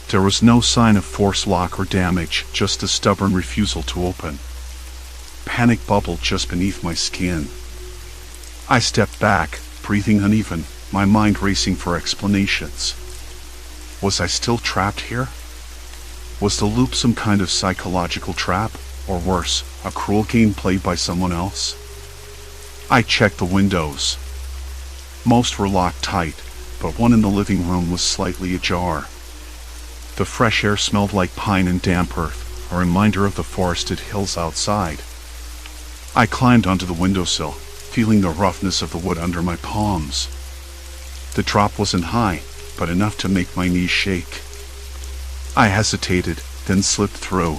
There was no sign of force lock or damage, just a stubborn refusal to open. Panic bubbled just beneath my skin. I stepped back, breathing uneven, my mind racing for explanations. Was I still trapped here? Was the loop some kind of psychological trap, or worse, a cruel game played by someone else? I checked the windows. Most were locked tight, but one in the living room was slightly ajar. The fresh air smelled like pine and damp earth, a reminder of the forested hills outside. I climbed onto the windowsill, feeling the roughness of the wood under my palms. The drop wasn't high, but enough to make my knees shake. I hesitated, then slipped through.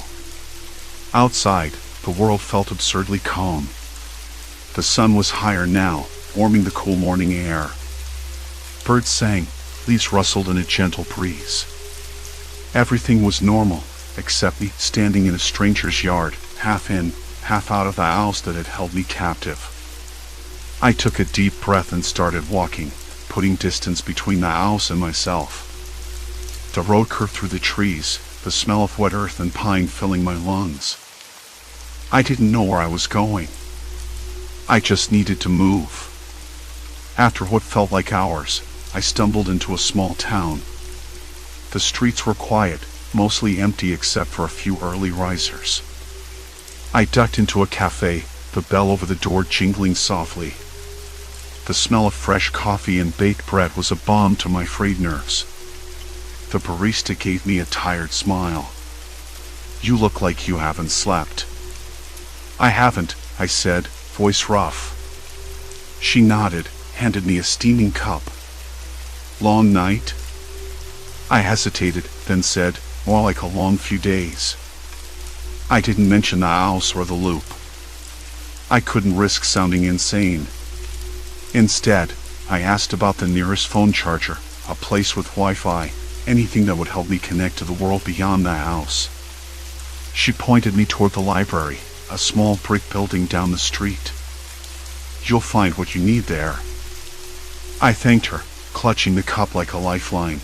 Outside, the world felt absurdly calm. The sun was higher now, warming the cool morning air. Birds sang, leaves rustled in a gentle breeze. Everything was normal, except me standing in a stranger's yard, half in, half out of the house that had held me captive. I took a deep breath and started walking, putting distance between the house and myself. The road curved through the trees, the smell of wet earth and pine filling my lungs. I didn't know where I was going. I just needed to move. After what felt like hours, I stumbled into a small town. The streets were quiet, mostly empty except for a few early risers. I ducked into a cafe, the bell over the door jingling softly. The smell of fresh coffee and baked bread was a balm to my frayed nerves. The barista gave me a tired smile. "You look like you haven't slept." "I haven't," I said, voice rough. She nodded, handed me a steaming cup. "Long night?" I hesitated, then said, "More like a long few days." I didn't mention the house or the loop. I couldn't risk sounding insane. Instead, I asked about the nearest phone charger, a place with Wi-Fi, anything that would help me connect to the world beyond the house. She pointed me toward the library, a small brick building down the street. "You'll find what you need there." I thanked her, clutching the cup like a lifeline.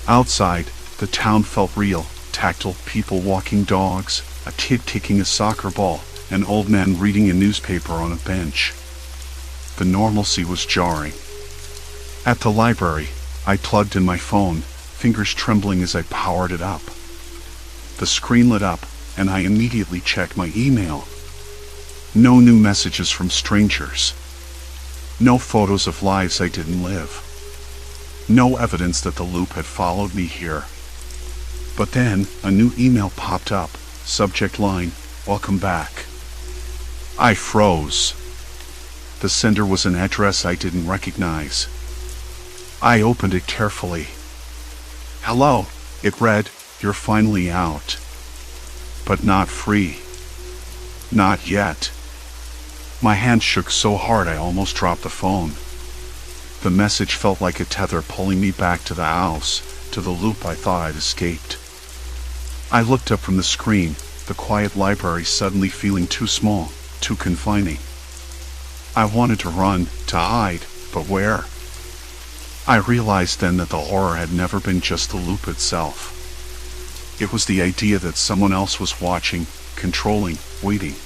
Outside, the town felt real, tactile, people walking dogs, a kid kicking a soccer ball, an old man reading a newspaper on a bench. The normalcy was jarring. At the library, I plugged in my phone, fingers trembling as I powered it up. The screen lit up, and I immediately checked my email. No new messages from strangers. No photos of lives I didn't live. No evidence that the loop had followed me here. But then, a new email popped up, subject line, "Welcome back." I froze. The sender was an address I didn't recognize. I opened it carefully. "Hello," it read, "you're finally out. But not free. Not yet." My hand shook so hard I almost dropped the phone. The message felt like a tether pulling me back to the house, to the loop I thought I'd escaped. I looked up from the screen, the quiet library suddenly feeling too small, too confining. I wanted to run, to hide, but where? I realized then that the horror had never been just the loop itself. It was the idea that someone else was watching, controlling, waiting.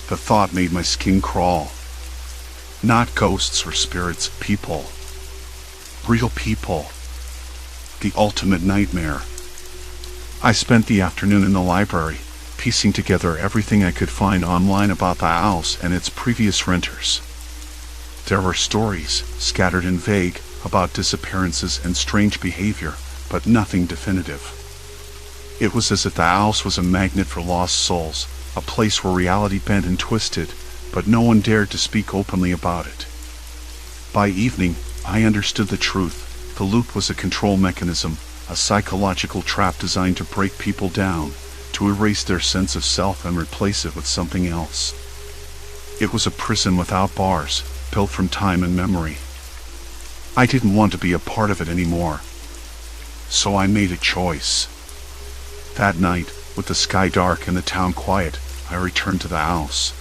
The thought made my skin crawl. Not ghosts or spirits, people. Real people. The ultimate nightmare. I spent the afternoon in the library, piecing together everything I could find online about the house and its previous renters. There were stories, scattered and vague, about disappearances and strange behavior, but nothing definitive. It was as if the house was a magnet for lost souls, a place where reality bent and twisted, but no one dared to speak openly about it. By evening, I understood the truth. The loop was a control mechanism, a psychological trap designed to break people down, to erase their sense of self and replace it with something else. It was a prison without bars, built from time and memory. I didn't want to be a part of it anymore. So I made a choice. That night, with the sky dark and the town quiet, I returned to the house.